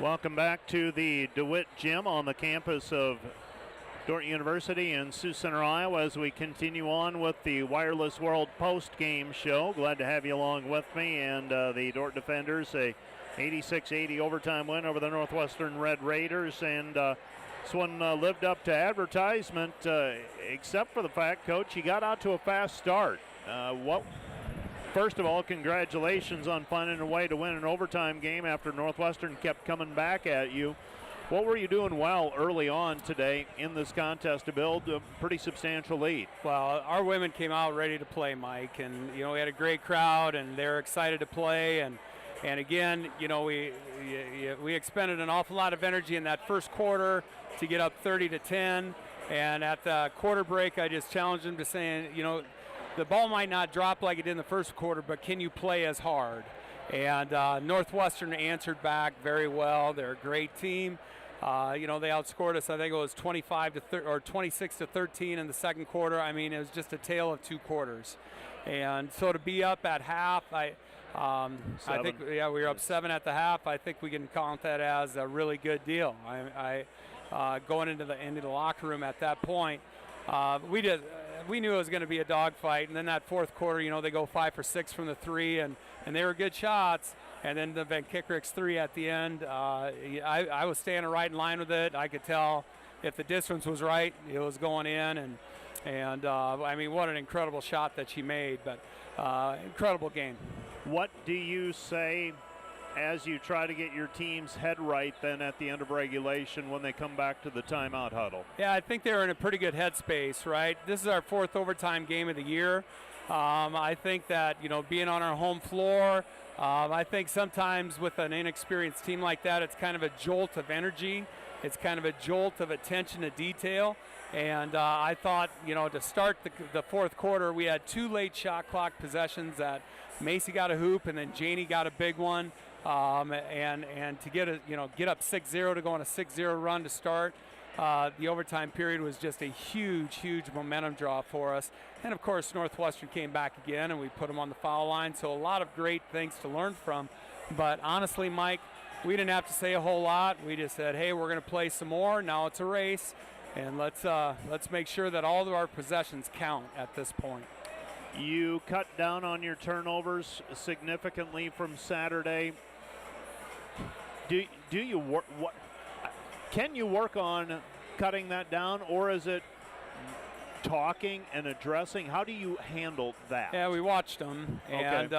Welcome back to the DeWitt Gym on the campus of Dordt University in Sioux Center, Iowa, as we continue on with the Wireless World post-game show. Glad to have you along with me and the Dordt Defenders, a 86-80 overtime win over the Northwestern Red Raiders, and this one lived up to advertisement, except for the fact, Coach, you got out to a fast start. First of all, congratulations on finding a way to win an overtime game after Northwestern kept coming back at you. What were you doing well early on today in this contest to build a pretty substantial lead? Well, our women came out ready to play, Mike, and we had a great crowd, and they're excited to play. And again, we expended an awful lot of energy in that first quarter to get up 30-10. And at the quarter break, I just challenged them to saying, the ball might not drop like it did in the first quarter, but can you play as hard? And Northwestern answered back very well. They're a great team. They outscored us. I think it was 26-13 in the second quarter. I mean, it was just a tale of two quarters. And so to be up at half, I think we were up 7 at the half. I think we can count that as a really good deal. Going into the locker room at that point, we knew it was going to be a dogfight. And then that fourth quarter, they go 5 for 6 from the three, and they were good shots. And then the Van Kickericks three at the end, I was standing right in line with it. I could tell if the distance was right, it was going in. And I mean, what an incredible shot that she made, but incredible game. What do you say as you try to get your team's head right then at the end of regulation when they come back to the timeout huddle? Yeah, I think they're in a pretty good headspace, right? This is our 4th overtime game of the year. I think that, being on our home floor, I think sometimes with an inexperienced team like that, it's kind of a jolt of energy. It's kind of a jolt of attention to detail. And I thought, to start the fourth quarter, we had 2 late shot clock possessions that Macy got a hoop and then Janie got a big one. And to get up 6-0 to go on a 6-0 run to start the overtime period was just a huge momentum draw for us. And of course, Northwestern came back again, and we put them on the foul line. So a lot of great things to learn from. But honestly, Mike, we didn't have to say a whole lot. We just said, hey, we're going to play some more. Now it's a race, and let's make sure that all of our possessions count at this point. You cut down on your turnovers significantly from Saturday. Do you work? Can you work on cutting that down, or is it talking and addressing? How do you handle that? Yeah, we watched them, and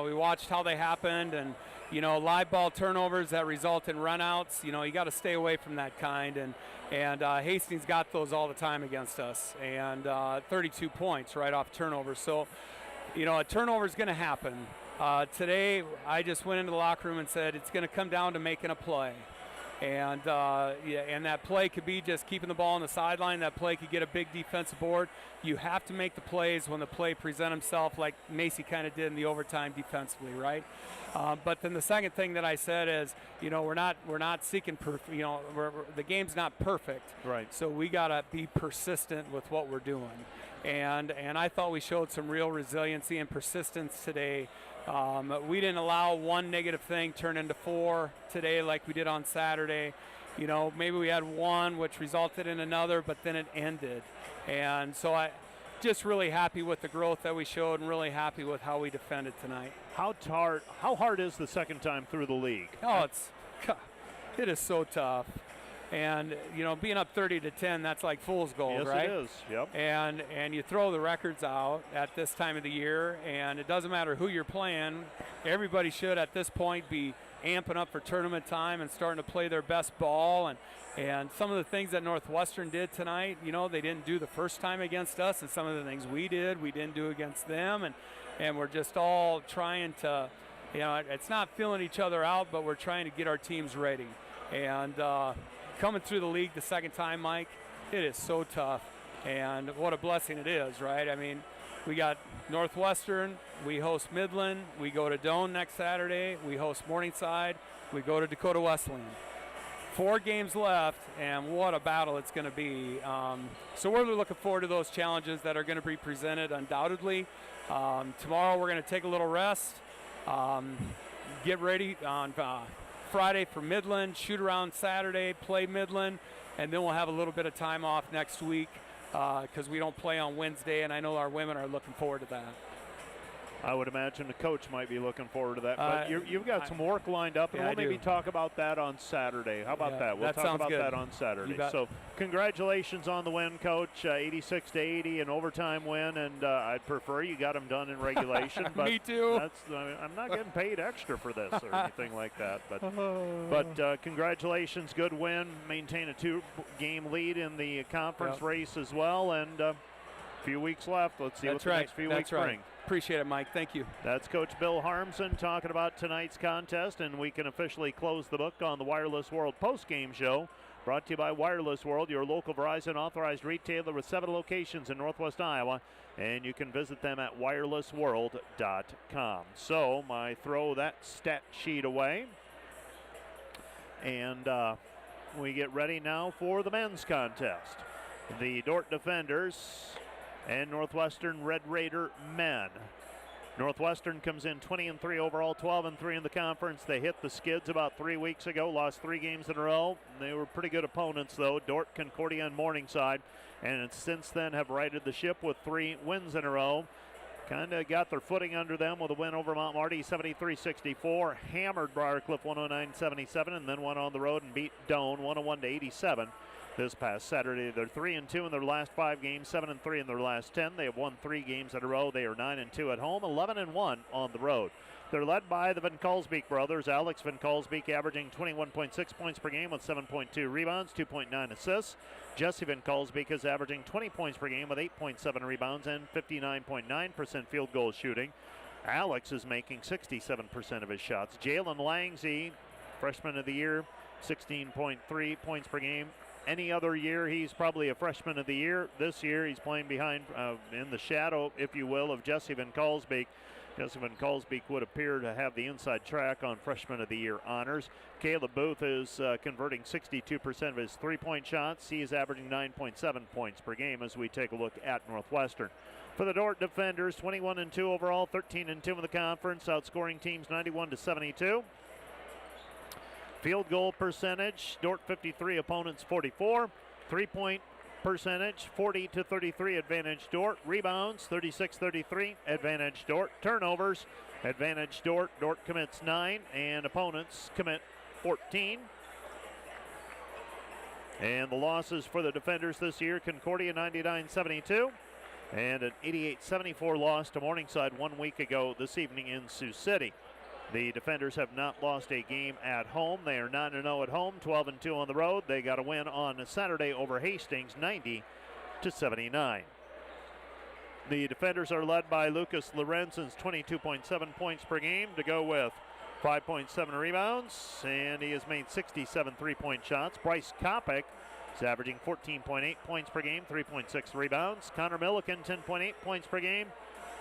we watched how they happened, and live ball turnovers that result in runouts. You got to stay away from that kind, and Hastings got those all the time against us, and 32 points right off turnovers. So, a turnover is going to happen. Today, I just went into the locker room and said it's going to come down to making a play. And that play could be just keeping the ball on the sideline. That play could get a big defensive board. You have to make the plays when the play present himself, like Macy kind of did in the overtime defensively, right? But then the second thing that I said is, we're not seeking the game's not perfect, right? So we gotta be persistent with what we're doing. And I thought we showed some real resiliency and persistence today. We didn't allow one negative thing turn into 4 today like we did on Saturday. Maybe we had one which resulted in another, but then it ended. And so I just really happy with the growth that we showed and really happy with how we defended tonight. How hard is the second time through the league? Oh, it is so tough. And, being up 30-10, that's like fool's gold, right? Yes, it is, yep. And you throw the records out at this time of the year, and it doesn't matter who you're playing. Everybody should, at this point, be amping up for tournament time and starting to play their best ball. And some of the things that Northwestern did tonight, they didn't do the first time against us, and some of the things we didn't do against them. And we're just all trying to, it's not filling each other out, but we're trying to get our teams ready. And coming through the league the second time, Mike, it is so tough. And what a blessing it is, right? I mean, we got Northwestern, we host Midland, we go to Doane next Saturday, we host Morningside, we go to Dakota Wesleyan. 4 games left, and what a battle it's going to be. So we're really looking forward to those challenges that are going to be presented undoubtedly. Tomorrow we're going to take a little rest, get ready on Friday for Midland, shoot around Saturday, play Midland, and then we'll have a little bit of time off next week because we don't play on Wednesday, and I know our women are looking forward to that. I would imagine the coach might be looking forward to that. But you've got some work lined up, and we'll maybe talk about that on Saturday. How about that? We'll talk about that on Saturday. So congratulations on the win, Coach. 86-80, an overtime win, and I'd prefer you got them done in regulation. But Me too. I'm not getting paid extra for this or anything like that. But congratulations, good win. Maintain a 2-game lead in the conference race as well, and a few weeks left. Let's see what the next few weeks bring. Appreciate it, Mike. Thank you. That's Coach Bill Harmson talking about tonight's contest, and we can officially close the book on the Wireless World post-game show. Brought to you by Wireless World, your local Verizon authorized retailer with 7 locations in Northwest Iowa, and you can visit them at wirelessworld.com. So throw that stat sheet away, and we get ready now for the men's contest. The Dordt Defenders and Northwestern Red Raider men. Northwestern comes in 20-3 overall, 12-3 in the conference. They hit the skids about 3 weeks ago, lost 3 games in a row. They were pretty good opponents, though. Dordt, Concordia, and Morningside, and since then have righted the ship with 3 wins in a row. Kind of got their footing under them with a win over Mount Marty, 73-64. Hammered Briarcliff 109-77, and then went on the road and beat Doane 101-87. This past Saturday. They're 3-2 in their last 5 games, 7-3 in their last 10. They have won 3 games in a row. They are 9-2 at home, 11-1 on the road. They're led by the Van Kalsbeek brothers. Alex Van Kalsbeek averaging 21.6 points per game with 7.2 rebounds, 2.9 assists. Jesse Van Kalsbeek is averaging 20 points per game with 8.7 rebounds and 59.9% field goal shooting. Alex is making 67% of his shots. Jalen Langsy, freshman of the year, 16.3 points per game. Any other year, he's probably a freshman of the year. This year, he's playing behind, in the shadow, if you will, of Jesse Van Kalsbeek. Jesse Van Kalsbeek would appear to have the inside track on freshman of the year honors. Caleb Booth is converting 62% of his three-point shots. He is averaging 9.7 points per game as we take a look at Northwestern. For the Dordt Defenders, 21-2 overall, 13-2 in the conference, outscoring teams 91-72. Field goal percentage, Dordt 53, opponents 44. 3-point percentage, 40-33, advantage Dordt. Rebounds, 36-33, advantage Dordt. Turnovers, advantage Dordt. Dordt commits 9, and opponents commit 14. And the losses for the Defenders this year, Concordia 99-72, and an 88-74 loss to Morningside 1 week ago this evening in Sioux City. The Defenders have not lost a game at home. They are 9-0 at home, 12-2 on the road. They got a win on Saturday over Hastings, 90-79. The Defenders are led by Lucas Lorenzens, 22.7 points per game to go with 5.7 rebounds, and he has made 67 three-point shots. Bryce Kopic is averaging 14.8 points per game, 3.6 rebounds. Connor Milliken, 10.8 points per game.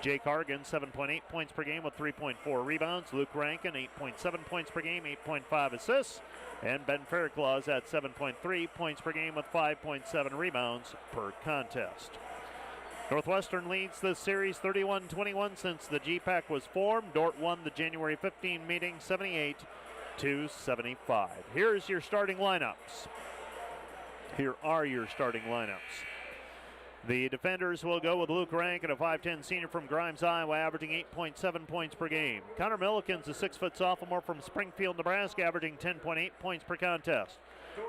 Jake Hargan, 7.8 points per game with 3.4 rebounds. Luke Rankin, 8.7 points per game, 8.5 assists. And Ben Fairclaw at 7.3 points per game with 5.7 rebounds per contest. Northwestern leads this series 31-21 since the GPAC was formed. Dordt won the January 15 meeting 78-75. Here's your starting lineups. Here are your starting lineups. The Defenders will go with Luke Rankin, a 5'10 senior from Grimes, Iowa, averaging 8.7 points per game. Connor Milliken's a 6-foot sophomore from Springfield, Nebraska, averaging 10.8 points per contest.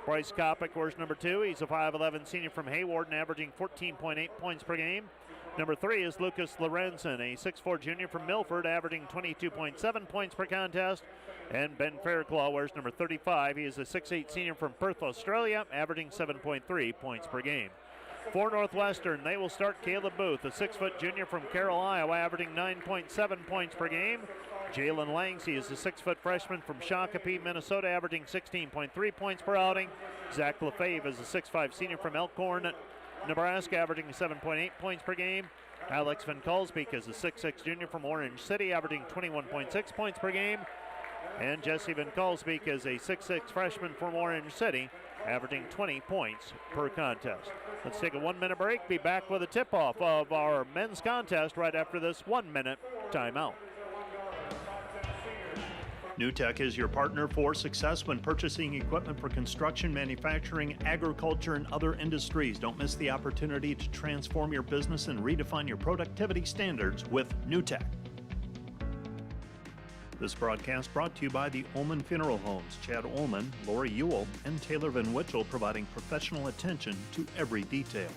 Bryce Kopic wears number 2. He's a 5'11 senior from Hayward and averaging 14.8 points per game. Number 3 is Lucas Lorenzen, a 6'4 junior from Milford, averaging 22.7 points per contest. And Ben Fairclaw wears number 35. He is a 6'8 senior from Perth, Australia, averaging 7.3 points per game. For Northwestern, they will start Caleb Booth, a 6-foot junior from Carroll, Iowa, averaging 9.7 points per game. Jalen Langsy is a 6-foot freshman from Shakopee, Minnesota, averaging 16.3 points per outing. Zach Lefebvre is a 6'5 senior from Elkhorn, Nebraska, averaging 7.8 points per game. Alex Van Kalsbeek is a 6'6 junior from Orange City, averaging 21.6 points per game. And Jesse Van Kalsbeek is a 6'6 freshman from Orange City, averaging 20 points per contest. Let's take a 1-minute break. Be back with a tip-off of our men's contest right after this 1-minute timeout. NewTek is your partner for success when purchasing equipment for construction, manufacturing, agriculture, and other industries. Don't miss the opportunity to transform your business and redefine your productivity standards with NewTek. This broadcast brought to you by the Ullman Funeral Homes. Chad Ullman, Lori Ewell, and Taylor Van Witchell providing professional attention to every detail.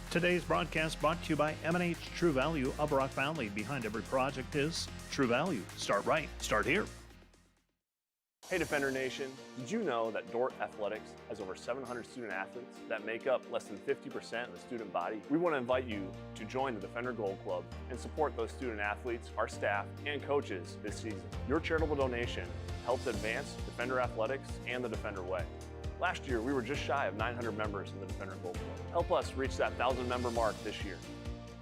Today's broadcast brought to you by M&H True Value of Rock Valley. Behind every project is True Value. Start right. Start here. Hey Defender Nation, did you know that Dordt Athletics has over 700 student athletes that make up less than 50% of the student body? We want to invite you to join the Defender Gold Club and support those student athletes, our staff, and coaches this season. Your charitable donation helps advance Defender Athletics and the Defender Way. Last year, we were just shy of 900 members in the Defender Gold Club. Help us reach that 1,000 member mark this year.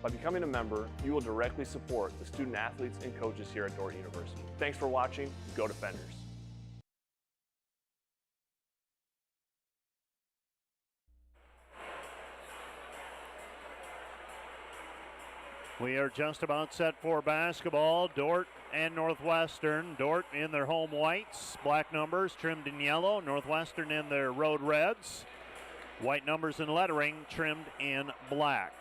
By becoming a member, you will directly support the student athletes and coaches here at Dordt University. Thanks for watching. Go Defenders. We are just about set for basketball. Dordt and Northwestern. Dordt in their home whites, black numbers trimmed in yellow. Northwestern in their road reds, white numbers and lettering trimmed in black.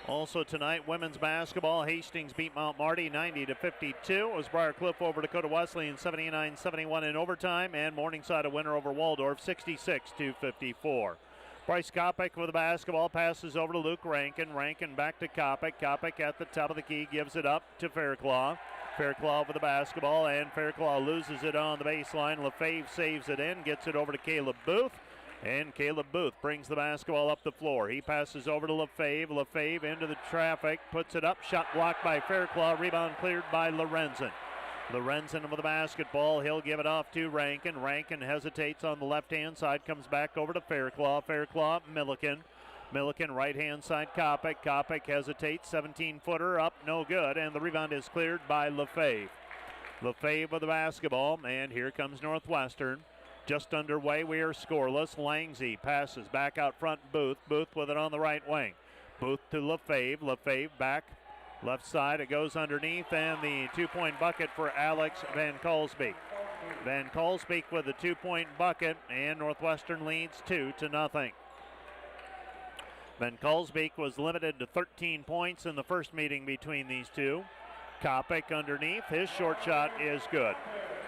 Also tonight, women's basketball. Hastings beat Mount Marty 90-52. It was Briarcliff over Dakota Wesleyan 79-71 in overtime, and Morningside a winner over Waldorf 66-54. Bryce Kopic with the basketball, passes over to Luke Rankin. Rankin back to Kopic. Kopic at the top of the key, gives it up to Fairclaw. Fairclaw with the basketball, and Fairclaw loses it on the baseline. LaFave saves it in, gets it over to Caleb Booth, and Caleb Booth brings the basketball up the floor. He passes over to LaFave. LaFave into the traffic, puts it up, shot blocked by Fairclaw, rebound cleared by Lorenzen. Lorenzen with the basketball. He'll give it off to Rankin. Rankin hesitates on the left-hand side, comes back over to Fairclaw. Fairclaw, Milliken. Milliken, right-hand side, Kopic. Kopic hesitates, 17-footer up, no good, and the rebound is cleared by LaFave. LaFave with the basketball, and here comes Northwestern. Just underway, we are scoreless. Langsy passes back out front, Booth. Booth with it on the right wing. Booth to LaFave. LaFave back. Left side, it goes underneath, and the two-point bucket for Alex Van Kalsbeek. Van Kalsbeek with the two-point bucket, and Northwestern leads 2-0. Van Kalsbeek was limited to 13 points in the first meeting between these two. Kopic underneath, his short shot is good.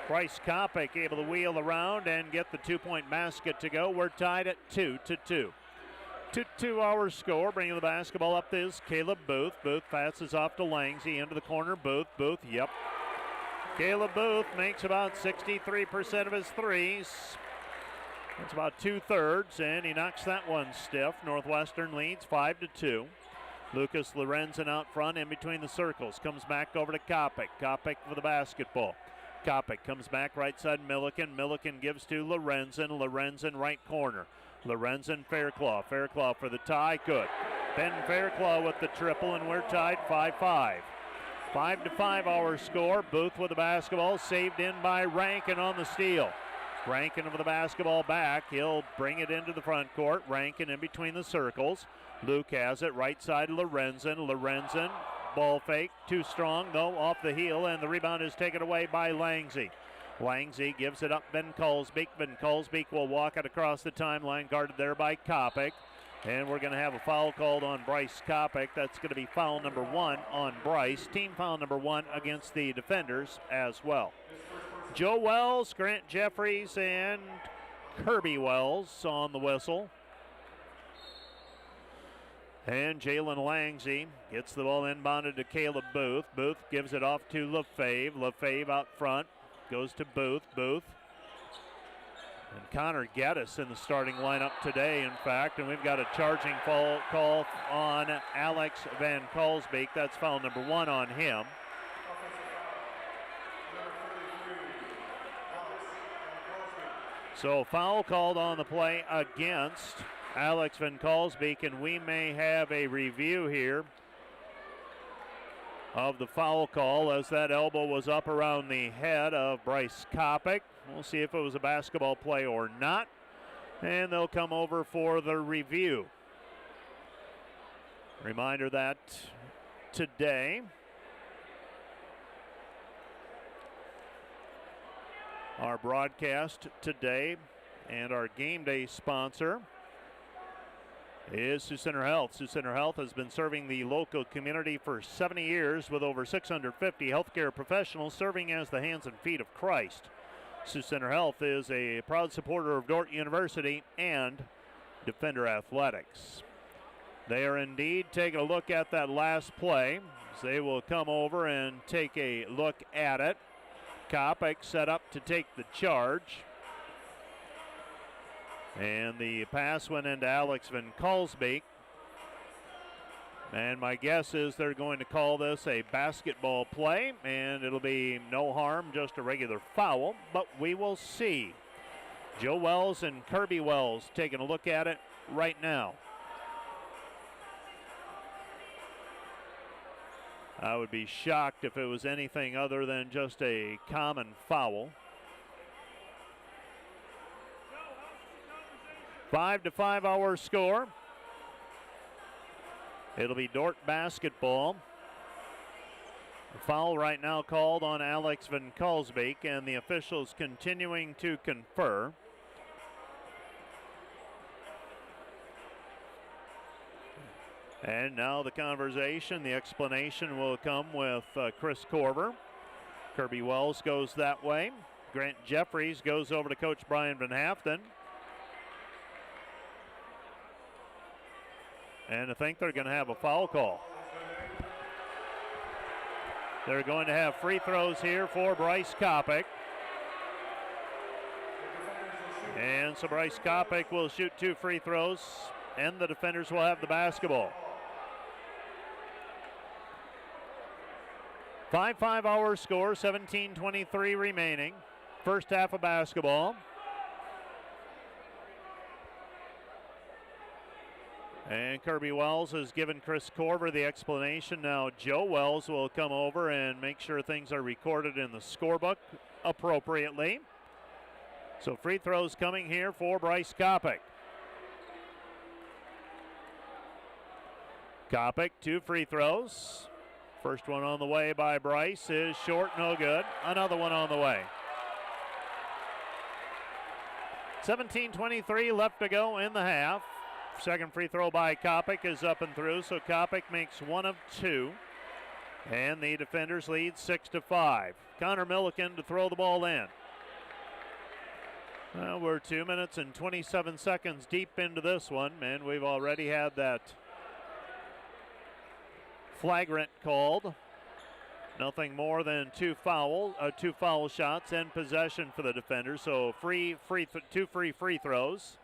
Bryce Kopic able to wheel around and get the two-point basket to go. We're tied at 2-2. 2-2 score. Bringing the basketball up is Caleb Booth. Booth passes off to Langsy into the corner. Booth, yep. Caleb Booth makes about 63% of his threes. That's about 2/3, and he knocks that one stiff. Northwestern leads 5-2. Lucas Lorenzen out front in between the circles. Comes back over to Kopic. Kopic for the basketball. Kopic comes back right side Milliken. Milliken gives to Lorenzen. Lorenzen right corner. Lorenzen, Fairclaw. Fairclaw for the tie. Good. Ben Fairclaw with the triple, and we're tied 5-5. 5-5 our score. Booth with the basketball. Saved in by Rankin on the steal. Rankin with the basketball back. He'll bring it into the front court. Rankin in between the circles. Luke has it. Right side Lorenzen. Lorenzen. Ball fake. Too strong, though, off the heel, and the rebound is taken away by Langsy. Langsy gives it up, Ben Kalsbeek. Ben Kalsbeek will walk it across the timeline, guarded there by Kopic. And we're going to have a foul called on Bryce Kopic. That's going to be foul number 1 on Bryce. Team foul number 1 against the defenders as well. Joe Wells, Grant Jeffries, and Kirby Wells on the whistle. And Jalen Langsy gets the ball inbounded to Caleb Booth. Booth gives it off to LaFave. LaFave out front. Goes to Booth. Booth. And Connor Geddes in the starting lineup today, in fact. And we've got a charging foul call on Alex Van Kalsbeek. That's foul number 1 on him. So foul called on the play against Alex Van Kalsbeek, and we may have a review here of the foul call as that elbow was up around the head of Bryce Kopic. We'll see if it was a basketball play or not, and they'll come over for the review. Reminder that today Our broadcast today and our game day sponsor is Sioux Center Health. Sioux Center Health has been serving the local community for 70 years with over 650 healthcare professionals serving as the hands and feet of Christ. Sioux Center Health is a proud supporter of Dordt University and Defender Athletics. They are indeed taking a look at that last play. So they will come over and take a look at it. Kopic set up to take the charge. And the pass went into Alex Van Kalsbeek. And my guess is they're going to call this a basketball play, and it'll be no harm, just a regular foul, but we will see. Joe Wells and Kirby Wells taking a look at it right now. I would be shocked if it was anything other than just a common foul. 5-5 our score. It'll be Dordt basketball. A foul right now called on Alex Van Kalsbeek, and the officials continuing to confer. And now the conversation, the explanation will come with Chris Corver. Kirby Wells goes that way. Grant Jeffries goes over to Coach Brian Van Haften. And I think they're going to have a foul call. They're going to have free throws here for Bryce Kopic. And so Bryce Kopic will shoot 2 free throws, and the defenders will have the basketball. 5-5 our score, 17:23 remaining. First half of basketball. And Kirby Wells has given Chris Corver the explanation. Now Joe Wells will come over and make sure things are recorded in the scorebook appropriately. So free throws coming here for Bryce Kopic. Kopic, 2 free throws. First one on the way by Bryce is short, no good. Another one on the way. 17:23 left to go in the half. Second free throw by Kopic is up and through, so Kopic makes 1 of 2. And the defenders lead 6-5. Connor Milliken to throw the ball in. Well, we're 2 minutes and 27 seconds deep into this one, and we've already had that flagrant called. Nothing more than 2 foul shots and possession for the defenders. So 2 free throws.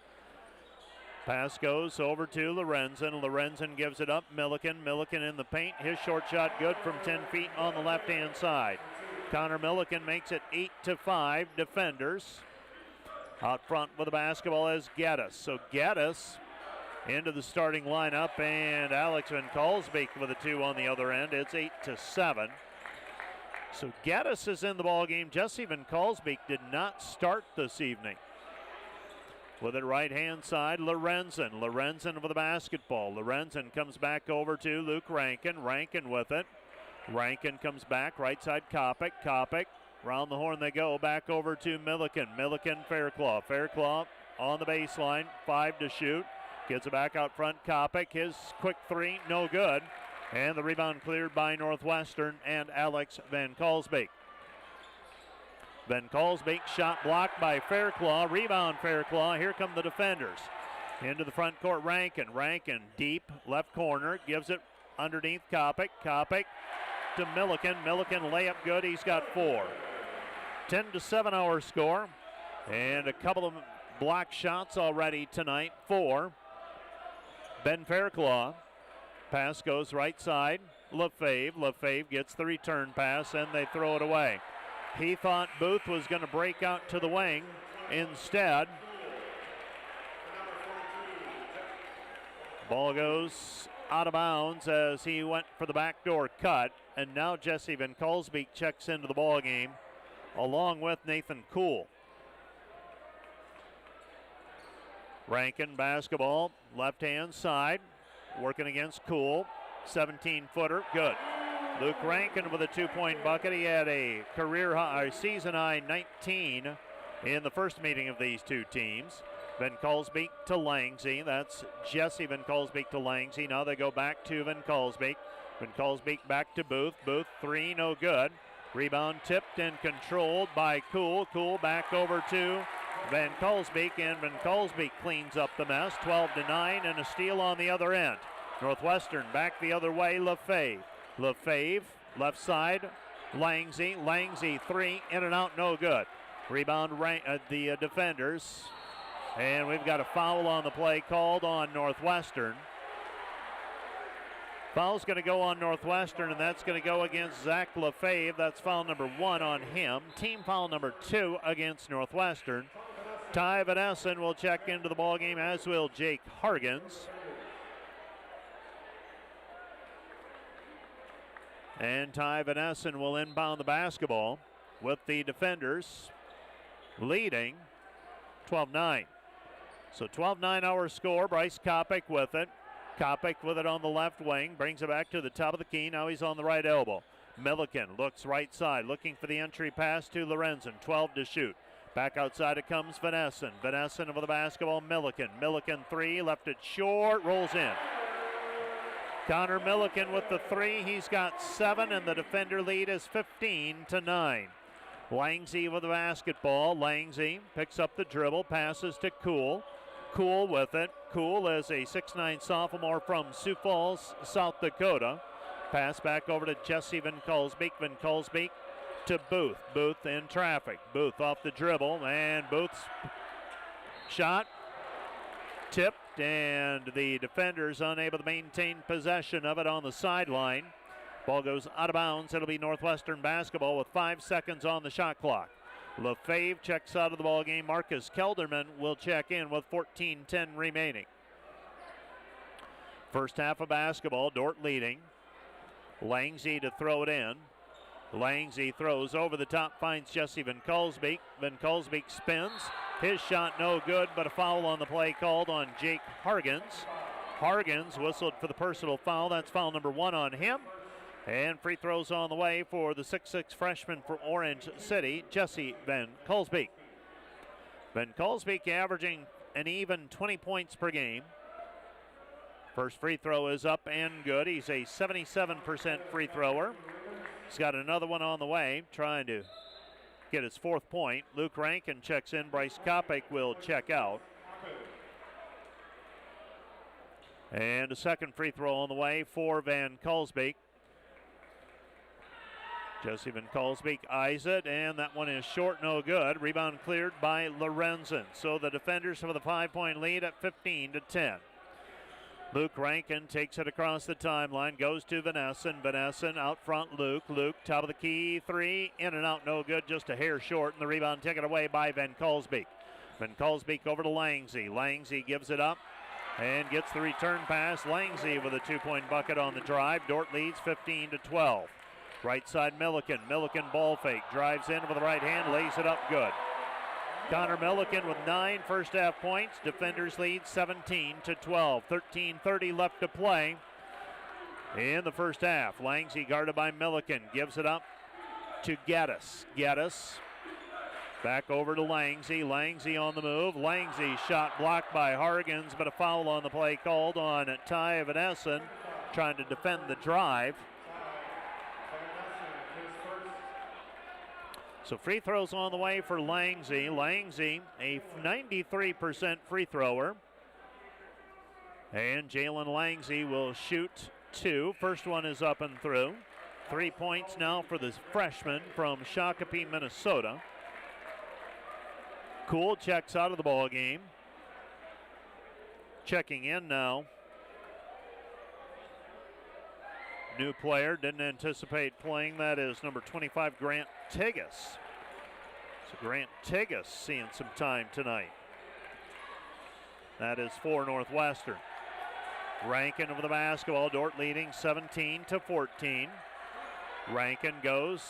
Pass goes over to Lorenzen. Lorenzen gives it up. Milliken in the paint. His short shot good from 10 feet on the left-hand side. Connor Milliken makes it 8-5. Defenders out front with the basketball is Gaddis. So Gaddis into the starting lineup, and Alex Van Kalsbeek with a 2 on the other end. It's 8-7. So Gaddis is in the ball game. Jesse Van Kalsbeek did not start this evening. With it right-hand side, Lorenzen. Lorenzen with the basketball. Lorenzen comes back over to Luke Rankin. Rankin with it. Rankin comes back, right side Kopic. Kopic, round the horn they go. Back over to Milliken. Milliken, Fairclough. Fairclough on the baseline. 5 to shoot. Gets it back out front. Kopic, his quick 3, no good. And the rebound cleared by Northwestern and Alex Van Kalsbeek. Van Kalsbeek shot blocked by Fairclough. Rebound Fairclough. Here come the defenders. Into the front court, Rankin. Rankin deep left corner. Gives it underneath Kopic. Kopic to Milliken. Milliken layup good. He's got 4. 10-7 our score. And a couple of block shots already tonight for Ben Fairclough. Pass goes right side. Lefebvre. Lefebvre gets the return pass, and they throw it away. He thought Booth was going to break out to the wing. Instead, ball goes out of bounds as he went for the backdoor cut. And now Jesse Van Kalsbeek checks into the ball game along with Nathan Kuhl. Rankin basketball, left-hand side, working against Kuhl. 17-footer, good. Luke Rankin with a 2-point bucket. He had a career high, season high 19 in the first meeting of these two teams. Van Kalsbeek to Langsy. That's Jesse Van Kalsbeek to Langsy. Now they go back to Van Kalsbeek. Van Kalsbeek back to Booth. Booth, three, no good. Rebound tipped and controlled by Kuhl. Kuhl back over to Van Kalsbeek, and Van Kalsbeek cleans up the mess. 12-9, and a steal on the other end. Northwestern back the other way. Lefebvre. Lefebvre, left side. Langsy. Langsy, three, in and out, no good. Rebound the defenders. And we've got a foul on the play called on Northwestern. Foul's going to go on Northwestern, and that's going to go against Zach Lefebvre. That's foul number 1 on him. Team foul number 2 against Northwestern. Ty Van Essen will check into the ballgame, as will Jake Hargens. And Ty Van Essen will inbound the basketball with the defenders leading 12-9. So 12-9 our score. Bryce Kopic with it. Kopic with it on the left wing. Brings it back to the top of the key. Now he's on the right elbow. Milliken looks right side. Looking for the entry pass to Lorenzen. 12 to shoot. Back outside it comes Van Essen. Van Essen over the basketball. Milliken. Milliken three. Left it short. Rolls in. Connor Milliken with the three. He's got 7, and the defender lead is 15-9. Langsy with the basketball. Langsy picks up the dribble. Passes to Kuhl. Kuhl with it. Kuhl is a 6'9 sophomore from Sioux Falls, South Dakota. Pass back over to Jesse Van Kalsbeek. Van Kalsbeek to Booth. Booth in traffic. Booth off the dribble, and Booth's shot tipped, and the defenders unable to maintain possession of it on the sideline. Ball goes out of bounds. It'll be Northwestern basketball with 5 seconds on the shot clock. Lefebvre checks out of the ball game. Marcus Kelderman will check in with 14:10 remaining. First half of basketball, Dordt leading. Langsy to throw it in. Langsy throws over the top, finds Jesse Van Kalsbeek. Van Kalsbeek spins. His shot no good, but a foul on the play called on Jake Hargens. Hargens whistled for the personal foul. That's foul number 1 on him. And free throws on the way for the 6'6 freshman from Orange City, Jesse Van Kalsbeek. Van Kalsbeek averaging an even 20 points per game. First free throw is up and good. He's a 77% free thrower. He's got another one on the way, trying to get his 4th point. Luke Rankin checks in. Bryce Kopic will check out. And a second free throw on the way for Van Kalsbeek. Jesse Van Kalsbeek eyes it, and that one is short, no good. Rebound cleared by Lorenzen. So the defenders have the 5-point lead at 15-10. Luke Rankin takes it across the timeline, goes to Van Essen. Van Essen out front, Luke. Luke, top of the key, three, in and out, no good, just a hair short, and the rebound taken away by Van Kalsbeek. Van Kalsbeek over to Langsy. Langsy gives it up and gets the return pass. Langsy with a 2-point bucket on the drive. Dordt leads 15-12. Right side Milliken. Milliken ball fake. Drives in with the right hand. Lays it up good. Connor Milliken with 9 first half points. Defenders lead 17-12. 13:30 left to play in the first half. Langsy guarded by Milliken. Gives it up to Gaddis. Gaddis back over to Langsy. Langsy on the move. Langsy shot blocked by Hargens, but a foul on the play called on Ty Van Essen, trying to defend the drive. So free throws on the way for Langsy. Langsy, a 93% free thrower. And Jalen Langsy will shoot 2. First one is up and through. 3 points now for this freshman from Shakopee, Minnesota. Kuhl checks out of the ball game. Checking in now. New player, didn't anticipate playing. That is number 25, Grant Tigas. So Grant Tigas seeing some time tonight. That is for Northwestern. Rankin over the basketball. Dordt leading 17-14. Rankin goes.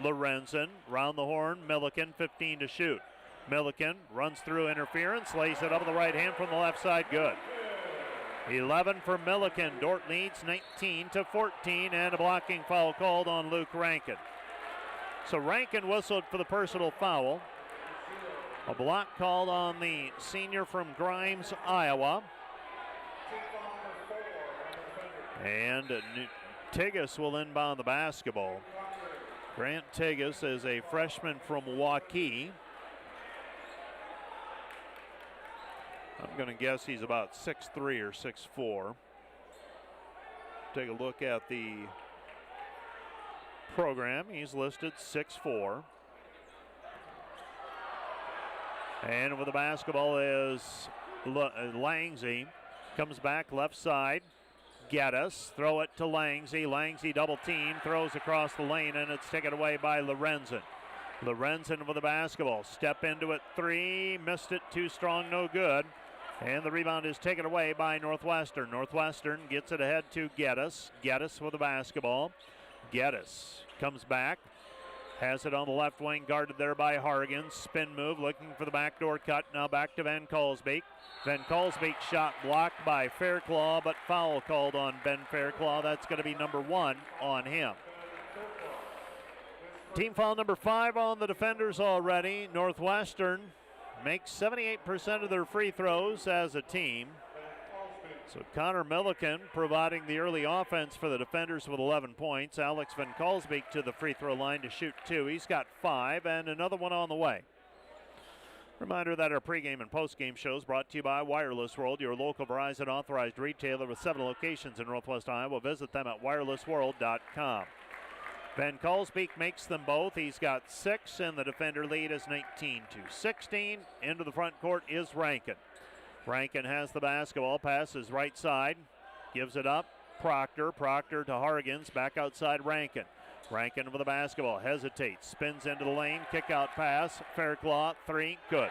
Lorenzen round the horn. Milliken 15 to shoot. Milliken runs through interference, lays it up with the right hand from the left side. Good. 11 for Milliken. Dordt leads 19-14, and a blocking foul called on Luke Rankin. So Rankin whistled for the personal foul. A block called on the senior from Grimes, Iowa. And Tigas will inbound the basketball. Grant Tigas is a freshman from Waukee. I'm going to guess he's about 6'3" or 6'4". Take a look at the program. He's listed 6'4". And with the basketball is Langsy. Comes back left side. Geddes, throw it to Langsy. Langsy double team, throws across the lane, and it's taken away by Lorenzen. Lorenzen with the basketball. Step into it, three. Missed it, too strong, no good. And the rebound is taken away by Northwestern. Northwestern gets it ahead to Geddes. Geddes with the basketball. Geddes comes back. Has it on the left wing, guarded there by Hargan. Spin move, looking for the backdoor cut. Now back to Van Kalsbeek. Van Kalsbeek shot blocked by Fairclaw, but foul called on Ben Fairclaw. That's going to be number 1 on him. Team foul number 5 on the defenders already. Northwestern makes 78% of their free throws as a team. So Connor Milliken providing the early offense for the defenders with 11 points. Alex Van Kalsbeek to the free throw line to shoot 2. He's got 5 and another one on the way. Reminder that our pregame and postgame shows brought to you by Wireless World, your local Verizon authorized retailer with 7 locations in Northwest Iowa. Visit them at wirelessworld.com. Van Kalsbeek makes them both. He's got 6 and the defender lead is 19-16. Into the front court is Rankin. Rankin has the basketball, passes right side, gives it up. Proctor to Hargens, back outside Rankin. Rankin with the basketball, hesitates, spins into the lane, kick out pass. Fairclaw, 3, good.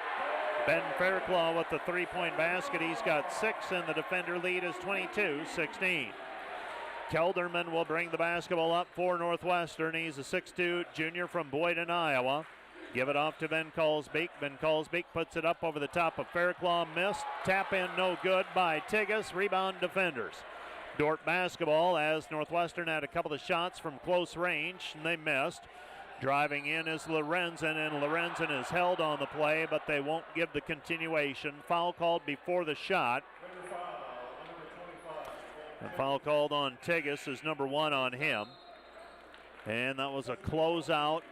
Ben Fairclaw with the 3-point basket. He's got 6 and the defender lead is 22-16. Kelderman will bring the basketball up for Northwestern. He's a 6'2" junior from Boyden, Iowa. Give it off to Van Kalsbeek. Van Kalsbeek puts it up over the top of Fairclaw. Missed. Tap in no good by Tigas. Rebound defenders. Dordt basketball as Northwestern had a couple of shots from close range and they missed. Driving in is Lorenzen, and Lorenzen is held on the play, but they won't give the continuation. Foul called before the shot. The foul called on Tigas is number 1 on him. And that was a closeout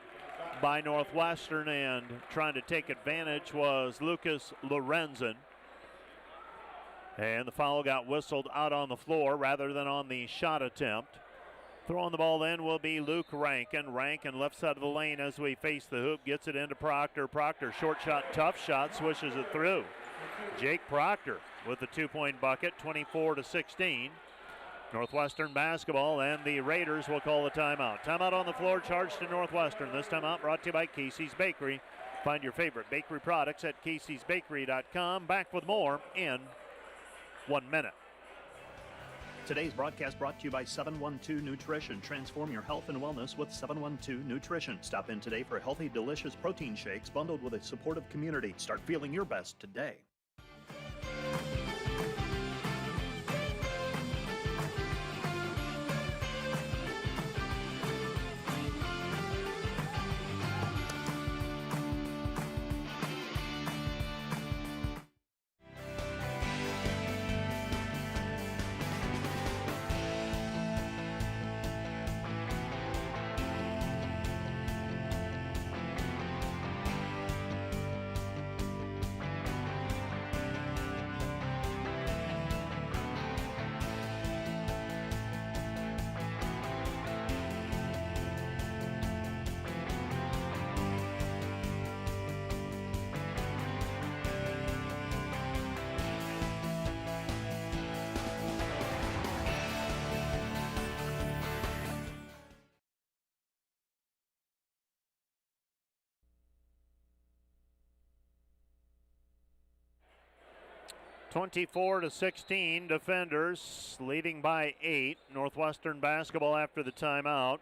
by Northwestern, and trying to take advantage was Lucas Lorenzen. And the foul got whistled out on the floor rather than on the shot attempt. Throwing the ball in will be Luke Rankin. Rankin left side of the lane as we face the hoop. Gets it into Proctor. Proctor short shot, tough shot, swishes it through. Jake Proctor with the 2-point bucket, 24-16. Northwestern basketball, and the Raiders will call a timeout. Timeout on the floor, charged to Northwestern. This timeout brought to you by Casey's Bakery. Find your favorite bakery products at caseysbakery.com. Back with more in 1 minute. Today's broadcast brought to you by 712 Nutrition. Transform your health and wellness with 712 Nutrition. Stop in today for healthy, delicious protein shakes bundled with a supportive community. Start feeling your best today. (24-16), defenders leading by 8. Northwestern basketball after the timeout.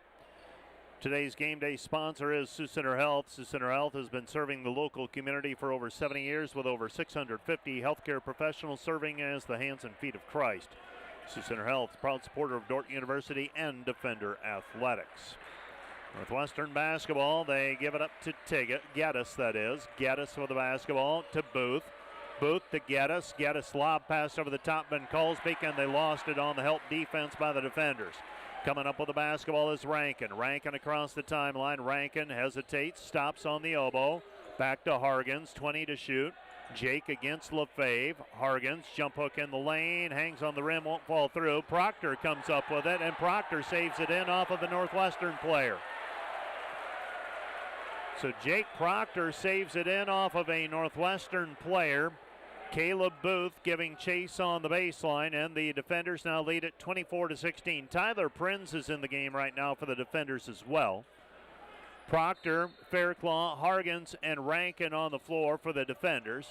Today's game day sponsor is Sioux Center Health. Sioux Center Health has been serving the local community for over 70 years with over 650 healthcare professionals serving as the hands and feet of Christ. Sioux Center Health, proud supporter of Dordt University and Defender Athletics. Northwestern basketball, they give it up to Geddes, that is. Geddes with the basketball to Booth. Booth to Geddes. Geddes lob pass over the top, Ben Colesbeek, and they lost it on the help defense by the defenders. Coming up with the basketball is Rankin. Rankin across the timeline. Rankin hesitates, stops on the elbow. Back to Hargens, 20 to shoot. Jake against Lefebvre. Hargens, jump hook in the lane, hangs on the rim, won't fall through. Proctor comes up with it, and Proctor saves it in off of the Northwestern player. So Jake Proctor saves it in off of a Northwestern player. Caleb Booth giving chase on the baseline, and the defenders now lead it 24-16. Tyler Prinz is in the game right now for the defenders as well. Proctor, Fairclaw, Hargens, and Rankin on the floor for the defenders.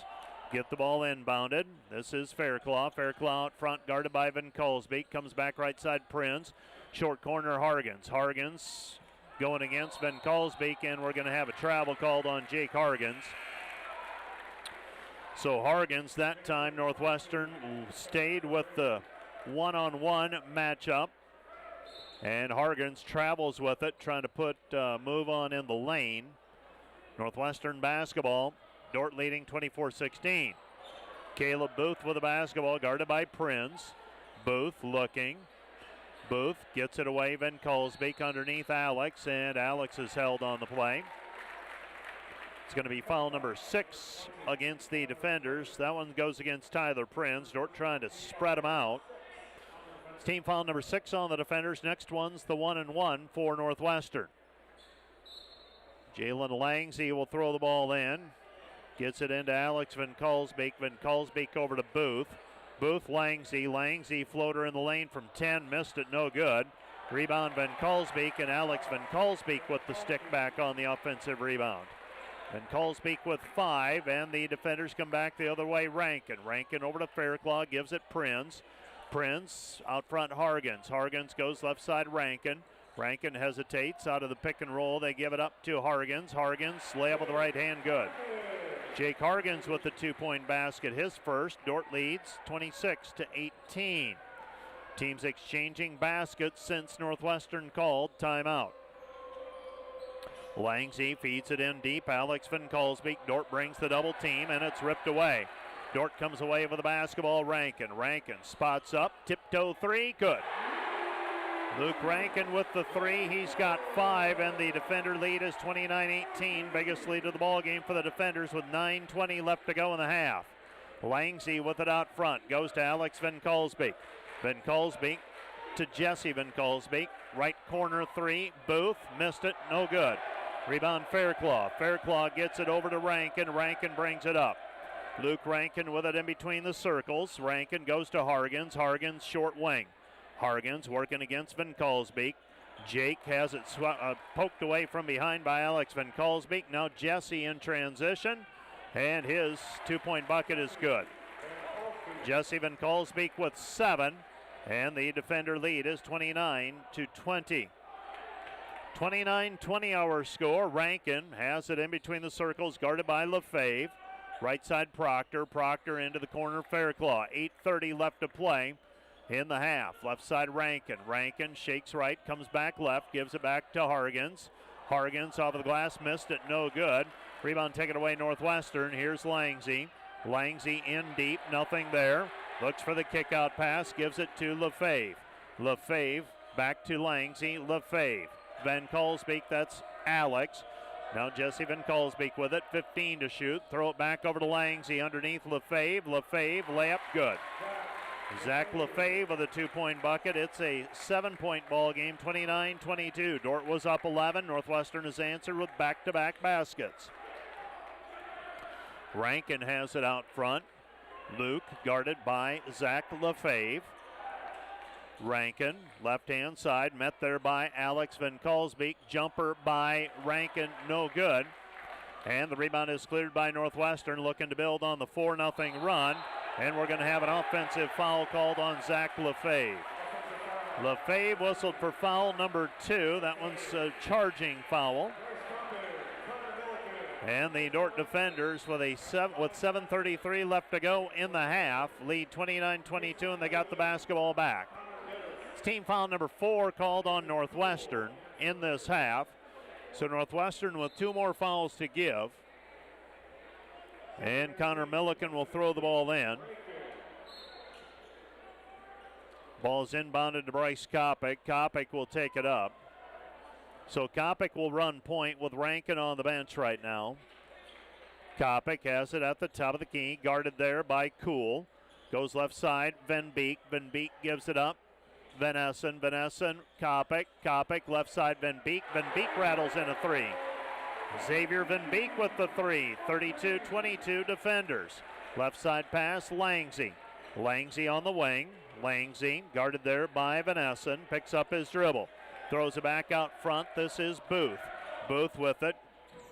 Get the ball inbounded. This is Fairclaw. Fairclaw out front, guarded by Van Colesbeek. Comes back right side, Prinz. Short corner, Hargens. Hargens going against Van Colesbeek, and we're going to have a travel called on Jake Hargens. So Hargens, that time Northwestern stayed with the one-on-one matchup. And Hargens travels with it, trying to put move on in the lane. Northwestern basketball, Dordt leading 24-16. Caleb Booth with the basketball, guarded by Prinz. Booth looking. Booth gets it away, Van Colesbeek underneath Alex, and Alex is held on the play. It's going to be foul number 6 against the defenders. That one goes against Tyler Prinz. Dordt trying to spread them out. It's team foul number 6 on the defenders. Next one's the 1-and-1 for Northwestern. Jalen Langsy will throw the ball in. Gets it into Alex Van Colesbeek. Van Colesbeek over to Booth. Booth, Langsy. Langsy floater in the lane from 10. Missed it, no good. Rebound Van Colesbeek, and Alex Van Colesbeek with the stick back on the offensive rebound. Van Colesbeek with 5, and the defenders come back the other way. Rankin over to Fairclaw, gives it Prinz. Prinz out front, Hargens. Hargens goes left side, Rankin. Rankin hesitates out of the pick and roll. They give it up to Hargens. Hargens, layup with the right hand, good. Jake Hargens with the 2-point basket, his first. Dordt leads 26-18. Teams exchanging baskets since Northwestern called timeout. Langsy feeds it in deep. Alex Van Colesbeek. Dordt brings the double team, and it's ripped away. Dordt comes away with the basketball. Rankin spots up. Tiptoe 3. Good. Luke Rankin with the 3. He's got 5, and the defender lead is 29-18. Biggest lead of the ball game for the defenders with 9:20 left to go in the half. Langsy with it out front. Goes to Alex Van Colesbeek. Van Colesbeek to Jesse Van Colesbeek. Right corner 3. Booth missed it. No good. Rebound Fairclaw. Fairclaw gets it over to Rankin. Rankin brings it up. Luke Rankin with it in between the circles. Rankin goes to Hargens. Hargens short wing. Hargens working against Van Colesbeek. Jake has it poked away from behind by Alex Van Colesbeek. Now Jesse in transition, and his 2-point bucket is good. Jesse Van Colesbeek with 7, and the defender lead is 29-20. 29-20 our score. Rankin has it in between the circles, guarded by Lefebvre. Right side Proctor. Proctor into the corner Fairclaw. 8:30 left to play in the half. Left side Rankin. Rankin shakes right, comes back left, gives it back to Hargens. Hargens off of the glass, missed it, no good. Rebound taken away Northwestern. Here's Langsy. Langsy in deep, nothing there. Looks for the kick out pass, gives it to Lefebvre. Lefebvre back to Langsy. Lefebvre. Van Colesbeek, that's Alex. Now Jesse Van Colesbeek with it, 15 to shoot. Throw it back over to Langsy underneath Lefebvre. Lefebvre, layup, good. Zach Lefebvre with a 2-point bucket. It's a 7-point ball game, 29-22. Dordt was up 11. Northwestern has answered with back-to-back baskets. Rankin has it out front. Luke guarded by Zach Lefebvre. Rankin, left-hand side, met there by Alex Van Colesbeek. Jumper by Rankin, no good. And the rebound is cleared by Northwestern, looking to build on the 4-0 run. And we're going to have an offensive foul called on Zach Lefebvre. LaFave whistled for foul number 2. That one's a charging foul. And the Dordt defenders with 7:33 left to go in the half lead 29-22, and they got the basketball back. It's team foul number 4 called on Northwestern in this half. So Northwestern with 2 more fouls to give. And Connor Milliken will throw the ball in. Ball's inbounded to Bryce Kopic. Kopic will take it up. So Kopic will run point with Rankin on the bench right now. Kopic has it at the top of the key, guarded there by Kuhl. Goes left side, Van Beek. Van Beek gives it up. Van Essen, Kopic. Kopic left side, Van Beek. Van Beek rattles in a 3. Xavier Van Beek with the 3. 32-22 defenders. Left side pass, Langsy. Langsy on the wing. Langsy guarded there by Van Essen. Picks up his dribble. Throws it back out front. This is Booth. Booth with it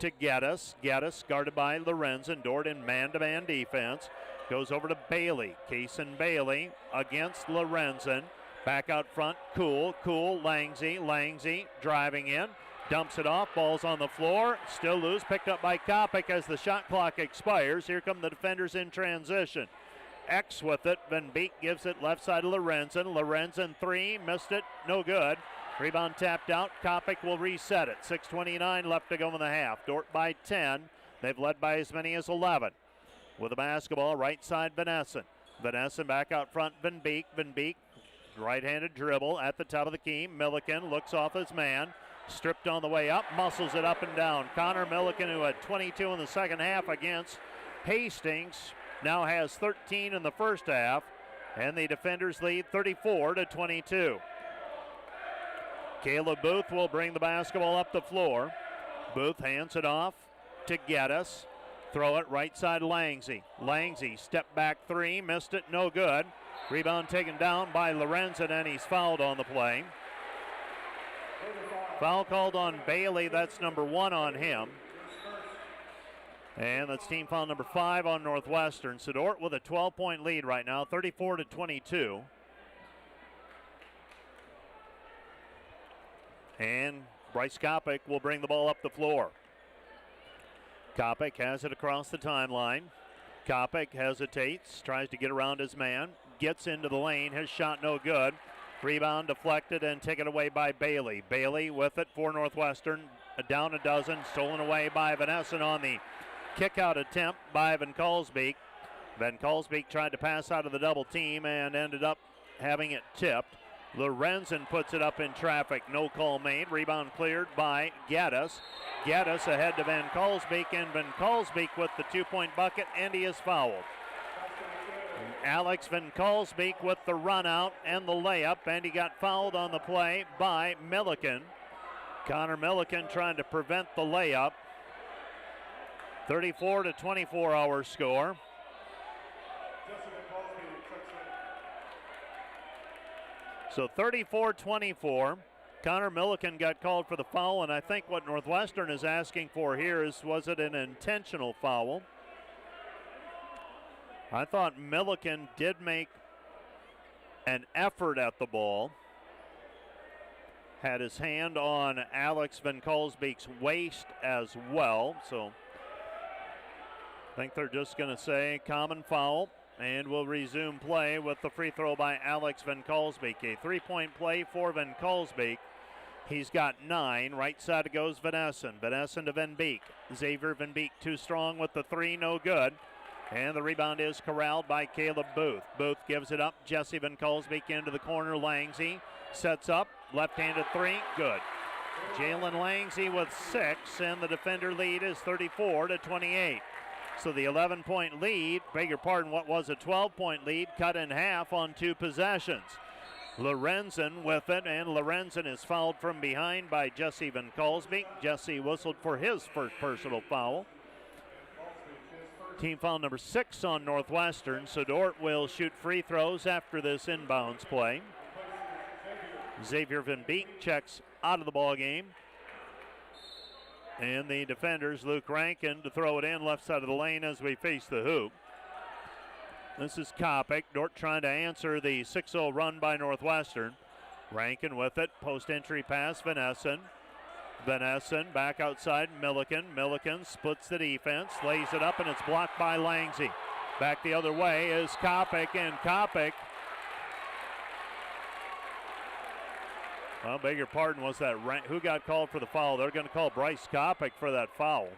to Geddes. Geddes guarded by Lorenzen. Dordt in man-to-man defense. Goes over to Bailey. Kaysen Bailey against Lorenzen. Back out front, Kuhl. Langsy. Langsy driving in. Dumps it off. Ball's on the floor. Still loose. Picked up by Kopic as the shot clock expires. Here come the defenders in transition. X with it. Van Beek gives it left side of Lorenzen. Lorenzen 3. Missed it. No good. Rebound tapped out. Kopic will reset it. 6:29 left to go in the half. Dordt by 10. They've led by as many as 11. With the basketball, right side, Van Essen. Van Essen back out front, Van Beek. Van Beek, right-handed dribble at the top of the key. Milliken looks off his man. Stripped on the way up, muscles it up and down. Connor Milliken, who had 22 in the second half against Hastings, now has 13 in the first half. And the defenders lead 34-22. Caleb Booth will bring the basketball up the floor. Booth hands it off to Geddes. Throw it right side, Langsy. Langsy, step back 3, missed it, no good. Rebound taken down by Lorenzen, and he's fouled on the play. Foul called on Bailey, that's number 1 on him. And that's team foul number 5 on Northwestern. So Dordt with a 12-point lead right now, 34-22. And Bryce Kopic will bring the ball up the floor. Kopic has it across the timeline. Kopic hesitates, tries to get around his man, gets into the lane, his shot no good. Rebound deflected and taken away by Bailey. Bailey with it for Northwestern, down a dozen, stolen away by Van Essen on the kick-out attempt by Van Kalsbeek. Van Kalsbeek tried to pass out of the double team and ended up having it tipped. Lorenzen puts it up in traffic. No call made. Rebound cleared by Geddes. Geddes ahead to Van Kalsbeek, and Van Kalsbeek with the 2-point bucket, and he is fouled. Alex Van Kalsbeek with the run out and the layup, and he got fouled on the play by Milliken. Connor Milliken trying to prevent the layup. 34-24 our score. So 34-24, Connor Milliken got called for the foul, and I think what Northwestern is asking for here is, was it an intentional foul? I thought Milliken did make an effort at the ball. Had his hand on Alex Van Kalsbeek's waist as well, so I think they're just going to say common foul. And we'll resume play with the free throw by Alex Van Kalsbeek. A 3-point play for Van Kalsbeek. He's got 9. Right side goes Van Essen. Van Essen to Van Beek. Xavier Van Beek too strong with the 3, no good. And the rebound is corralled by Caleb Booth. Booth gives it up. Jesse Van Kalsbeek into the corner. Langsy sets up. Left-handed 3, good. Jalen Langsy with 6, and the defender lead is 34-28. So the 11-point lead, beg your pardon, what was a 12-point lead, cut in half on 2 possessions. Lorenzen with it, and Lorenzen is fouled from behind by Jesse Van Kalsbeek. Jesse whistled for his first personal foul. Team foul number 6 on Northwestern, so Dordt will shoot free throws after this inbounds play. Xavier Van Beek checks out of the ball game. And the defenders, Luke Rankin, to throw it in left side of the lane as we face the hoop. This is Kopic. Dordt trying to answer the 6-0 run by Northwestern. Rankin with it, post entry pass, Van Essen back outside, Milliken splits the defense, lays it up, and it's blocked by Langsy. Back the other way is Kopic, and Kopic, well, beg your pardon, was that who got called for the foul? They're going to call Bryce Kopic for that foul.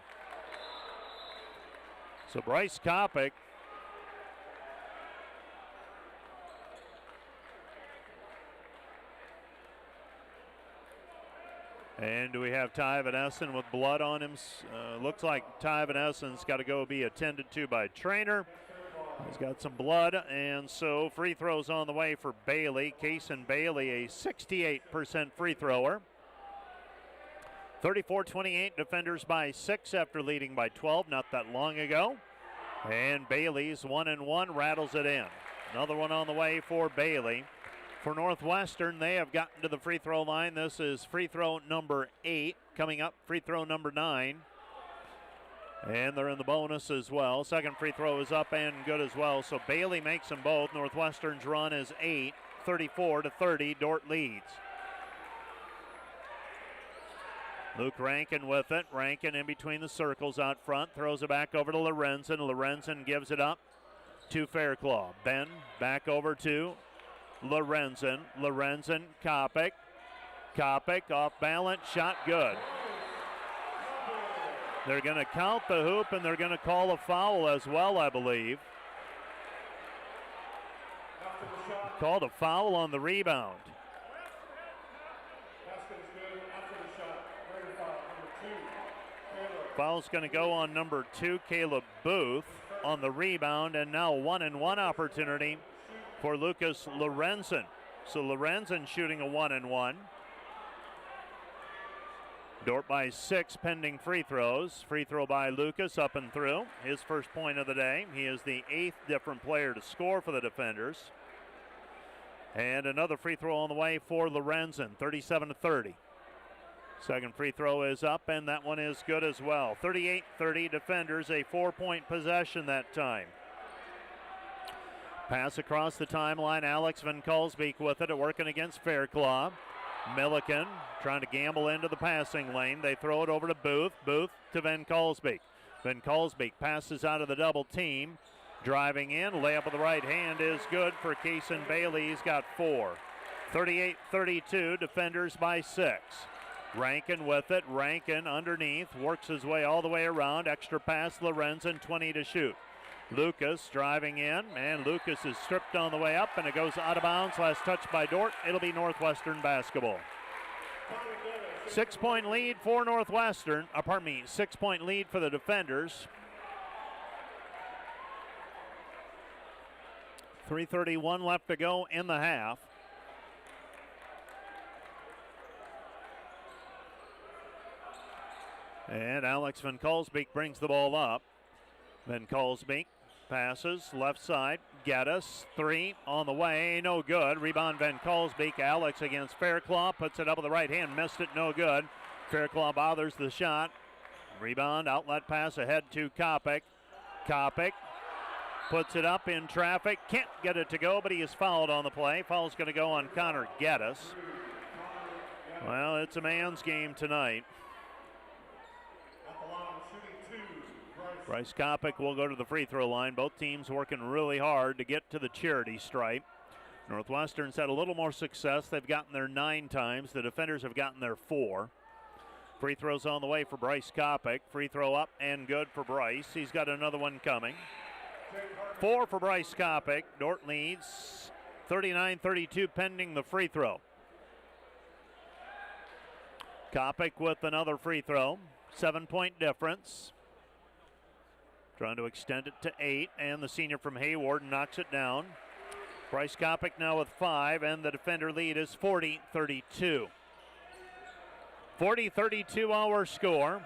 So Bryce Kopic, and do we have Ty Van Essen with blood on him? Looks like Ty Van Essen's got to go be attended to by trainer. He's got some blood, and so free throws on the way for Bailey. Kason Bailey, a 68% free thrower. 34-28, defenders by 6 after leading by 12 not that long ago. And Bailey's 1-1, rattles it in. Another one on the way for Bailey. For Northwestern, they have gotten to the free throw line. This is free throw number 8. Coming up, free throw number 9. And they're in the bonus as well. Second free throw is up and good as well. So Bailey makes them both. Northwestern's run is 8, 34-30. Dordt leads. Luke Rankin with it. Rankin in between the circles out front. Throws it back over to Lorenzen. Lorenzen gives it up to Fairclough. Then back over to Lorenzen. Lorenzen, Kopic. Kopic off balance. Shot good. They're going to count the hoop, and they're going to call a foul as well, I believe. Called a foul on the rebound. Foul's going to go on number 2, Caleb Booth, on the rebound, and now 1-and-1 opportunity for Lucas Lorenzen. So Lorenzen shooting a 1-and-1. Dordt by 6 pending free throws. Free throw by Lucas up and through. His first point of the day. He is the 8th different player to score for the defenders. And another free throw on the way for Lorenzen, 37-30. Second free throw is up, and that one is good as well. 38-30 defenders, a 4-point possession that time. Pass across the timeline. Alex Van Kalsbeek with it, working against Fairclough. Milliken trying to gamble into the passing lane. They throw it over to Booth. Booth to Van Kalsbeek. Van Kalsbeek passes out of the double team. Driving in, layup with the right hand is good for Kason Bailey. He's got 4. 38-32, defenders by 6. Rankin with it. Rankin underneath, works his way all the way around. Extra pass, Lorenzen, 20 to shoot. Lucas driving in, and Lucas is stripped on the way up, and it goes out of bounds. Last touch by Dordt. It'll be Northwestern basketball. 6-point lead for Northwestern. 6-point lead for the defenders. 3:31 left to go in the half. And Alex Van Kalsbeek brings the ball up. Van Kalsbeek passes left side. Geddes, 3 on the way, no good. Rebound Van Kalsbeek. Alex against Fairclough, puts it up with the right hand, missed it, no good. Fairclough bothers the shot. Rebound, outlet pass ahead to Kopic. Kopic puts it up in traffic, can't get it to go, but he is fouled on the play. Foul's going to go on Connor Geddes. Well, it's a man's game tonight. Bryce Kopic will go to the free throw line. Both teams working really hard to get to the charity stripe. Northwestern's had a little more success. They've gotten there 9 times. The defenders have gotten there 4. Free throws on the way for Bryce Kopic. Free throw up and good for Bryce. He's got another one coming. 4 for Bryce Kopic. Dordt leads 39-32 pending the free throw. Kopic with another free throw. 7-point difference. Trying to extend it to 8, and the senior from Hayward knocks it down. Bryce Kopic now with 5, and the defender lead is 40-32. 40-32 our score.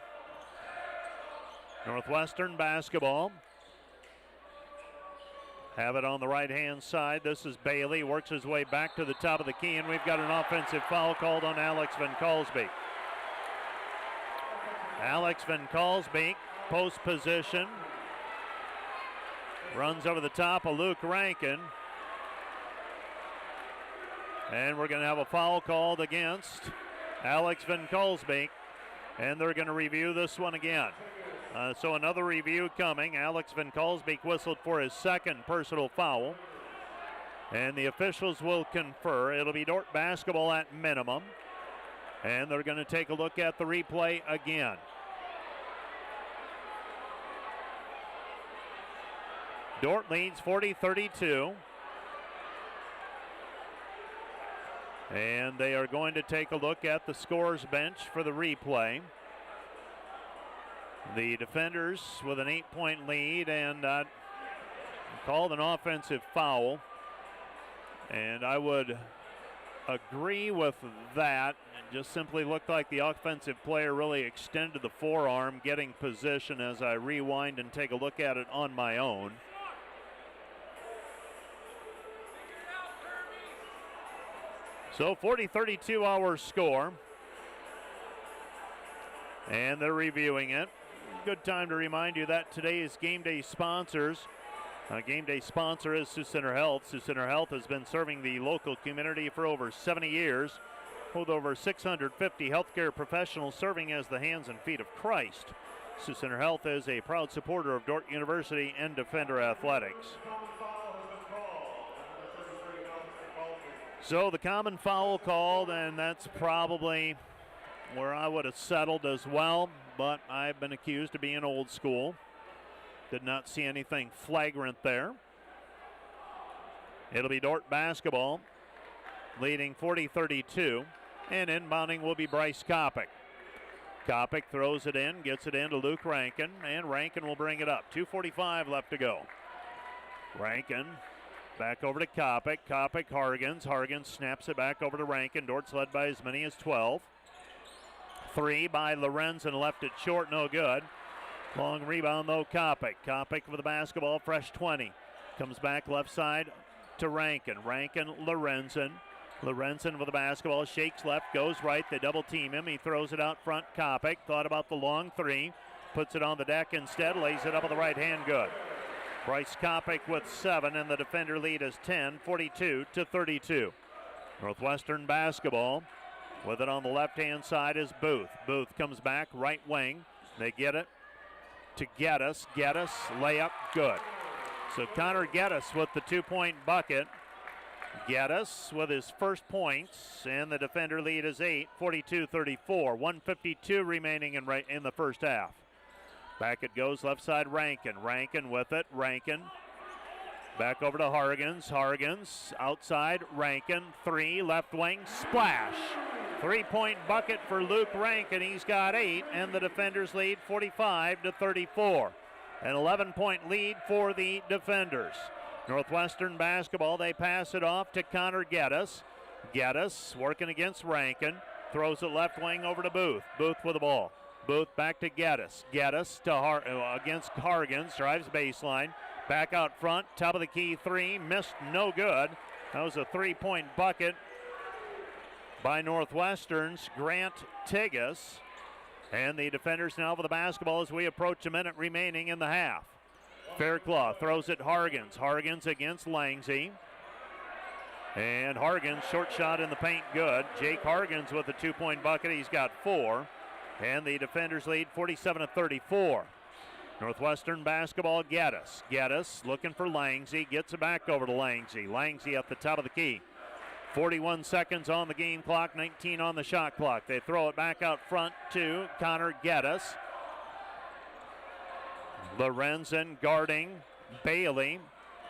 Northwestern basketball. Have it on the right-hand side. This is Bailey, works his way back to the top of the key, and we've got an offensive foul called on Alex Van Kalsbeek. Alex Van Kalsbeek, post position. Runs over the top of Luke Rankin. And we're going to have a foul called against Alex Van Kolsbeek, and they're going to review this one again. So another review coming. Alex Van Kolsbeek whistled for his second personal foul, and the officials will confer. It'll be Dordt basketball at minimum, and they're going to take a look at the replay again. Dordt leads 40-32. And they are going to take a look at the scorer's bench for the replay. The defenders with an 8-point lead and called an offensive foul. And I would agree with that. It just simply looked like the offensive player really extended the forearm, getting position as I rewind and take a look at it on my own. So 40-32 our score. And they're reviewing it. Good time to remind you that today's game day sponsors. Game day sponsor is Sioux Center Health. Sioux Center Health has been serving the local community for over 70 years, with over 650 healthcare professionals serving as the hands and feet of Christ. Sioux Center Health is a proud supporter of Dordt University and Defender Athletics. So the common foul called, and that's probably where I would have settled as well, but I've been accused of being old school. Did not see anything flagrant there. It'll be Dordt basketball leading 40-32, and inbounding will be Bryce Kopic. Kopic throws it in, gets it into Luke Rankin, and Rankin will bring it up. 2:45 left to go. Rankin back over to Kopic. Kopic, Hargens. Hargens snaps it back over to Rankin. Dordt's led by as many as 12. 3 by Lorenzen, left it short, no good. Long rebound though, Kopic. Kopic with the basketball, fresh 20. Comes back left side to Rankin. Rankin, Lorenzen. Lorenzen with the basketball, shakes left, goes right. They double team him. He throws it out front. Kopic thought about the long 3. Puts it on the deck instead, lays it up with the right hand, good. Bryce Kopic with 7, and the defender lead is 10, 42-32. Northwestern basketball. With it on the left-hand side is Booth. Booth comes back, right wing. They get it to Geddes. Geddes, layup, good. So Connor Geddes with the 2-point bucket. Geddes with his first points, and the defender lead is 8, 42-34. 1:52 remaining in the first half. Back it goes, left side Rankin. Rankin with it, Rankin. Back over to Hargens. Hargens outside, Rankin. 3, left wing, splash. 3-point bucket for Luke Rankin. He's got 8, and the defenders lead 45-34. An 11-point lead for the defenders. Northwestern basketball, they pass it off to Connor Geddes. Geddes working against Rankin. Throws it left wing over to Booth. Booth with the ball. Booth back to Geddes. Geddes to against Hargens. Drives baseline. Back out front. Top of the key 3. Missed, no good. That was a 3-point bucket by Northwestern's Grant Tigas. And the defenders now with the basketball as we approach a minute remaining in the half. Fairclough throws it Hargens. Hargens against Langsy. And Hargens, short shot in the paint, good. Jake Hargens with a 2-point bucket. He's got 4. And the defenders lead 47-34. Northwestern basketball, Geddes. Geddes looking for Langsy. Gets it back over to Langsy. Langsy at the top of the key. 41 seconds on the game clock, 19 on the shot clock. They throw it back out front to Connor Geddes. Lorenzen guarding Bailey.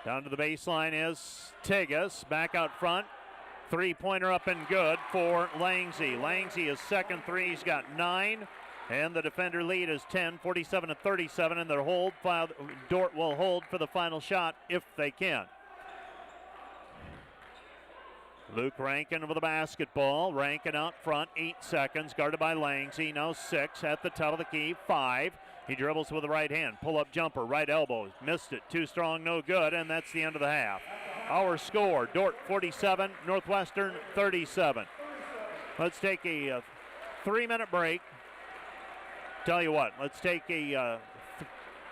Down to the baseline is Tigas. Back out front. 3-pointer up and good for Langsy. Langsy is second 3. He's got 9. And the defender lead is 10, 47-37. And their hold, Dordt will hold for the final shot if they can. Luke Rankin with the basketball. Rankin out front, 8 seconds. Guarded by Langsy. Now 6 at the top of the key. 5. He dribbles with the right hand. Pull-up jumper, right elbow. Missed it. Too strong, no good. And that's the end of the half. Our score, Dordt 47, Northwestern 37. Let's take a 3-minute break. Tell you what, let's take a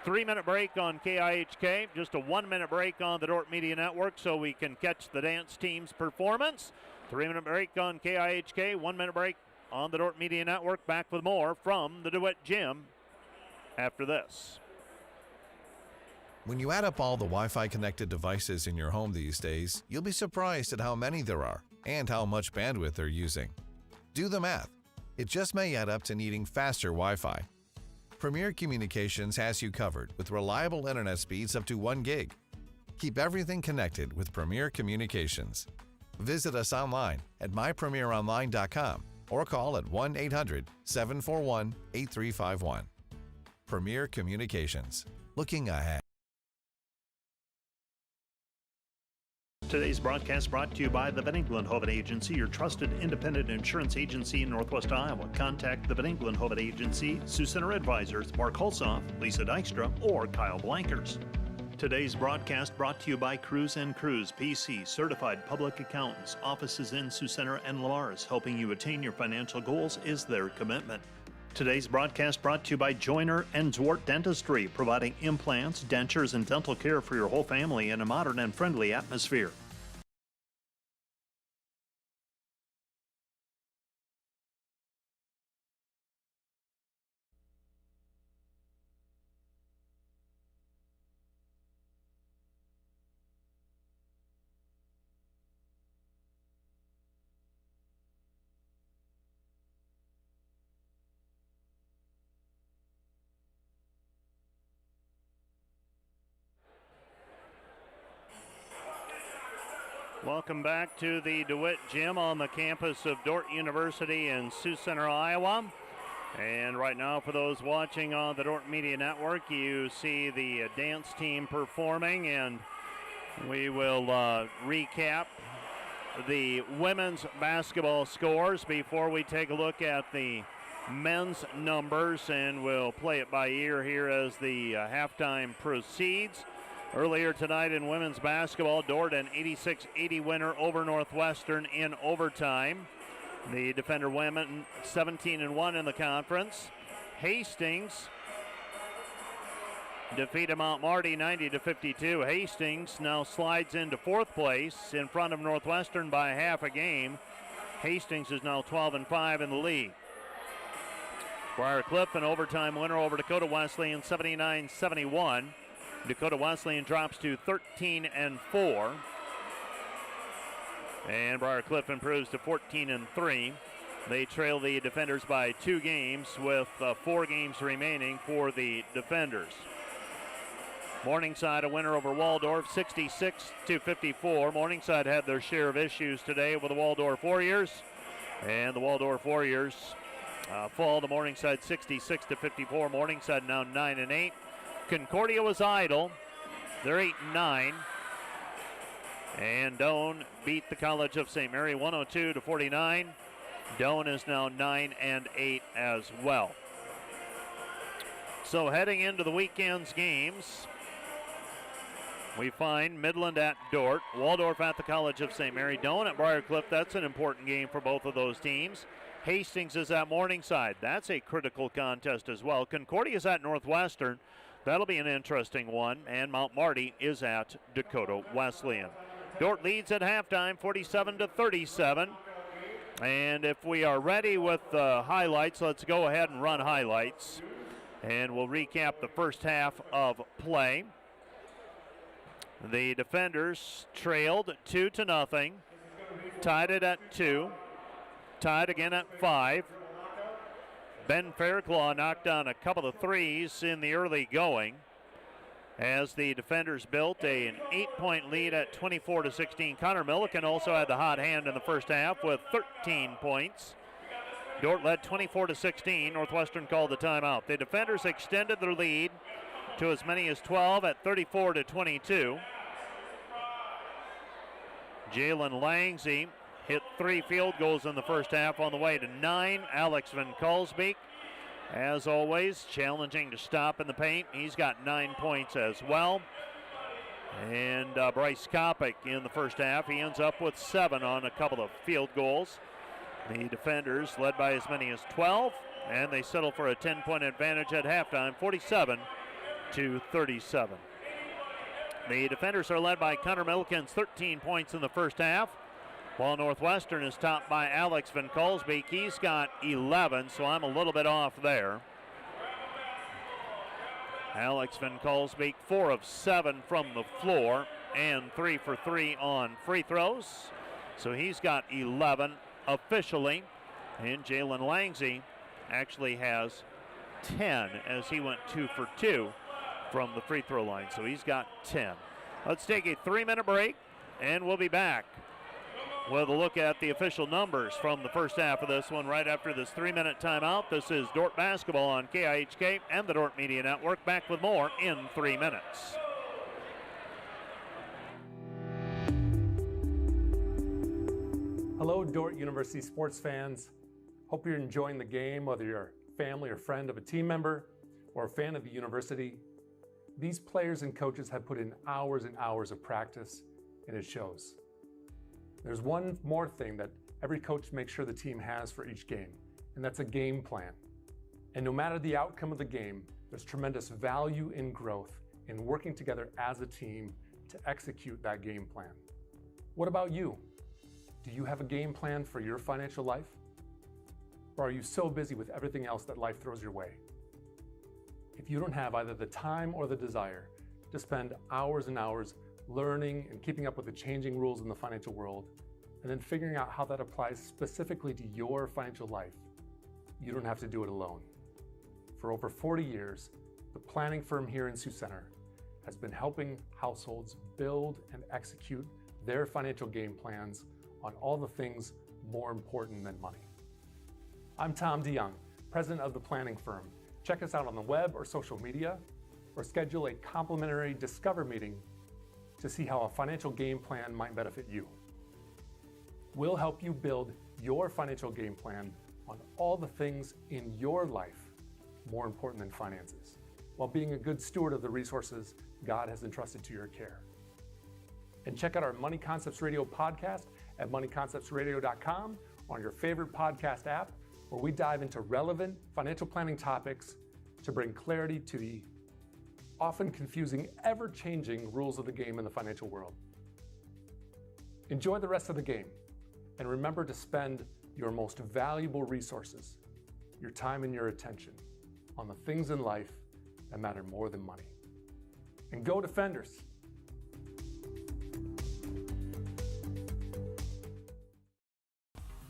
3-minute break on KIHK, just a 1-minute break on the Dordt Media Network so we can catch the dance team's performance. 3-minute break on KIHK, 1-minute break on the Dordt Media Network. Back with more from the DeWitt Gym after this. When you add up all the Wi-Fi connected devices in your home these days, you'll be surprised at how many there are and how much bandwidth they're using. Do the math. It just may add up to needing faster Wi-Fi. Premier Communications has you covered with reliable internet speeds up to 1 gig. Keep everything connected with Premier Communications. Visit us online at mypremieronline.com or call at 1-800-741-8351. Premier Communications. Looking ahead. Today's broadcast brought to you by the Van Engelen-Hoven Agency, your trusted independent insurance agency in Northwest Iowa. Contact the Van Engelen-Hoven Agency, Sioux Center Advisors, Mark Hulsoff, Lisa Dykstra, or Kyle Blankers. Today's broadcast brought to you by Cruz & Cruz, PC, certified public accountants, offices in Sioux Center and Lamar's. Helping you attain your financial goals is their commitment. Today's broadcast brought to you by Joyner and Dordt Dentistry, providing implants, dentures, and dental care for your whole family in a modern and friendly atmosphere. Welcome back to the DeWitt Gym on the campus of Dordt University in Sioux Center, Iowa. And right now, for those watching on the Dordt Media Network, you see the dance team performing, and we will recap the women's basketball scores before we take a look at the men's numbers, and we'll play it by ear here as the halftime proceeds. Earlier tonight in women's basketball, Dordt an 86-80 winner over Northwestern in overtime. The Defender women 17-1 in the conference. Hastings defeated Mount Marty 90-52. Hastings now slides into fourth place in front of Northwestern by half a game. Hastings is now 12-5 in the league. Briar Cliff an overtime winner over Dakota Wesleyan 79-71. Dakota Wesleyan drops to 13-4. And Briar Cliff improves to 14-3. They trail the Defenders by 2 games with 4 games remaining for the Defenders. Morningside a winner over Waldorf 66-54. Morningside had their share of issues today with the Waldorf Warriors. And the Waldorf Warriors fall to Morningside 66-54. Morningside now 9-8. Concordia was idle. They're 8-9. And Doane beat the College of St. Mary 102-49. Doane is now 9-8 as well. So heading into the weekend's games, we find Midland at Dordt, Waldorf at the College of St. Mary, Doane at Briar Cliff. That's an important game for both of those teams. Hastings is at Morningside. That's a critical contest as well. Concordia is at Northwestern. That'll be an interesting one. And Mount Marty is at Dakota Wesleyan. Dordt leads at halftime, 47-37. And if we are ready with the highlights, let's go ahead and run highlights. And we'll recap the first half of play. The Defenders trailed 2-0, tied it at 2, tied again at 5. Ben Fairclaw knocked down a couple of threes in the early going as the Defenders built an 8-point lead at 24-16. Connor Milliken also had the hot hand in the first half with 13 points. Dordt led 24-16. Northwestern called the timeout. The Defenders extended their lead to as many as 12 at 34-22. Jalen Langsy hit 3 field goals in the first half on the way to 9. Alex Van Kalsbeek, as always, challenging to stop in the paint. He's got 9 points as well. And Bryce Kopic in the first half, he ends up with 7 on a couple of field goals. The Defenders led by as many as 12, and they settle for a 10-point advantage at halftime, 47-37. The Defenders are led by Connor Milkins, 13 points in the first half, While Northwestern is topped by Alex Van Kolsbeek. He's got 11, so I'm a little bit off there. Alex Van Kolsbeek, 4 of 7 from the floor and 3 for 3 on free throws. So he's got 11 officially. And Jalen Langsey actually has 10 as he went 2 for 2 from the free throw line. So he's got 10. Let's take a 3-minute break, and we'll be back with a look at the official numbers from the first half of this one right after this 3-minute timeout. This is Dordt basketball on KIHK and the Dordt Media Network. Back with more in 3 minutes. Hello, Dordt University sports fans. Hope you're enjoying the game, whether you're a family or friend of a team member or a fan of the university. These players and coaches have put in hours and hours of practice, and it shows. There's one more thing that every coach makes sure the team has for each game, and that's a game plan. And no matter the outcome of the game, there's tremendous value in growth in working together as a team to execute that game plan. What about you? Do you have a game plan for your financial life? Or are you so busy with everything else that life throws your way? If you don't have either the time or the desire to spend hours and hours learning and keeping up with the changing rules in the financial world, and then figuring out how that applies specifically to your financial life, you don't have to do it alone. For over 40 years, the planning firm here in Sioux Center has been helping households build and execute their financial game plans on all the things more important than money. I'm Tom DeYoung, president of the planning firm. Check us out on the web or social media, or schedule a complimentary Discover meeting to see how a financial game plan might benefit you. We'll help you build your financial game plan on all the things in your life more important than finances, while being a good steward of the resources God has entrusted to your care. And check out our Money Concepts Radio podcast at moneyconceptsradio.com or on your favorite podcast app, where we dive into relevant financial planning topics to bring clarity to the often confusing, ever-changing rules of the game in the financial world. Enjoy the rest of the game, and remember to spend your most valuable resources, your time and your attention, on the things in life that matter more than money. And go Defenders!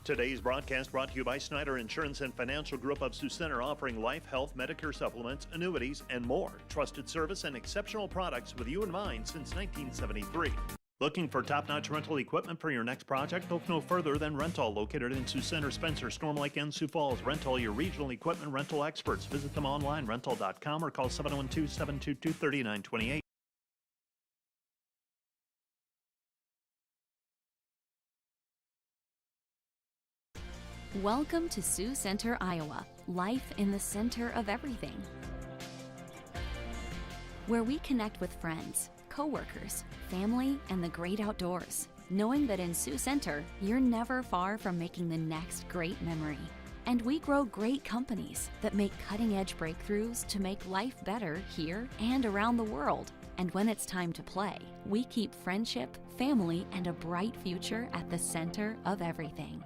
Today's broadcast brought to you by Snyder Insurance and Financial Group of Sioux Center, offering life, health, Medicare supplements, annuities, and more. Trusted service and exceptional products with you in mind since 1973. Looking for top-notch rental equipment for your next project? Look no further than Rental, located in Sioux Center, Spencer, Storm Lake, and Sioux Falls. Rental, your regional equipment rental experts. Visit them online, rental.com, or call 712-722-3928. Welcome to Sioux Center, Iowa, life in the center of everything, where we connect with friends, coworkers, family, and the great outdoors, knowing that in Sioux Center, you're never far from making the next great memory. And we grow great companies that make cutting-edge breakthroughs to make life better here and around the world. And when it's time to play, we keep friendship, family, and a bright future at the center of everything.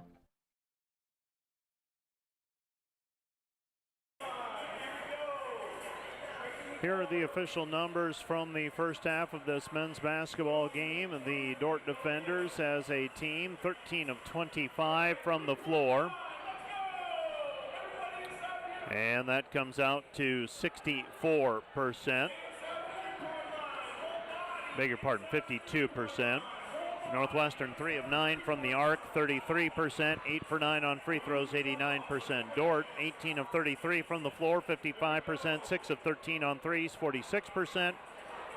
Here are the official numbers from the first half of this men's basketball game. The Dordt Defenders as a team, 13 of 25 from the floor. And that comes out to 64%. Beg your pardon, 52%. Northwestern 3 of 9 from the arc, 33%, 8 for 9 on free throws, 89%. Dordt 18 of 33 from the floor, 55%, 6 of 13 on threes, 46%,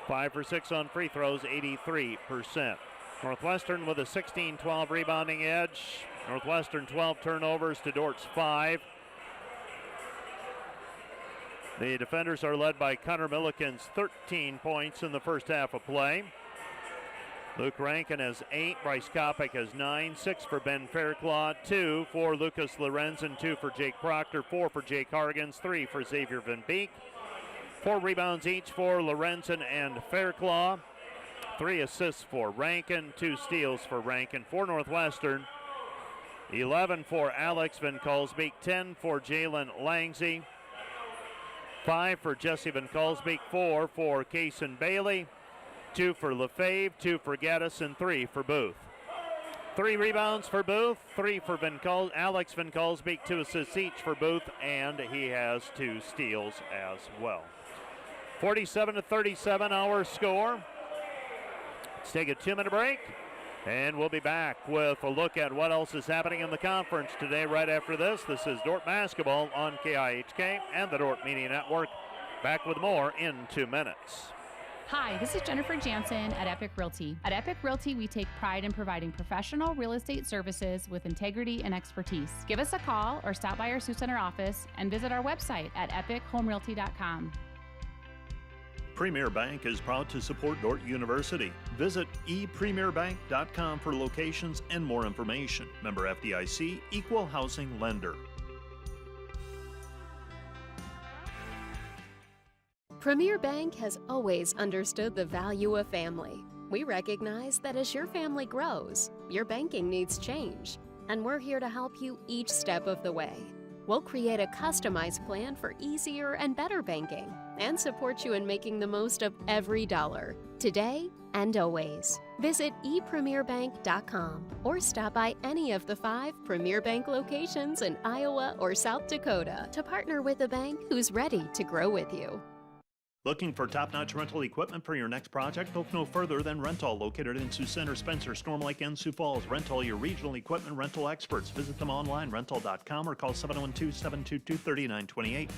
5 for 6 on free throws, 83%. Northwestern with a 16-12 rebounding edge. Northwestern 12 turnovers to Dordt's 5. The Defenders are led by Connor Milliken's 13 points in the first half of play. Luke Rankin has 8, Bryce Kopic has 9, 6 for Ben Fairclough, 2 for Lucas Lorenzen, 2 for Jake Proctor, 4 for Jake Hargens, 3 for Xavier Van Beek. 4 rebounds each for Lorenzen and Fairclough. 3 assists for Rankin, 2 steals for Rankin. For Northwestern, 11 for Alex Van Kalsbeek, 10 for Jalen Langsey, 5 for Jesse Van Kalsbeek, 4 for Kaysen Bailey, 2 for Lefebvre, 2 for Gaddis, and 3 for Booth. 3 rebounds for Booth, 3 for Alex Van Kalsbeek, 2 assists each for Booth, and he has 2 steals as well. 47-37 our score. Let's take a 2-minute break, and we'll be back with a look at what else is happening in the conference today right after this. This is Dordt basketball on KIHK and the Dordt Media Network. Back with more in 2 minutes. Hi, this is Jennifer Jansen at Epic Realty. At Epic Realty, we take pride in providing professional real estate services with integrity and expertise. Give us a call or stop by our Sioux Center office and visit our website at epichomerealty.com. Premier Bank is proud to support Dordt University. Visit epremierbank.com for locations and more information. Member FDIC, Equal Housing Lender. Premier Bank has always understood the value of family. We recognize that as your family grows, your banking needs change, and we're here to help you each step of the way. We'll create a customized plan for easier and better banking and support you in making the most of every dollar, today and always. Visit epremierbank.com or stop by any of the 5 Premier Bank locations in Iowa or South Dakota to partner with a bank who's ready to grow with you. Looking for top-notch rental equipment for your next project? Look no further than Rental, located in Sioux Center, Spencer, Storm Lake, and Sioux Falls. Rental, your regional equipment rental experts. Visit them online, rental.com, or call 712-722-3928.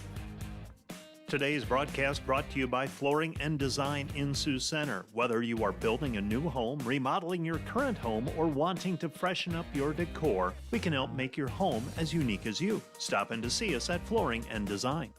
Today's broadcast brought to you by Flooring and Design in Sioux Center. Whether you are building a new home, remodeling your current home, or wanting to freshen up your decor, we can help make your home as unique as you. Stop in to see us at Flooring and Design.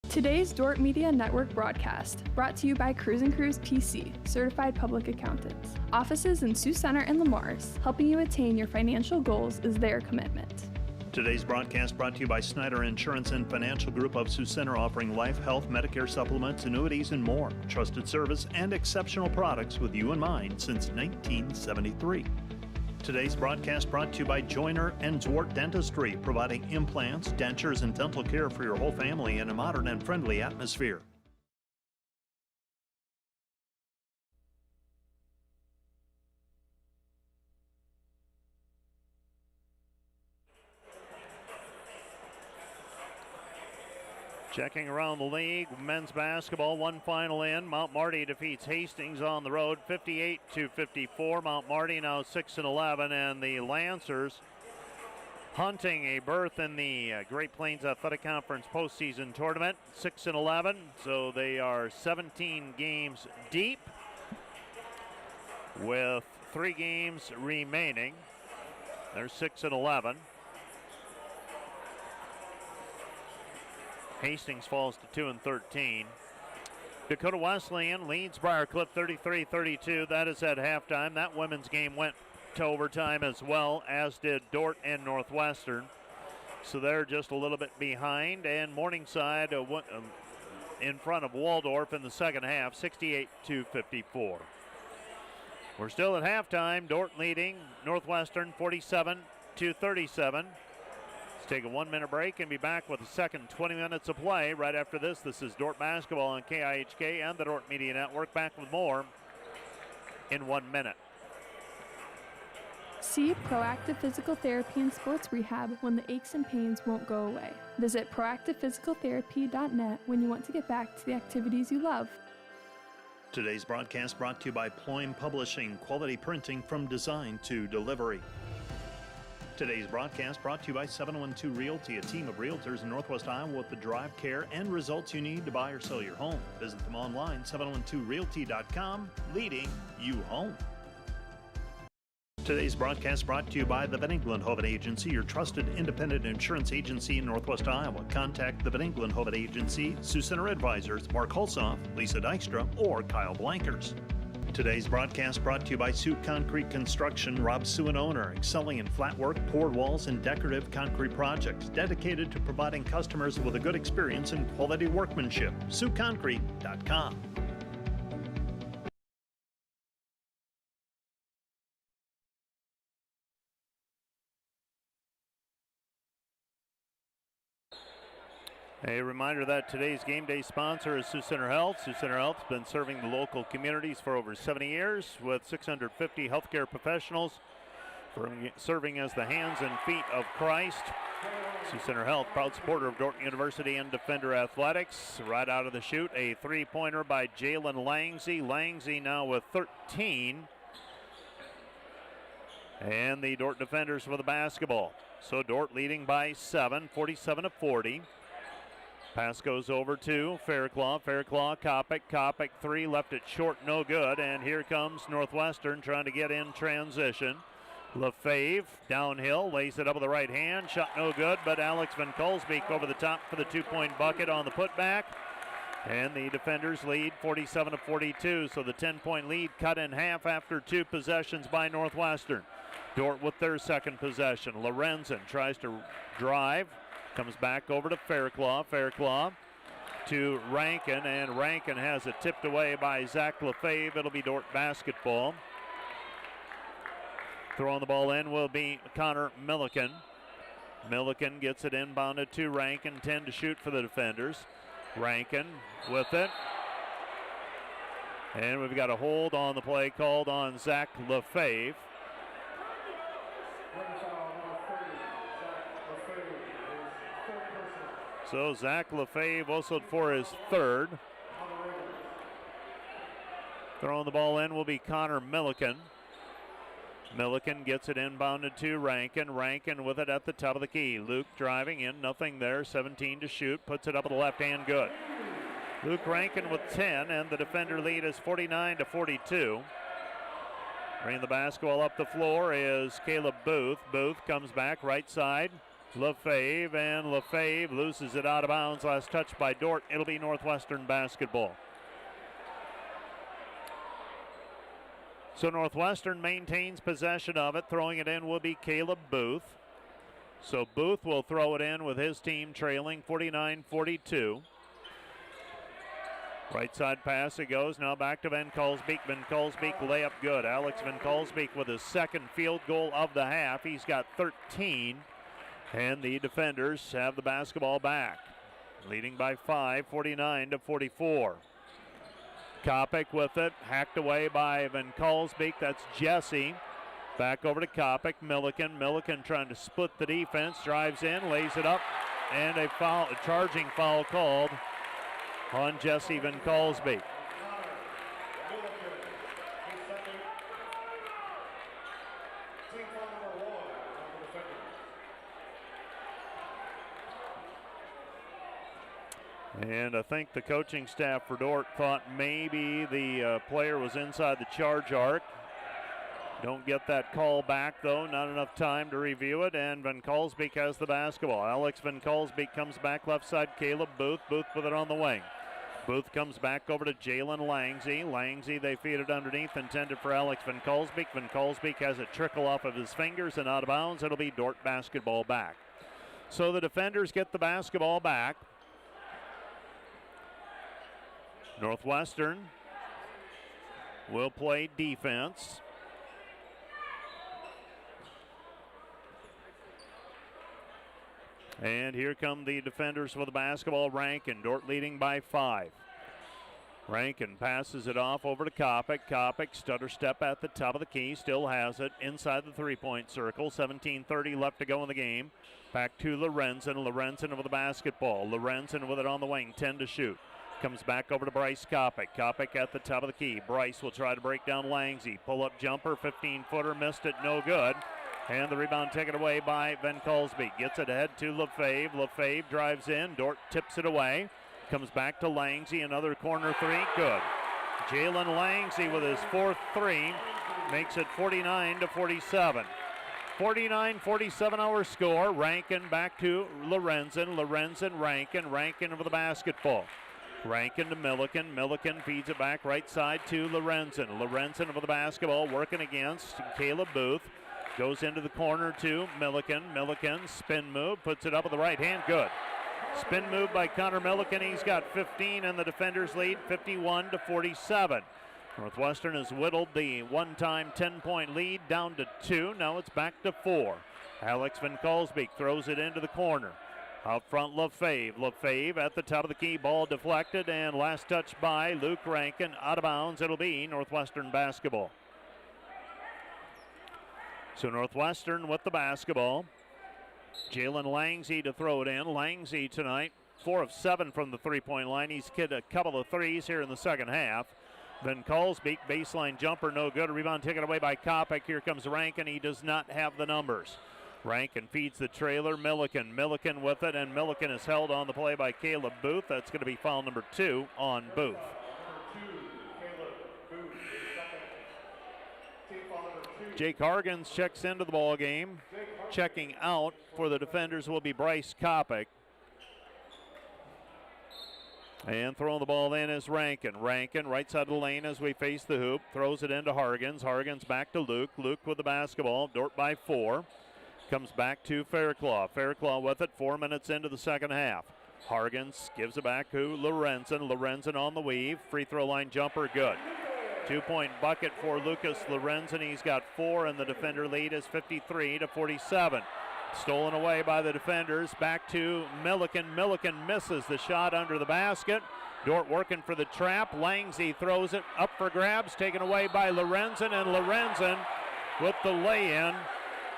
Today's Dordt Media Network broadcast, brought to you by Cruise & Cruise PC, Certified Public Accountants. Offices in Sioux Center and Lamars, helping you attain your financial goals is their commitment. Today's broadcast brought to you by Snyder Insurance and Financial Group of Sioux Center, offering life, health, Medicare supplements, annuities, and more. Trusted service and exceptional products with you in mind since 1973. Today's broadcast brought to you by Joyner and Zwart Dentistry, providing implants, dentures, and dental care for your whole family in a modern and friendly atmosphere. Checking around the league, men's basketball, one final in. Mount Marty defeats Hastings on the road, 58-54. Mount Marty now 6-11, and the Lancers hunting a berth in the Great Plains Athletic Conference postseason tournament, 6-11. So they are 17 games deep with 3 games remaining. They're 6-11. Hastings falls to 2-13. Dakota Wesleyan leads Briarcliff 33-32. That is at halftime. That women's game went to overtime as well, as did Dordt and Northwestern. So they're just a little bit behind. And Morningside in front of Waldorf in the second half, 68-54. We're still at halftime. Dordt leading Northwestern 47-37. Take a 1-minute break and be back with the second 20 minutes of play. Right after this, this is Dordt basketball on KIHK and the Dordt Media Network. Back with more in 1 minute. See Proactive Physical Therapy and Sports Rehab when the aches and pains won't go away. Visit proactivephysicaltherapy.net when you want to get back to the activities you love. Today's broadcast brought to you by Ployne Publishing, quality printing from design to delivery. Today's broadcast brought to you by 712 Realty, a team of realtors in Northwest Iowa with the drive, care, and results you need to buy or sell your home. Visit them online, 712realty.com, leading you home. Today's broadcast brought to you by the Van Engelen-Hoven Agency, your trusted independent insurance agency in Northwest Iowa. Contact the Van Engelen-Hoven Agency, Sioux Center Advisors, Mark Hulsoff, Lisa Dykstra, or Kyle Blankers. Today's broadcast brought to you by Sioux Concrete Construction, Rob Sioux and owner, excelling in flat work, poured walls, and decorative concrete projects, dedicated to providing customers with a good experience and quality workmanship. SiouxConcrete.com. A reminder that today's game day sponsor is Sioux Center Health. Sioux Center Health has been serving the local communities for over 70 years with 650 healthcare professionals serving as the hands and feet of Christ. Sioux Center Health, proud supporter of Dordt University and Defender Athletics. Right out of the chute, a three-pointer by Jalen Langsy. Langsy now with 13. And the Dordt Defenders for the basketball. So Dordt leading by 7, 47-40. Pass goes over to Fairclough. Fairclough, Kopic. Kopic, three, left it short, no good. And here comes Northwestern trying to get in transition. Lefebvre downhill, lays it up with the right hand. Shot no good, but Alex Van Kolsbeek over the top for the two-point bucket on the putback. And the Defenders lead 47-42. So the 10-point lead cut in half after two possessions by Northwestern. Dordt with their second possession. Lorenzen tries to drive. Comes back over to Fairclough. Fairclough to Rankin, and Rankin has it tipped away by Zach Lefebvre. It'll be Dordt basketball. Throwing the ball in will be Connor Milliken. Milliken gets it inbounded to Rankin. 10 to shoot for the Defenders. Rankin with it. And we've got a hold on the play called on Zach Lefebvre. So Zach Lefebvre whistled for his third. Throwing the ball in will be Connor Milliken. Milliken gets it inbounded to Rankin. Rankin with it at the top of the key. Luke driving in, nothing there. 17 to shoot, puts it up with the left hand, good. Luke Rankin with 10, and the Defender lead is 49-42. Bringing the basketball up the floor is Caleb Booth. Booth comes back right side. Lefebvre, and Lefebvre loses it out of bounds. Last touch by Dordt. It'll be Northwestern basketball. So Northwestern maintains possession of it. Throwing it in will be Caleb Booth. So Booth will throw it in with his team trailing 49-42. Right side pass it goes. Now back to Van Kolsbeek. Van Kolsbeek layup good. Alex Van Kolsbeek with his second field goal of the half. He's got 13. And the Defenders have the basketball back. Leading by 5, 49-44. Kopic with it, hacked away by Van Kolsbeek. That's Jesse. Back over to Kopic. Milliken. Milliken trying to split the defense. Drives in, lays it up, and a charging foul called on Jesse Van Kolsbeek. And I think the coaching staff for Dordt thought maybe the player was inside the charge arc. Don't get that call back, though. Not enough time to review it, and Van Kolsbeek has the basketball. Alex Van Kolsbeek comes back left side. Caleb Booth. Booth with it on the wing. Booth comes back over to Jalen Langsy. Langsy, they feed it underneath, intended for Alex Van Kolsbeek. Van Kolsbeek has it trickle off of his fingers and out of bounds. It'll be Dordt basketball back. So the Defenders get the basketball back. Northwestern will play defense. And here come the Defenders for the basketball. Rankin, Dordt leading by 5. Rankin passes it off over to Kopic. Kopic, stutter step at the top of the key, still has it inside the three-point circle. 17:30 left to go in the game. Back to Lorenzen. Lorenzen with the basketball. Lorenzen with it on the wing, 10 to shoot. Comes back over to Bryce Kopic. Kopic at the top of the key. Bryce will try to break down Langsy. Pull-up jumper, 15-footer, missed it, no good. And the rebound taken away by Van Kolsbeek. Gets it ahead to Lefebvre. Lefebvre drives in. Dordt tips it away. Comes back to Langsy. Another corner three. Good. Jalen Langsy with his fourth three makes it 49-47. 49-47 our score. Rankin back to Lorenzen. Lorenzen, Rankin. Rankin over the basketball. Rankin to Milliken. Milliken feeds it back right side to Lorenzen. Lorenzen over the basketball, working against Caleb Booth. Goes into the corner to Milliken. Milliken, spin move, puts it up with the right hand, good. Spin move by Connor Milliken. He's got 15, and the Defenders lead 51-47. Northwestern has whittled the one-time 10-point lead down to 2. Now it's back to 4. Alex Van Kolsbeek throws it into the corner. Out front, LaFave. LaFave at the top of the key. Ball deflected, and last touch by Luke Rankin. Out of bounds. It'll be Northwestern basketball. So Northwestern with the basketball. Jalen Langsy to throw it in. Langsy tonight, 4 of 7 from the three-point line. He's hit a couple of threes here in the second half. Then Callsbeek, baseline jumper, no good. Rebound taken away by Kopic. Here comes Rankin. He does not have the numbers. Rankin feeds the trailer. Milliken with it, and Milliken is held on the play by Caleb Booth. That's going to be foul number 2 on Booth. Jake Hargens checks into the ball game. Checking out for the defenders will be Bryce Kopic. And throwing the ball in is Rankin. Rankin right side of the lane as we face the hoop. Throws it into Hargens. Hargens back to Luke. Luke with the basketball. Dordt by 4. Comes back to Fairclough. Fairclough with it 4 minutes into the second half. Hargens gives it back to Lorenzen. Lorenzen on the weave. Free throw line jumper good. 2-point bucket for Lucas Lorenzen. He's got 4, and the defender lead is 53-47. Stolen away by the defenders. Back to Milliken. Milliken misses the shot under the basket. Dordt working for the trap. Langsy throws it up for grabs. Taken away by Lorenzen, and Lorenzen with the lay-in.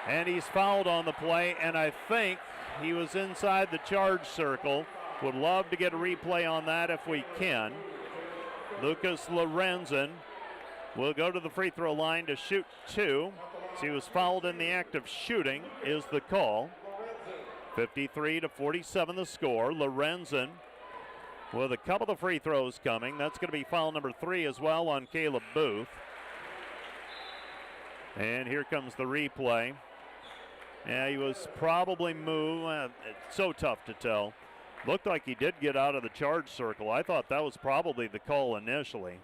And he's fouled on the play, and I think he was inside the charge circle. Would love to get a replay on that if we can. Lucas Lorenzen will go to the free throw line to shoot 2. So he was fouled in the act of shooting is the call. 53-47 the score. Lorenzen with a couple of free throws coming. That's going to be foul number 3 as well on Caleb Booth. And here comes the replay. Yeah, he was probably moved. It's so tough to tell. Looked like he did get out of the charge circle. I thought that was probably the call initially.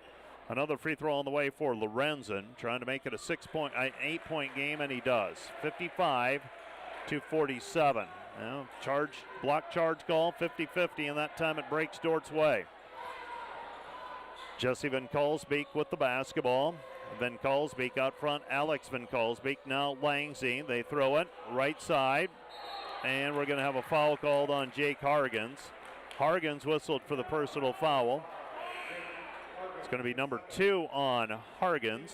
Another free throw on the way for Lorenzen, trying to make it a 8-point game, and he does. 55-47. Now, block charge call, 50-50, and that time it breaks Dordt's way. Jesse Van Kalsbeek with the basketball. Van Kalsbeek out front. Alex Van Kalsbeek, now Langsy. They throw it right side, and we're going to have a foul called on Jake Hargens. Hargens whistled for the personal foul. It's going to be number 2 on Hargens.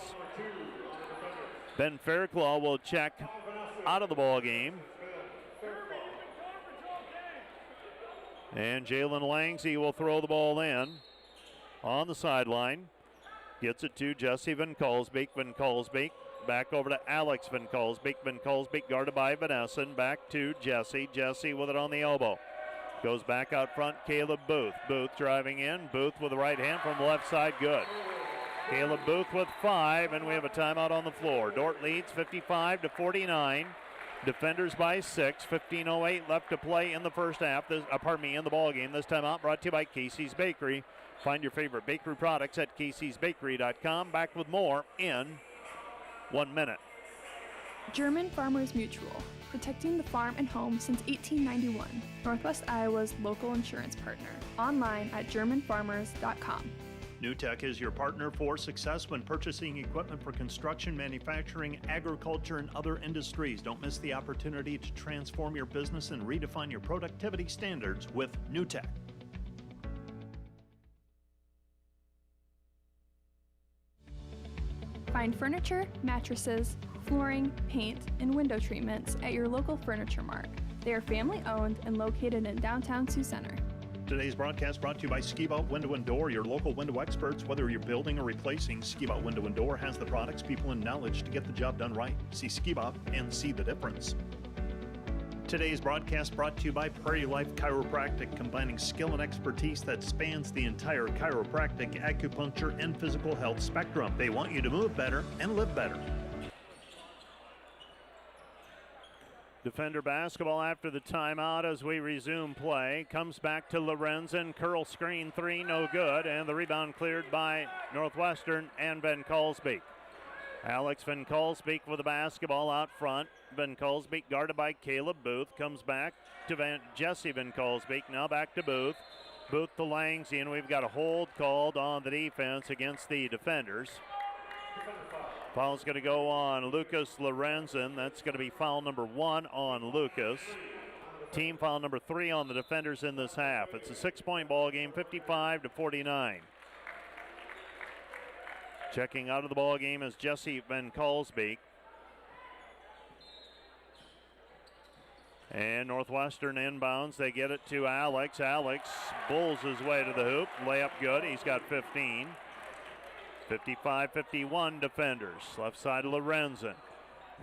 Ben Fairclough will check out of the ball game. And Jalen Langsy will throw the ball in on the sideline. Gets it to Jesse Van Kalsbeek. Van Kalsbeek back over to Alex Van Kalsbeek. Van Kalsbeek guarded by Vanessen. Back to Jesse. Jesse with it on the elbow. Goes back out front, Caleb Booth. Booth driving in. Booth with the right hand from the left side, good. Caleb Booth with 5, and we have a timeout on the floor. Dordt leads 55-49. Defenders by 6. 15:08 left to play in the first half. In the ball game. This timeout brought to you by Casey's Bakery. Find your favorite bakery products at caseysbakery.com. Back with more in 1 minute. German Farmers Mutual, protecting the farm and home since 1891. Northwest Iowa's local insurance partner. Online at germanfarmers.com. NewTek is your partner for success when purchasing equipment for construction, manufacturing, agriculture, and other industries. Don't miss the opportunity to transform your business and redefine your productivity standards with NewTek. Find furniture, mattresses, flooring, paint, and window treatments at your local Furniture Mart. They are family-owned and located in downtown Sioux Center. Today's broadcast brought to you by Ski-Bout Window and Door, your local window experts. Whether you're building or replacing, Ski-Bout Window and Door has the products, people, and knowledge to get the job done right. See Ski-Bout and see the difference. Today's broadcast brought to you by Prairie Life Chiropractic, combining skill and expertise that spans the entire chiropractic, acupuncture, and physical health spectrum. They want you to move better and live better. Defender basketball after the timeout as we resume play. Comes back to Lorenzen. Curl screen 3, no good. And the rebound cleared by Northwestern and Van Kalsbeek. Alex Van Kalsbeek with the basketball out front. Van Kalsbeek guarded by Caleb Booth. Comes back to Jesse Van Kalsbeek. Now back to Booth. Booth to Langsy, and we've got a hold called on the defense against the defenders. Foul's going to go on Lucas Lorenzen. That's going to be foul number 1 on Lucas. Team foul number 3 on the defenders in this half. It's a 6-point ball game, 55-49. Checking out of the ball game is Jesse Van Kalsbeek. And Northwestern inbounds. They get it to Alex. Alex bulls his way to the hoop. Layup good. He's got 15. 55-51 defenders. Left side of Lorenzen.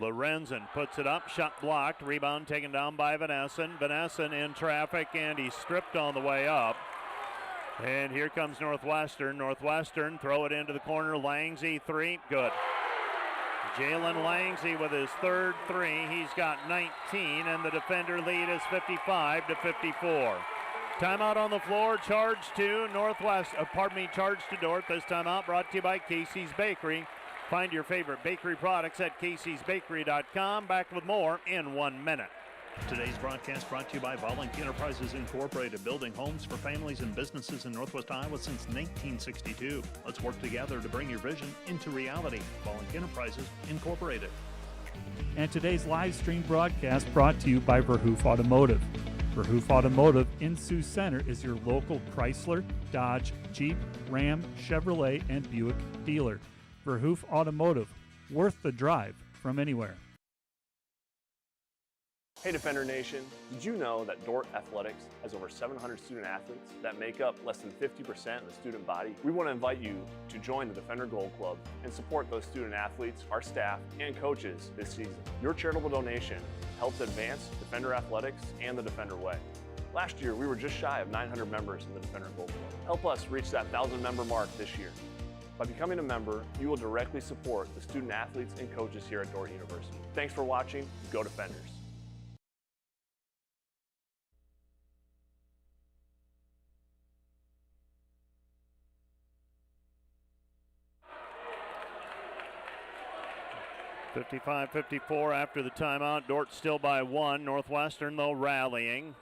Lorenzen puts it up. Shot blocked. Rebound taken down by Vanessen. Vanessen in traffic, and he's stripped on the way up. And here comes Northwestern. Northwestern throw it into the corner. Langsy, 3. Good. Jalen Langsy with his third 3. He's got 19, and the defender lead is 55-54. Timeout on the floor. Charge to charge to Dordt. This timeout brought to you by Casey's Bakery. Find your favorite bakery products at caseysbakery.com. Back with more in 1 minute. Today's broadcast brought to you by Volink Enterprises Incorporated, building homes for families and businesses in Northwest Iowa since 1962. Let's work together to bring your vision into reality. Volink Enterprises Incorporated. And today's live stream broadcast brought to you by Verhoof Automotive. Verhoof Automotive in Sioux Center is your local Chrysler, Dodge, Jeep, Ram, Chevrolet, and Buick dealer. Verhoof Automotive, worth the drive from anywhere. Hey Defender Nation, did you know that Dordt Athletics has over 700 student athletes that make up less than 50% of the student body? We want to invite you to join the Defender Gold Club and support those student athletes, our staff, and coaches this season. Your charitable donation helps advance Defender Athletics and the Defender Way. Last year, we were just shy of 900 members in the Defender Gold Club. Help us reach that 1,000 member mark this year. By becoming a member, you will directly support the student athletes and coaches here at Dordt University. Thanks for watching. Go Defenders. (55-54) after the timeout. Dordt still by 1. Northwestern, though, rallying.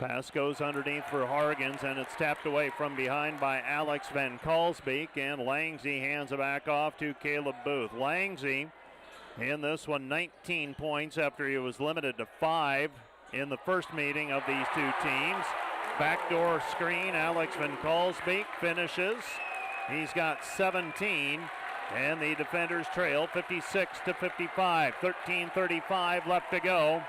Pass goes underneath for Hargens, and it's tapped away from behind by Alex Van Kalsbeek, and Langsy hands it back off to Caleb Booth. Langsy in this one, 19 points after he was limited to 5 in the first meeting of these two teams. Backdoor screen, Alex Van Kalsbeek finishes. He's got 17. And the defenders trail 56-55. 13:35 left to go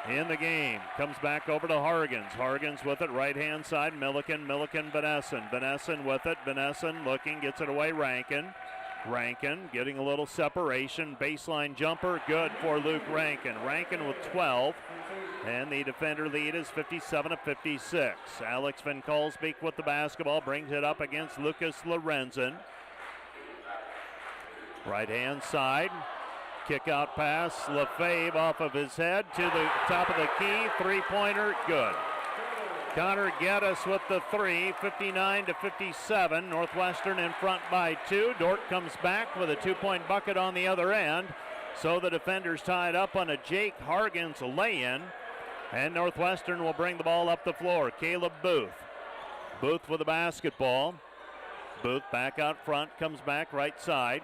in the game. Comes back over to Hargens. Hargens with it, right-hand side. Milliken, Vanessen. Vanessen with it. Vanessen looking, gets it away. Rankin getting a little separation. Baseline jumper, good for Luke Rankin. Rankin with 12. And the defender lead is 57-56. Alex Van Kalsbeek with the basketball, brings it up against Lucas Lorenzen. Right-hand side, kick out pass, Lefebvre off of his head to the top of the key, 3-pointer, good. Connor Geddes with the 3, 59-57, Northwestern in front by 2. Dordt comes back with a 2-point bucket on the other end, so the defenders tied up on a Jake Hargens lay-in, and Northwestern will bring the ball up the floor. Caleb Booth with the basketball. Booth back out front, comes back right side.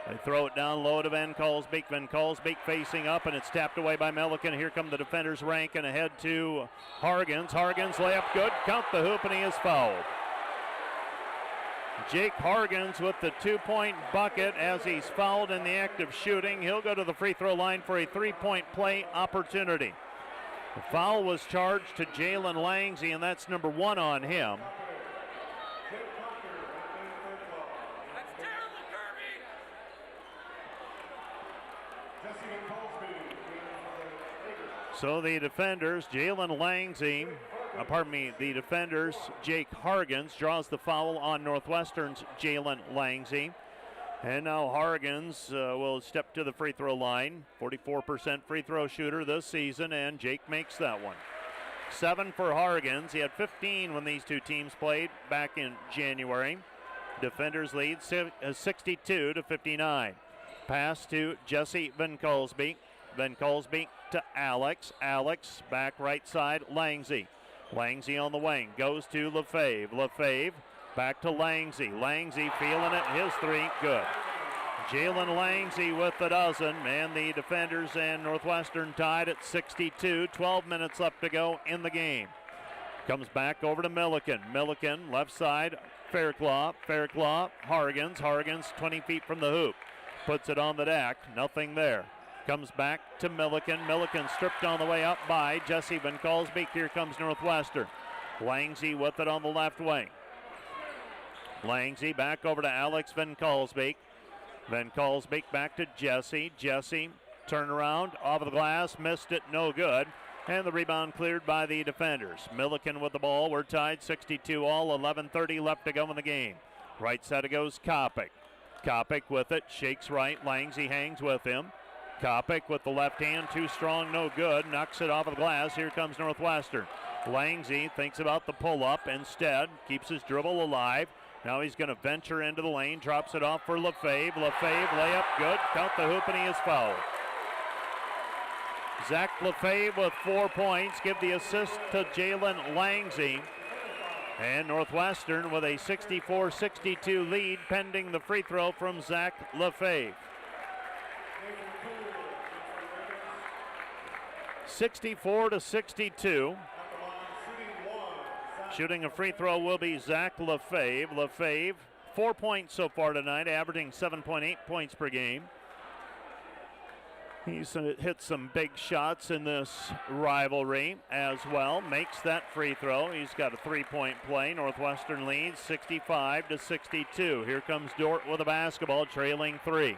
They throw it down low to Van Kalsbeek. Van Kalsbeek facing up, and it's tapped away by Milliken. Here come the defenders, Rankin ahead to Hargens. Hargens layup good. Count the hoop, and he is fouled. Jake Hargens with the 2-point bucket as he's fouled in the act of shooting. He'll go to the free throw line for a 3-point play opportunity. The foul was charged to Jalen Langsy, and that's number 1 on him. So the defenders, Jake Hargens draws the foul on Northwestern's Jalen Langsy. And now Hargens will step to the free throw line. 44% free throw shooter this season, and Jake makes that one. 7 for Hargens. He had 15 when these two teams played back in January. Defenders lead 62-59. Pass to Jesse Van Kalsbeek. Van Kalsbeek to Alex. Alex back right side, Langsy. Langsy on the wing, goes to Lefebvre. Lefebvre back to Langsy. Langsy feeling it, his 3, good. Jalen Langsy with the dozen, and the defenders and Northwestern tied at 62. 12 minutes left to go in the game. Comes back over to Milliken. Milliken, left side, Fairclough, Hargens 20 feet from the hoop. Puts it on the deck, nothing there. Comes back to Milliken. Milliken stripped on the way up by Jesse Van Kalsbeek. Here comes Northwestern. Langsy with it on the left wing. Langsy back over to Alex Van Kalsbeek. Van Kalsbeek back to Jesse. Jesse, turn around, off of the glass, missed it, no good. And the rebound cleared by the defenders. Milliken with the ball. We're tied 62 all. 11:30 left to go in the game. Right side it goes Kopic. Kopic with it. Shakes right. Langsy hangs with him. Kopic with the left hand. Too strong, no good. Knocks it off of the glass. Here comes Northwestern. Langsy thinks about the pull-up instead. Keeps his dribble alive. Now he's going to venture into the lane. Drops it off for Lefebvre. Lefebvre, layup, good. Count the hoop, and he is fouled. Zach Lefebvre with 4 points. Give the assist to Jalen Langsy. And Northwestern with a 64-62 lead pending the free throw from Zach Lefebvre. 64-62. Shooting a free throw will be Zach Lefebvre. Lefebvre, 4 points so far tonight, averaging 7.8 points per game. He's hit some big shots in this rivalry as well. Makes that free throw. He's got a 3-point play. Northwestern leads 65-62. Here comes Dordt with a basketball, trailing 3.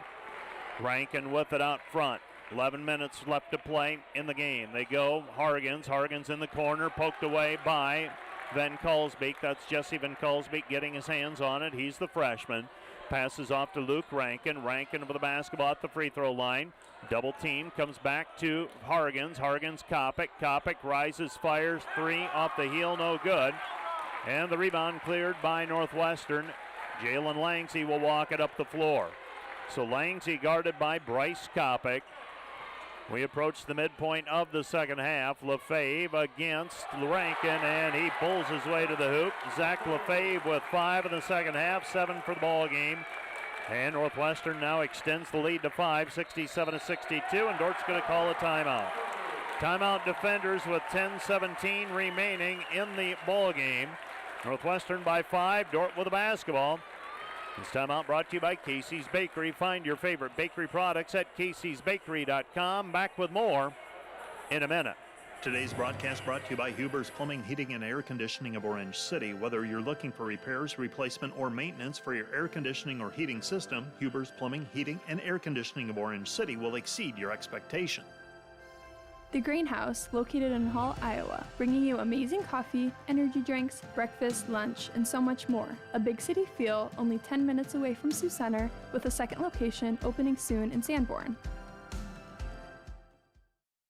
Rankin with it out front. 11 minutes left to play in the game. They go Hargens. Hargens in the corner, poked away by Van Kalsbeek. That's Jesse Van Kalsbeek getting his hands on it. He's the freshman. Passes off to Luke Rankin. Rankin with the basketball at the free throw line. Double team, comes back to Hargens. Hargens, Kopic. Kopic rises, fires, 3 off the heel, no good. And the rebound cleared by Northwestern. Jalen Langsy will walk it up the floor. So Langsy guarded by Bryce Kopic. We approach the midpoint of the second half. Lefebvre against Rankin, and he pulls his way to the hoop. Zach Lefebvre with 5 in the second half, 7 for the ball game. And Northwestern now extends the lead to 5, 67-62, and Dordt's going to call a timeout. Timeout defenders with 10:17 remaining in the ball game. Northwestern by 5, Dordt with the basketball. This timeout brought to you by Casey's Bakery. Find your favorite bakery products at caseysbakery.com. Back with more in a minute. Today's broadcast brought to you by Huber's Plumbing, Heating, and Air Conditioning of Orange City. Whether you're looking for repairs, replacement, or maintenance for your air conditioning or heating system, Huber's Plumbing, Heating, and Air Conditioning of Orange City will exceed your expectation. The Greenhouse, located in Hall, Iowa, bringing you amazing coffee, energy drinks, breakfast, lunch, and so much more. A big city feel, only 10 minutes away from Sioux Center, with a second location opening soon in Sanborn.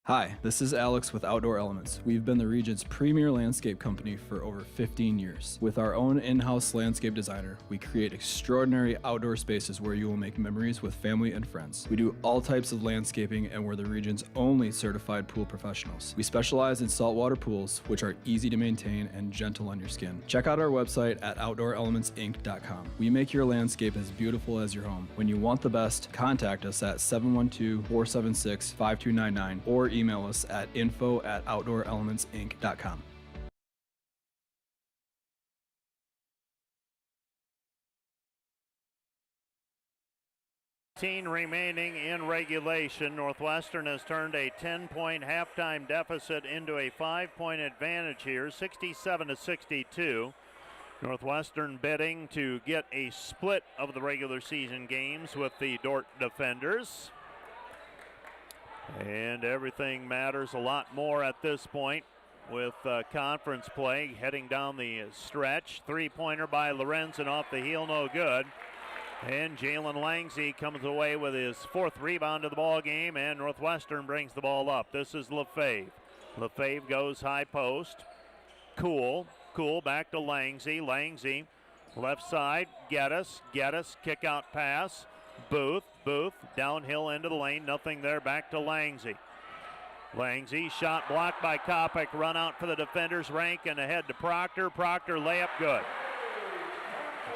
Hi, this is Alex with Outdoor Elements. We've been the region's premier landscape company for over 15 years. With our own in-house landscape designer, we create extraordinary outdoor spaces where you will make memories with family and friends. We do all types of landscaping, and we're the region's only certified pool professionals. We specialize in saltwater pools, which are easy to maintain and gentle on your skin. Check out our website at OutdoorElementsInc.com. We make your landscape as beautiful as your home. When you want the best, contact us at 712-476-5299 or email us at info@OutdoorElementsInc.com. Remaining in regulation. Northwestern has turned a 10-point halftime deficit into a 5-point advantage here, 67-62. Northwestern bidding to get a split of the regular season games with the Dordt defenders. And everything matters a lot more at this point with conference play heading down the stretch. 3-pointer by Lorenzen off the heel, no good. And Jalen Langsy comes away with his 4th rebound of the ball game, and Northwestern brings the ball up. This is Lefebvre. Lefebvre goes high post. Cool, back to Langsy. Langsy, left side, Geddes, kick out pass. Booth, downhill into the lane, nothing there, back to Langsy. Langsy, shot blocked by Kopic, run out for the defenders, Rankin ahead to Proctor, layup good.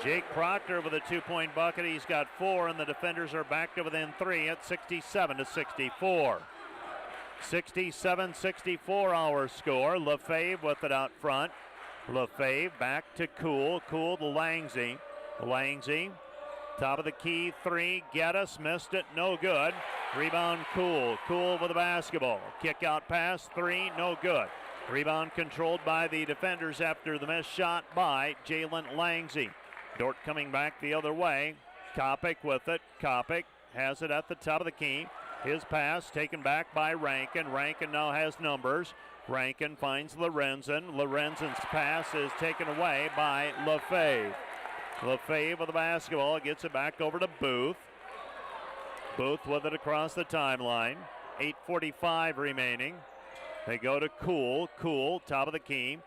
Jake Proctor with a 2-point bucket. He's got 4, and the defenders are back to within 3 at 67-64. 67-64 our score. Lefebvre with it out front. Lefebvre back to Cool. Cool to Langsy. Langsy, top of the key, 3. Geddes missed it, no good. Rebound Cool. Cool with the basketball. Kick out pass, 3, no good. Rebound controlled by the defenders after the missed shot by Jalen Langsy. Dordt coming back the other way. Kopic with it. Kopic has it at the top of the key. His pass taken back by Rankin. Rankin now has numbers. Rankin finds Lorenzen. Lorenzen's pass is taken away by Lefebvre. Lefebvre with the basketball gets it back over to Booth. Booth with it across the timeline. 8:45 remaining. They go to Cool. Cool, top of the key.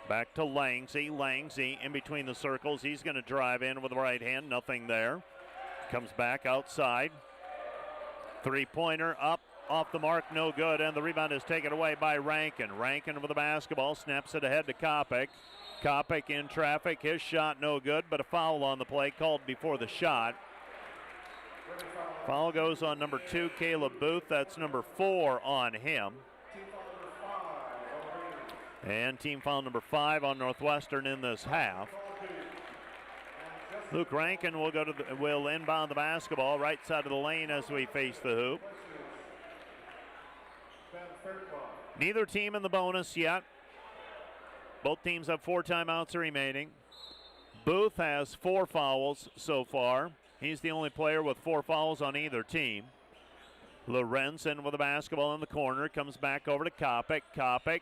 Back to Langsy. Langsy in between the circles. He's going to drive in with the right hand. Nothing there. Comes back outside. 3-pointer up, off the mark, no good, and the rebound is taken away by Rankin. Rankin with the basketball, snaps it ahead to Kopic. Kopic in traffic, his shot no good, but a foul on the play called before the shot. Foul goes on number 2, Caleb Booth. That's number 4 on him. And team foul number 5 on Northwestern in this half. Luke Rankin will inbound the basketball right side of the lane as we face the hoop. Neither team in the bonus yet. Both teams have 4 timeouts remaining. Booth has 4 fouls so far. He's the only player with 4 fouls on either team. Lorenzen with the basketball in the corner. Comes back over to Kopic. Kopic,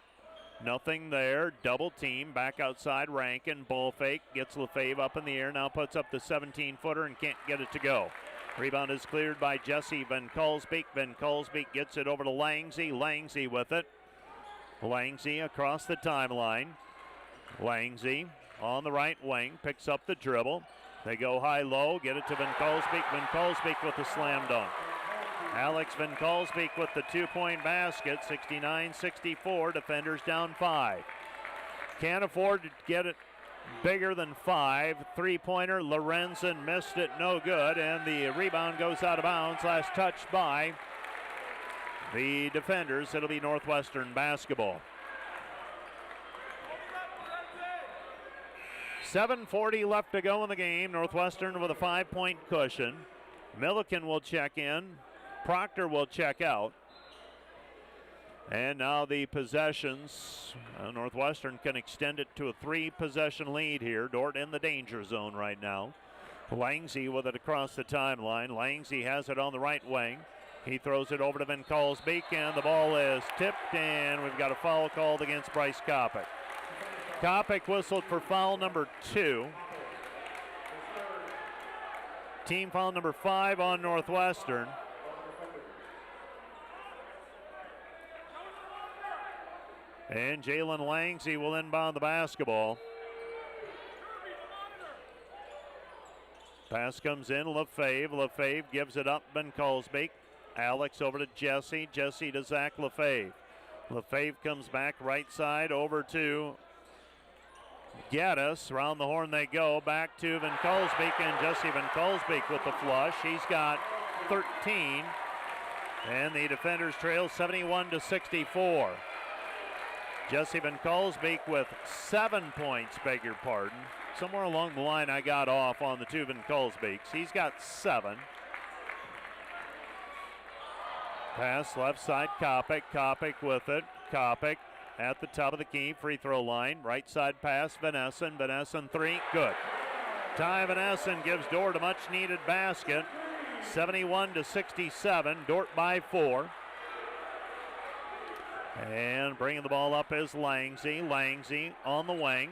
nothing there. Double team. Back outside. Rankin. Bull fake. Gets Lefebvre up in the air. Now puts up the 17-footer and can't get it to go. Rebound is cleared by Jesse Van Kolsbeek. Van Kolsbeek gets it over to Langsy. Langsy with it. Langsy across the timeline. Langsy on the right wing. Picks up the dribble. They go high-low. Get it to Van Kolsbeek. Van Kolsbeek with the slam dunk. Alex Van Kolsbeek with the 2-point basket. 69-64. Defenders down 5. Can't afford to get it bigger than 5. 3-pointer. Lorenzen missed it. No good. And the rebound goes out of bounds. Last touch by the defenders. It'll be Northwestern basketball. 7:40 left to go in the game. Northwestern with a 5-point cushion. Milliken will check in. Proctor will check out. And now the possessions. Northwestern can extend it to a 3-possession lead here. Dordt in the danger zone right now. Langsy with it across the timeline. Langsy has it on the right wing. He throws it over to Van Kolsbeek, and the ball is tipped, and we've got a foul called against Bryce Kopic. Kopic whistled for foul number 2. Team foul number 5 on Northwestern. And Jalen Langsy will inbound the basketball. Pass comes in, Lefebvre. Lefebvre gives it up, Van Kolsbeek. Alex over to Jesse. Jesse to Zach Lefebvre. Lefebvre comes back right side over to Geddes. Around the horn they go. Back to Van Kolsbeek, and Jesse Van Kolsbeek with the flush. He's got 13. And the defenders trail 71-64. Jesse Van Kolsbeek with 7 points, beg your pardon. Somewhere along the line I got off on the 2 Van Kolsbeeks. He's got 7. Pass left side, Kopic. Kopic with it. Kopic at the top of the key, free throw line. Right side pass, Van Essen. Van Essen 3, good. Ty Van Essen gives Dordt a much needed basket. 71-67, Dordt by 4. And bringing the ball up is Langsy. Langsy on the wing.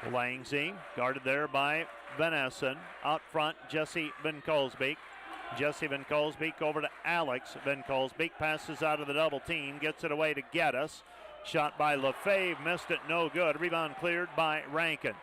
Langsy guarded there by Van Essen. Out front, Jesse Van Kolsbeek. Jesse Van Kolsbeek over to Alex Van Kolsbeek. Passes out of the double team. Gets it away to Geddes. Shot by Lefebvre. Missed it. No good. Rebound cleared by Rankin.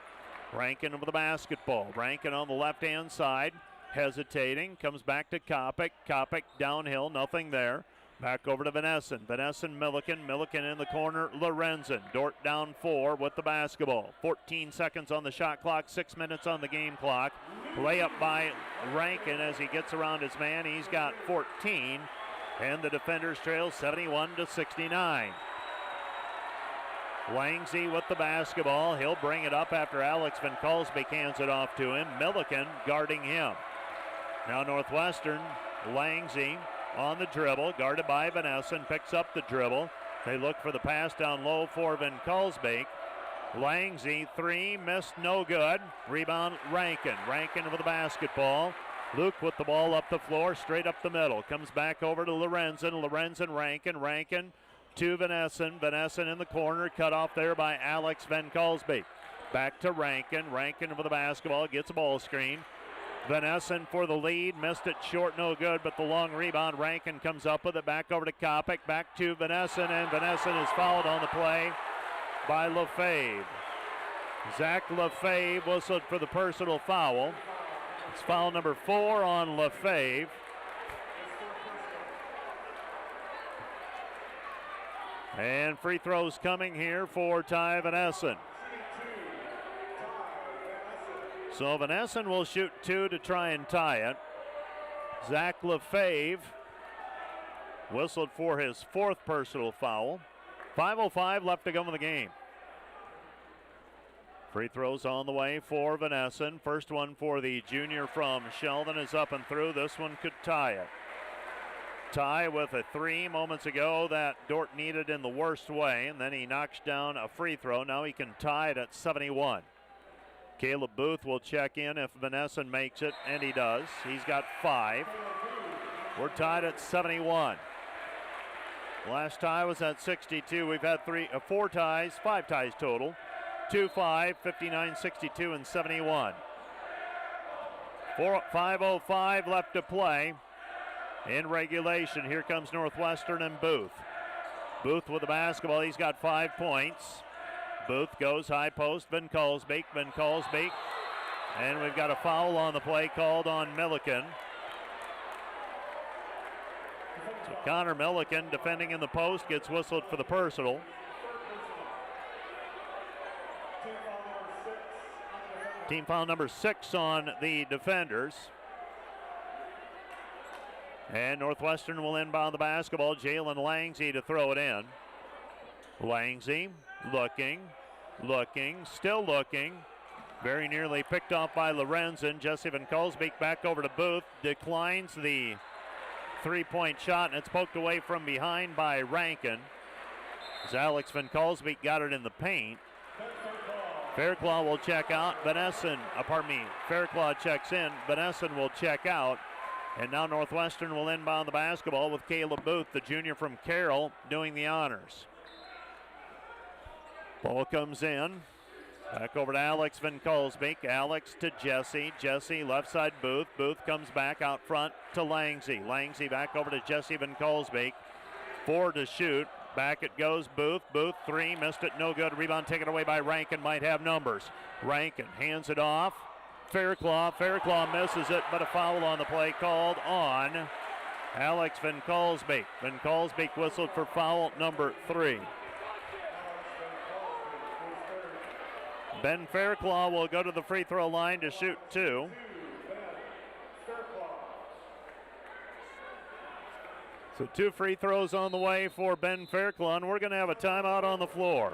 Rankin with the basketball. Rankin on the left-hand side. Hesitating. Comes back to Kopic. Kopic downhill. Nothing there. Back over to Vanessen. Vanessen, Milliken. Milliken in the corner. Lorenzen. Dordt down 4 with the basketball. 14 seconds on the shot clock. 6 minutes on the game clock. Layup by Rankin as he gets around his man. He's got 14. And the defenders trail 71-69. Langsy with the basketball. He'll bring it up after Alex Van Kalsbeek hands it off to him. Milliken guarding him. Now Northwestern, Langsy on the dribble, guarded by Vanessen, picks up the dribble. They look for the pass down low for Van Kalsbeek. Langsy, 3, missed, no good. Rebound, Rankin. Rankin with the basketball. Luke with the ball up the floor, straight up the middle. Comes back over to Lorenzen. Lorenzen, Rankin. Rankin to Vanessen. Vanessen in the corner, cut off there by Alex Van Kalsbeek. Back to Rankin. Rankin with the basketball, gets a ball screen. Vanessen for the lead, missed it short, no good, but the long rebound, Rankin comes up with it, back over to Kopic, back to Vanessen, and Vanessen is fouled on the play by Lefebvre. Zach Lefebvre whistled for the personal foul. It's foul number 4 on Lefebvre. And free throws coming here for Ty Vanessen. So Vanessen will shoot 2 to try and tie it. Zach Lefebvre whistled for his 4th personal foul. 5:05 left to go in the game. Free throws on the way for Vanessen. First one for the junior from Sheldon is up and through. This one could tie it. Ty with a 3 moments ago that Dordt needed in the worst way, and then he knocks down a free throw. Now he can tie it at 71. Caleb Booth will check in if Vanessen makes it, and he does. He's got 5. We're tied at 71. Last tie was at 62. We've had 5 ties total. 2-5, 59, 62, and 71. 5:05 left to play in regulation. Here comes Northwestern and Booth. Booth with the basketball. He's got 5 points. Booth goes high post, Van Kalsbeek, and we've got a foul on the play called on Milliken. So Connor Milliken, defending in the post, gets whistled for the personal. Team foul number 6 on the defenders. And Northwestern will inbound the basketball. Jalen Langsy to throw it in. Langsy looking, still looking. Very nearly picked off by Lorenzen. Jesse Van Kalsbeek back over to Booth. Declines the 3-point shot, and it's poked away from behind by Rankin. As Alex Van Kalsbeek got it in the paint. Fairclough will check out. Fairclough checks in. Vanessen will check out. And now Northwestern will inbound the basketball with Caleb Booth, the junior from Carroll, doing the honors. Ball comes in. Back over to Alex Van Kalsbeek. Alex to Jesse. Jesse left side Booth. Booth comes back out front to Langsy. Langsy back over to Jesse Van Kalsbeek. 4 to shoot. Back it goes. Booth. Booth 3. Missed it. No good. Rebound taken away by Rankin. Might have numbers. Rankin hands it off. Fairclough. Fairclough misses it, but a foul on the play called on Alex Van Kalsbeek. Van Kalsbeek whistled for foul number 3. Ben Fairclough will go to the free throw line to shoot 2. So 2 free throws on the way for Ben Fairclough, and we're going to have a timeout on the floor.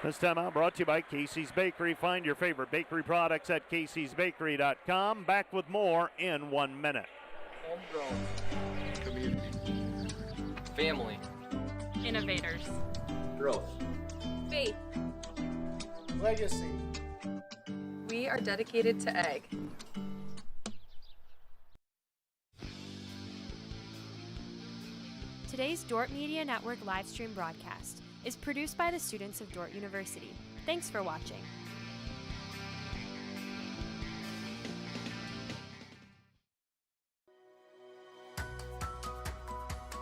This timeout brought to you by Casey's Bakery. Find your favorite bakery products at caseysbakery.com. Back with more in 1 minute. Homegrown. Community. Family. Innovators. Growth. Faith. Legacy. We are dedicated to egg. Today's Dordt Media Network live stream broadcast is produced by the students of Dordt University. Thanks for watching.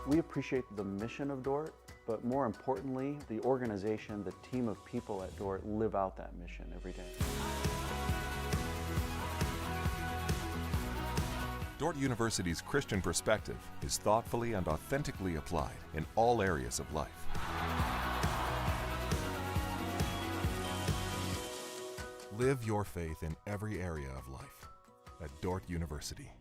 We appreciate the mission of Dordt, but more importantly, the organization, the team of people at Dordt live out that mission every day. Dordt University's Christian perspective is thoughtfully and authentically applied in all areas of life. Live your faith in every area of life at Dordt University.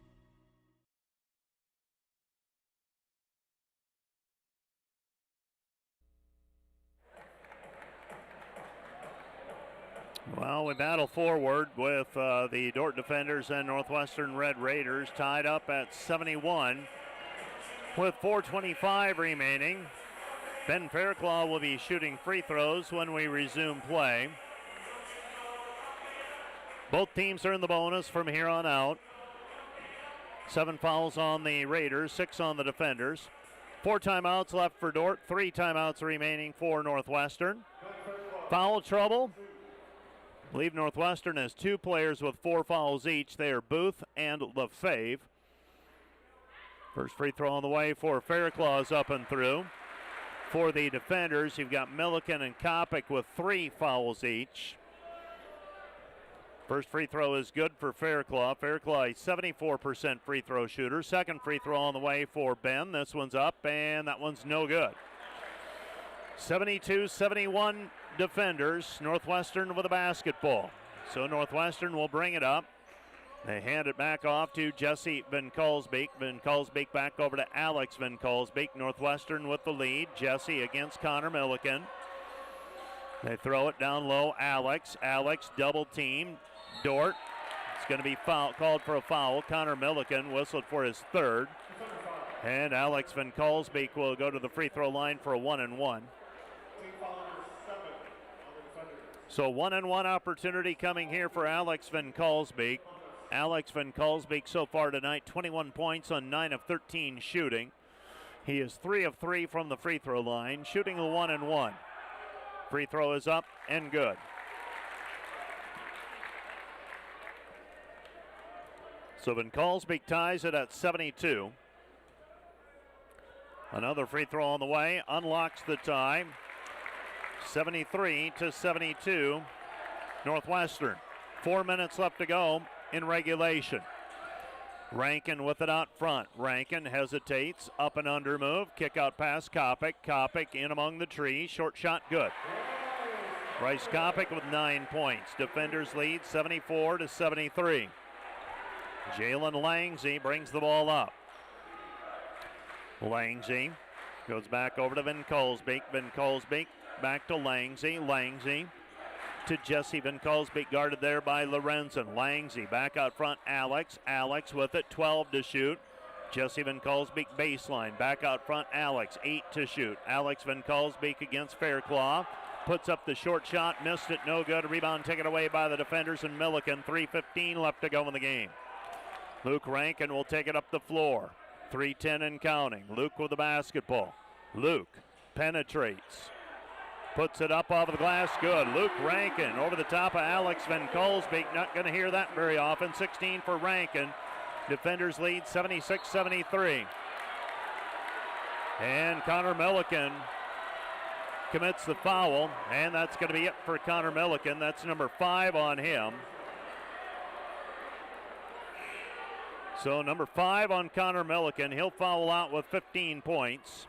Well, we battle forward with the Dordt Defenders and Northwestern Red Raiders tied up at 71 with 4:25 remaining. Ben Fairclough will be shooting free throws when we resume play. Both teams are in the bonus from here on out. 7 fouls on the Raiders, 6 on the Defenders. 4 timeouts left for Dordt, 3 timeouts remaining for Northwestern. Foul trouble. I believe Northwestern has 2 players with 4 fouls each. They are Booth and LaFave. First free throw on the way for Fairclough's up and through. For the Defenders, you've got Milliken and Kopic with 3 fouls each. First free throw is good for Fairclough. Fairclough, a 74% free throw shooter. Second free throw on the way for Ben. This one's up, and that one's no good. 72-71 Defenders. Northwestern with a basketball. So Northwestern will bring it up. They hand it back off to Jesse Van Kalsbeek. Van Kalsbeek back over to Alex Van Kalsbeek. Northwestern with the lead. Jesse against Connor Milliken. They throw it down low. Alex double team. Dordt. It's going to be called for a foul. Connor Milliken whistled for his 3rd. And Alex Van Kalsbeek will go to the free throw line for a 1-and-1. So 1-and-1 opportunity coming here for Alex Van Kalsbeek. Alex Van Kalsbeek so far tonight, 21 points on 9 of 13 shooting. He is 3 of 3 from the free throw line, shooting a 1-and-1. Free throw is up and good. So Van Kalsbeek ties it at 72. Another free throw on the way, unlocks the tie. 73-72, Northwestern. 4 minutes left to go in regulation. Rankin with it out front. Rankin hesitates, up and under move, kick out pass Kopic. Kopic in among the trees, short shot good. Bryce Kopic with 9 points. Defenders lead 74-73. Jalen Langsy brings the ball up. Langsy goes back over to Van Kalsbeek. Van Kalsbeek back to Langsy. Langsy to Jesse Van Kalsbeek, guarded there by Lorenzen. Langsy back out front. Alex with it, 12 to shoot. Jesse Van Kalsbeek baseline. Back out front. Alex, 8 to shoot. Alex Van Kalsbeek against Fairclough. Puts up the short shot, missed it, no good. Rebound taken away by the Defenders and Milliken. 3:15 left to go in the game. Luke Rankin will take it up the floor. 3:10 and counting. Luke with the basketball. Luke penetrates. Puts it up off the glass, good. Luke Rankin over the top of Alex Van Kalsbeek. Not going to hear that very often. 16 for Rankin. Defenders lead 76-73. And Connor Milliken commits the foul, and that's going to be it for Connor Milliken. That's number 5 on him. So number 5 on Connor Milliken. He'll foul out with 15 points.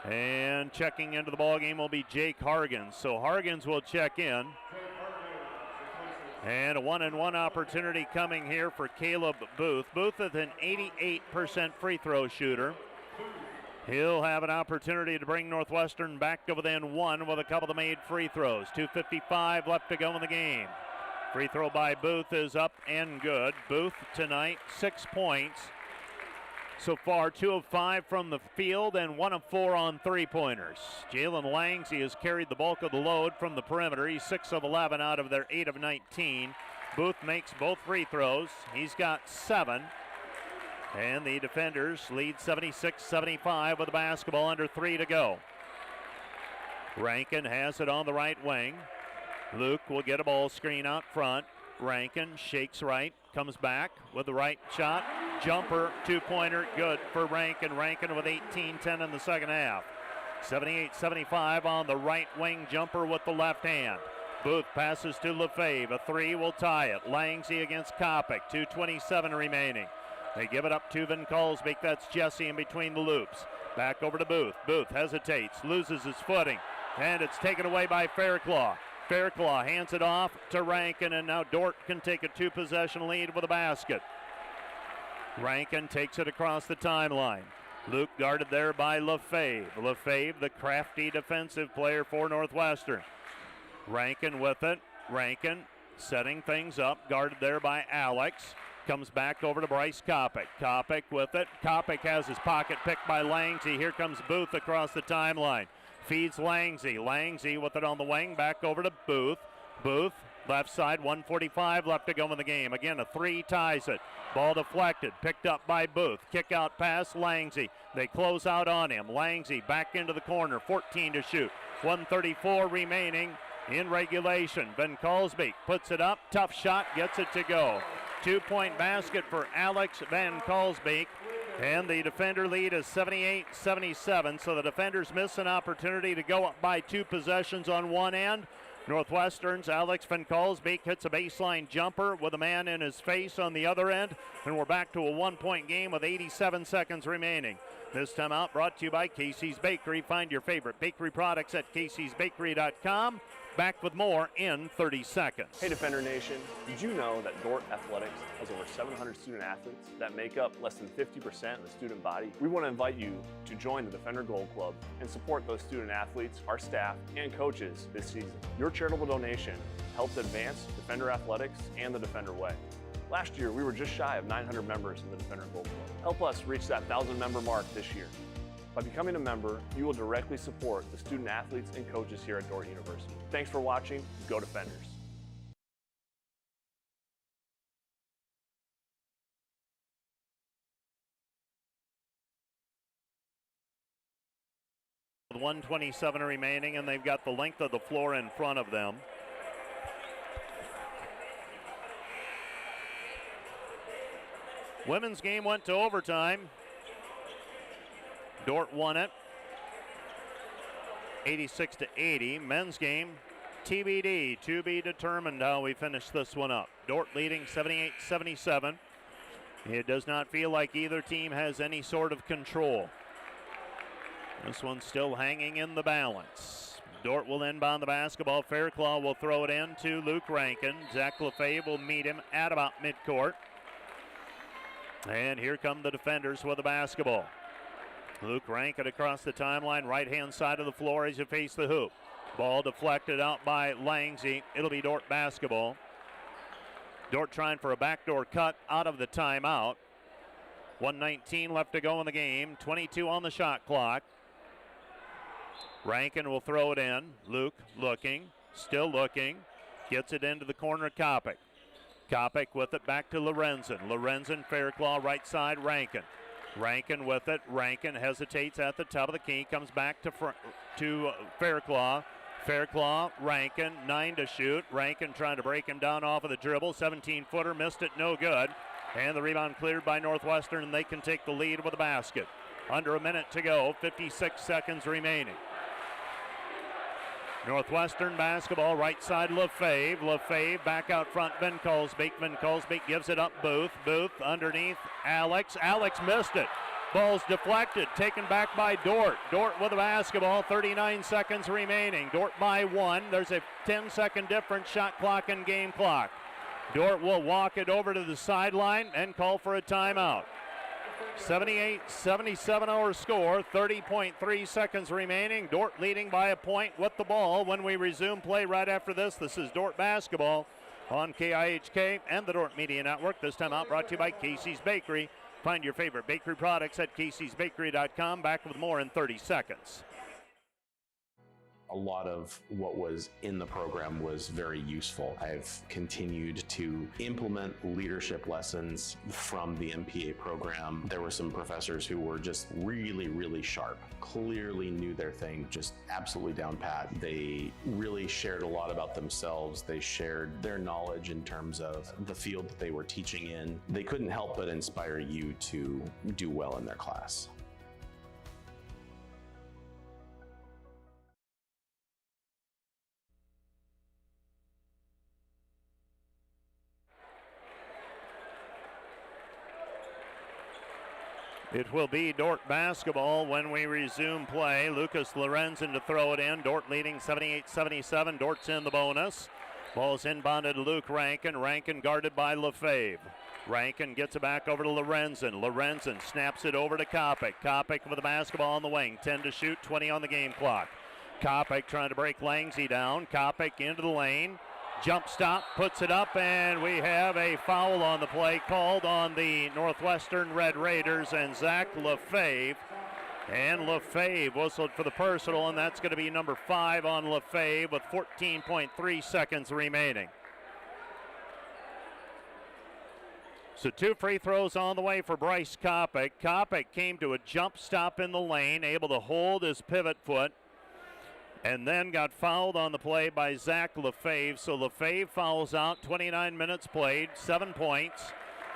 And checking into the ballgame will be Jake Hargens. So Hargens will check in. And a 1-and-1 opportunity coming here for Caleb Booth. Booth is an 88% free throw shooter. He'll have an opportunity to bring Northwestern back to within 1 with a couple of made free throws. 2:55 left to go in the game. Free throw by Booth is up and good. Booth tonight, 6 points. So far, 2 of 5 from the field and 1 of 4 on three-pointers. Jalen Langsy has carried the bulk of the load from the perimeter. He's 6 of 11 out of their 8 of 19. Booth makes both free throws. He's got 7. And the Defenders lead 76-75 with the basketball under 3 to go. Rankin has it on the right wing. Luke will get a ball screen out front. Rankin shakes right, comes back with the right shot. Jumper, 2-pointer, good for Rankin. Rankin with 18-10 in the second half. 78-75 on the right wing jumper with the left hand. Booth passes to Lefebvre. A three will tie it. Langsy against Kopic. 2:27 remaining. They give it up to Van Kalsbeek. That's Jesse in between the loops. Back over to Booth. Booth hesitates, loses his footing, and it's taken away by Fairclough. Fairclough hands it off to Rankin, and now Dordt can take a two-possession lead with a basket. Rankin takes it across the timeline. Luke guarded there by Lefebvre. Lefebvre, the crafty defensive player for Northwestern. Rankin with it. Rankin setting things up, guarded there by Alex. Comes back over to Bryce Kopic. Kopic with it. Kopic has his pocket picked by Langsy. Here comes Booth across the timeline. Feeds Langsy. Langsy with it on the wing. Back over to Booth. Booth, left side, 1:45 left to go in the game. Again, a three ties it. Ball deflected. Picked up by Booth. Kick out pass, Langsy. They close out on him. Langsy back into the corner. 14 to shoot. 1:34 remaining in regulation. Van Kalsbeek puts it up. Tough shot. Gets it to go. 2-point basket for Alex Van Kalsbeek. And the defender lead is 78-77. So the defenders miss an opportunity to go up by two possessions on one end. Northwestern's Alex Van Kalsbeek hits a baseline jumper with a man in his face on the other end. And we're back to a 1-point game with 87 seconds remaining. This time out brought to you by Casey's Bakery. Find your favorite bakery products at caseysbakery.com. Back with more in 30 seconds. Hey Defender Nation, did you know that Dordt Athletics has over 700 student athletes that make up less than 50% of the student body? We want to invite you to join the Defender Gold Club and support those student athletes, our staff, and coaches this season. Your charitable donation helps advance Defender Athletics and the Defender Way. Last year, we were just shy of 900 members in the Defender Gold Club. Help us reach that 1,000 member mark this year. By becoming a member, you will directly support the student athletes and coaches here at Dordt University. Thanks for watching. Go Defenders. With 1:27 remaining, and they've got the length of the floor in front of them. Women's game went to overtime. Dordt won it 86-80. Men's game TBD, to be determined how we finish this one up. Dordt leading 78-77. It does not feel like either team has any sort of control. This one's still hanging in the balance. Dordt will inbound the basketball. Fairclough will throw it in to Luke Rankin. Zach Lefebvre will meet him at about midcourt. And here come the defenders with the basketball. Luke Rankin across the timeline, right-hand side of the floor as you face the hoop. Ball deflected out by Langsy. It'll be Dordt basketball. Dordt trying for a backdoor cut out of the timeout. 1:19 left to go in the game. 22 on the shot clock. Rankin will throw it in. Luke looking, still looking. Gets it into the corner, Kopic. Kopic with it back to Lorenzen. Lorenzen, Fairclough, right side, Rankin. Rankin with it. Rankin hesitates at the top of the key. Comes back to Fairclough. Fairclough, Rankin, 9 to shoot. Rankin trying to break him down off of the dribble. 17-footer, missed it, no good. And the rebound cleared by Northwestern, and they can take the lead with a basket. Under a minute to go, 56 seconds remaining. Northwestern basketball, right side, Lefebvre. Lefebvre back out front, Van Kalsbeek. Van Kalsbeek gives it up, Booth. Booth underneath, Alex. Alex missed it. Ball's deflected, taken back by Dordt. Dordt with the basketball, 39 seconds remaining. Dordt by 1. There's a 10-second difference, shot clock and game clock. Dordt will walk it over to the sideline and call for a timeout. 78-77 our score, 30.3 seconds remaining. Dordt leading by a point with the ball when we resume play right after this. This is Dordt basketball on KIHK and the Dordt Media Network. This time out brought to you by Casey's Bakery. Find your favorite bakery products at caseysbakery.com. Back with more in 30 seconds. A lot of what was in the program was very useful. I've continued to implement leadership lessons from the MPA program. There were some professors who were just really, really sharp, clearly knew their thing, just absolutely down pat. They really shared a lot about themselves. They shared their knowledge in terms of the field that they were teaching in. They couldn't help but inspire you to do well in their class. It will be Dordt basketball when we resume play. Lucas Lorenzen to throw it in. Dordt leading 78-77. Dort's in the bonus. Ball's inbounded to Luke Rankin. Rankin guarded by Lefebvre. Rankin gets it back over to Lorenzen. Lorenzen snaps it over to Kopic. Kopic with the basketball on the wing. 10 to shoot, 20 on the game clock. Kopic trying to break Langsy down. Kopic into the lane. Jump stop, puts it up, and we have a foul on the play called on the Northwestern Red Raiders and Zach Lefebvre. And Lefebvre whistled for the personal, and that's going to be number 5 on Lefebvre with 14.3 seconds remaining. So 2 free throws on the way for Bryce Kopic. Kopic came to a jump stop in the lane, able to hold his pivot foot, and then got fouled on the play by Zach Lefebvre. So Lefebvre fouls out, 29 minutes played, 7 points,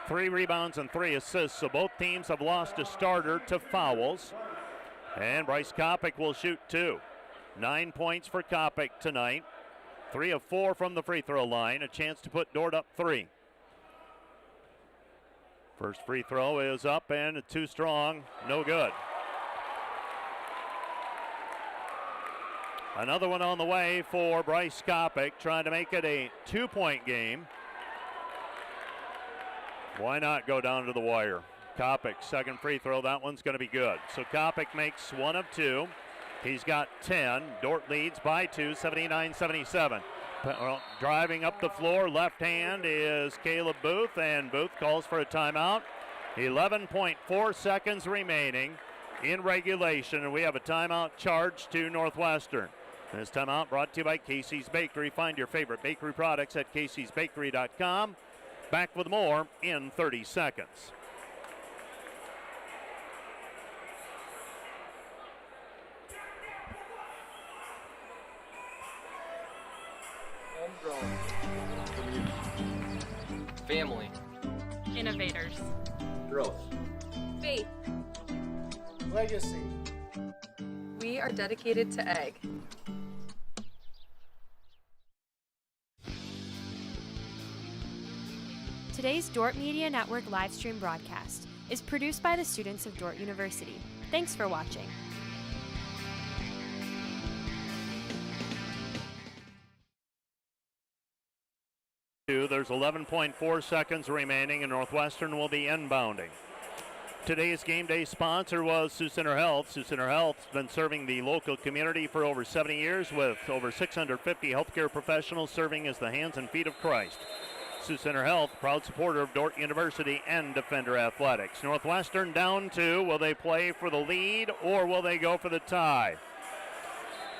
3 rebounds and 3 assists. So both teams have lost a starter to fouls. And Bryce Kopic will shoot 2. 9 points for Kopic tonight. 3 of 4 from the free throw line. A chance to put Dordt up 3. First free throw is up and too strong, no good. Another one on the way for Bryce Kopic, trying to make it a 2-point game. Why not go down to the wire? Kopic, second free throw, that one's going to be good. So Kopic makes 1 of 2. He's got 10. Dordt leads by 2, 79-77. Well, driving up the floor, left hand is Caleb Booth, and Booth calls for a timeout. 11.4 seconds remaining in regulation, and we have a timeout charged to Northwestern. This timeout brought to you by Casey's Bakery. Find your favorite bakery products at caseysbakery.com. Back with more in 30 seconds. Homegrown. Community. Family. Innovators. Growth. Faith. Legacy. We are dedicated to egg. Today's Dordt Media Network live stream broadcast is produced by the students of Dordt University. Thanks for watching. There's 11.4 seconds remaining, and Northwestern will be inbounding. Today's game day sponsor was Sioux Center Health. Sioux Center Health has been serving the local community for over 70 years with over 650 healthcare professionals serving as the hands and feet of Christ. Sioux Center Health, proud supporter of Dordt University and Defender Athletics. Northwestern down 2. Will they play for the lead or will they go for the tie?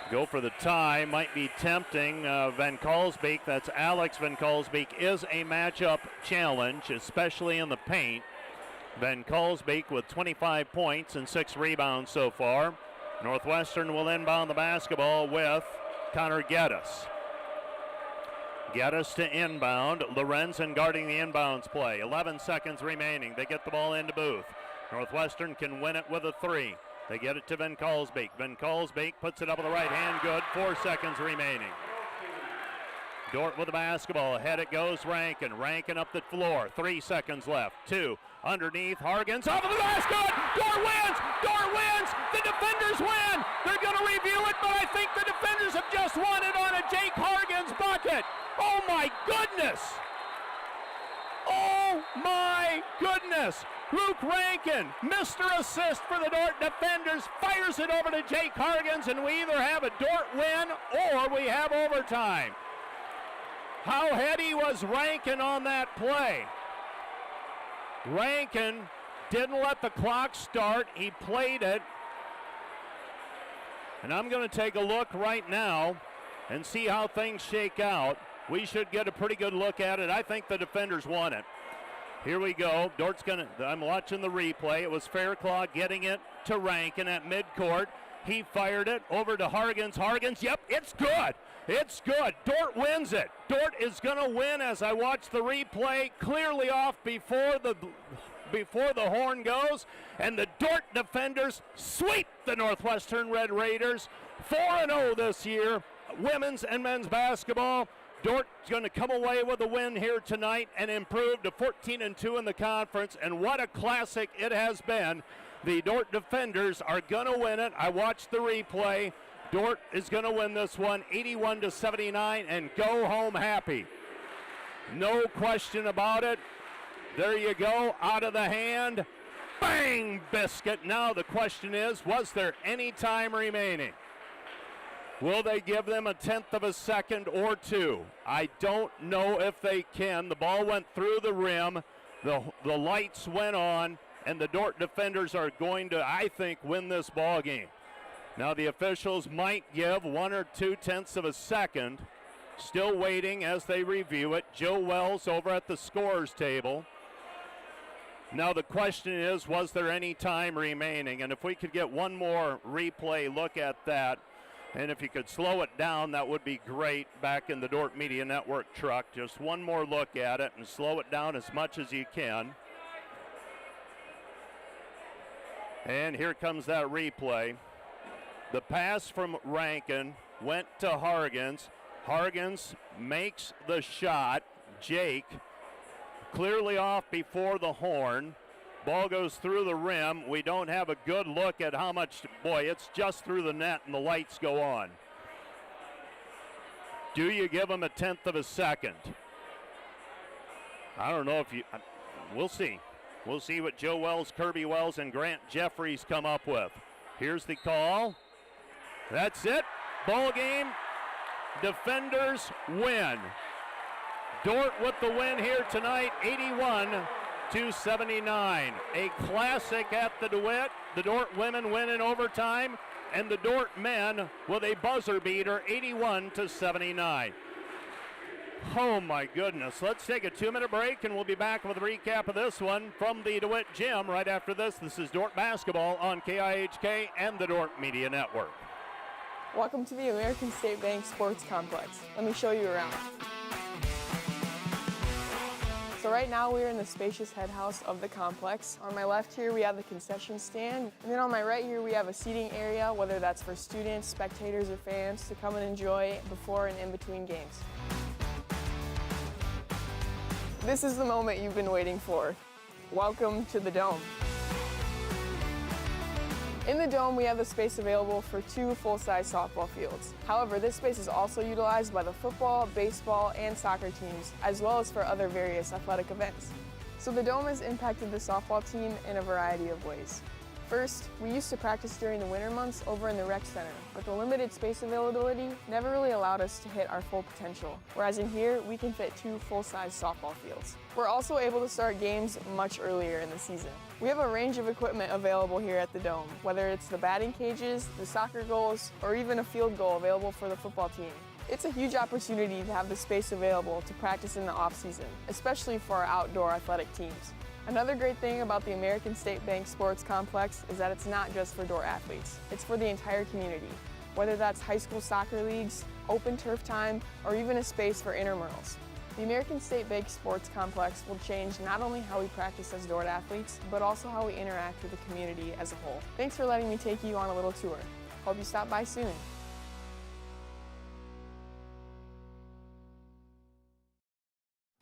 Go for the tie might be tempting. Van Kalsbeek, that's Alex Van Kalsbeek, is a matchup challenge, especially in the paint. Van Kalsbeek with 25 points and 6 rebounds so far. Northwestern will inbound the basketball with Connor Geddes. Geddes to inbound. Lorenzen guarding the inbounds play. 11 seconds remaining. They get the ball into Booth. Northwestern can win it with a 3. They get it to Van Kalsbeek. Van Kalsbeek puts it up with the right hand. Good. 4 seconds remaining. Dordt with the basketball. Ahead it goes Rankin. Rankin up the floor. 3 seconds left. 2. Underneath. Hargens off of the basket. Dordt wins. Dordt wins. The defenders win. They're going to review it, but I think the defenders have just won it on a Jake Hargens bucket. Oh my goodness. Oh my goodness. Luke Rankin, Mr. Assist for the Dordt defenders, fires it over to Jake Hargens, and we either have a Dordt win or we have overtime. How heady was Rankin on that play? Rankin didn't let the clock start. He played it. And I'm going to take a look right now and see how things shake out. We should get a pretty good look at it. I think the defenders won it. Here we go. Dort's going to, I'm watching the replay. It was Fairclough getting it to Rankin at midcourt. He fired it over to Hargens. Hargens, yep, it's good. It's good. Dordt wins it. Dordt is going to win as I watch the replay. Clearly off before the horn goes. And the Dordt defenders sweep the Northwestern Red Raiders. 4-0 this year, women's and men's basketball. Dordt's going to come away with a win here tonight and improve to 14-2 in the conference. And what a classic it has been The Dordt defenders are going to win it. I watched the replay. Dordt is going to win this one 81-79 and go home happy. No question about it. There you go, out of the hand. Bang, biscuit. Now the question is, was there any time remaining? Will they give them a 1/10 of a second or two? I don't know if they can. The ball went through the rim. The lights went on, and the Dordt defenders are going to, I think, win this ball game. Now the officials might give 1 or 2/10 of a second. Still waiting as they review it. Joe Wells over at the scorer's table. Now the question is, was there any time remaining? And if we could get one more replay look at that, and if you could slow it down, that would be great back in the Dordt Media Network truck. Just one more look at it and slow it down as much as you can. And here comes that replay. The pass from Rankin went to Hargens. Hargens makes the shot. Jake clearly off before the horn. Ball goes through the rim. We don't have a good look at how much, boy, it's just through the net and the lights go on. Do you give him a 1/10 of a second? I don't know if you, we'll see. We'll see what Joe Wells, Kirby Wells, and Grant Jeffries come up with. Here's the call. That's it. Ball game. Defenders win. Dordt with the win here tonight, 81-79. A classic at the DeWitt. The Dordt women win in overtime, and the Dordt men with a buzzer beater, 81-79. Oh my goodness. Let's take a 2-minute break, and we'll be back with a recap of this one from the DeWitt Gym right after this. This is Dordt basketball on KIHK and the Dordt Media Network. Welcome to the American State Bank Sports Complex. Let me show you around. So right now we're in the spacious head house of the complex. On my left here we have the concession stand, and then on my right here we have a seating area, whether that's for students, spectators, or fans to come and enjoy before and in between games. This is the moment you've been waiting for. Welcome to the Dome. In the Dome, we have the space available for 2 full-size softball fields. However, this space is also utilized by the football, baseball, and soccer teams, as well as for other various athletic events. So the Dome has impacted the softball team in a variety of ways. First, we used to practice during the winter months over in the rec center, but the limited space availability never really allowed us to hit our full potential, whereas in here, we can fit 2 full-size softball fields. We're also able to start games much earlier in the season. We have a range of equipment available here at the Dome, whether it's the batting cages, the soccer goals, or even a field goal available for the football team. It's a huge opportunity to have the space available to practice in the off-season, especially for our outdoor athletic teams. Another great thing about the American State Bank Sports Complex is that it's not just for Dordt athletes, it's for the entire community. Whether that's high school soccer leagues, open turf time, or even a space for intramurals. The American State Bank Sports Complex will change not only how we practice as Dordt athletes, but also how we interact with the community as a whole. Thanks for letting me take you on a little tour. Hope you stop by soon.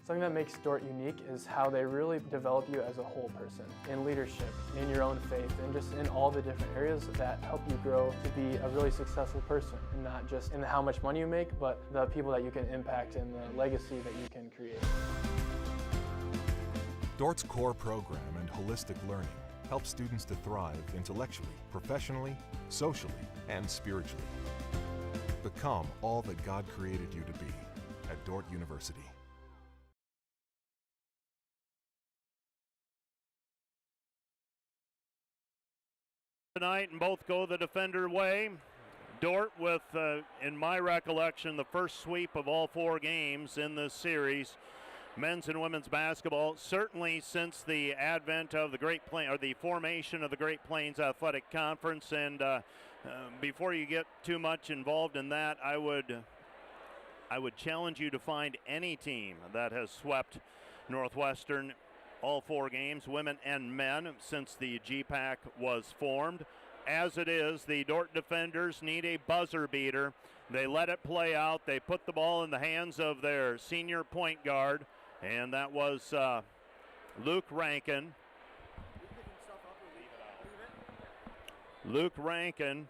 Something that makes Dordt unique is how they really develop you as a whole person, in leadership, in your own faith, and just in all the different areas that help you grow to be a really successful person, and not just in how much money you make, but the people that you can impact and the legacy that you can create. Dordt's core program and holistic learning helps students to thrive intellectually, professionally, socially, and spiritually. Become all that God created you to be at Dordt University. Tonight, and both go the defender way. Dordt with, in my recollection, the first sweep of all 4 games in this series. Men's and women's basketball, certainly since the advent of the the formation of the Great Plains Athletic Conference. And before you get too much involved in that, I would challenge you to find any team that has swept Northwestern all 4 games, women and men, since the GPAC was formed. As it is, the Dordt defenders need a buzzer beater. They let it play out. They put the ball in the hands of their senior point guard, and that was Luke Rankin. Luke Rankin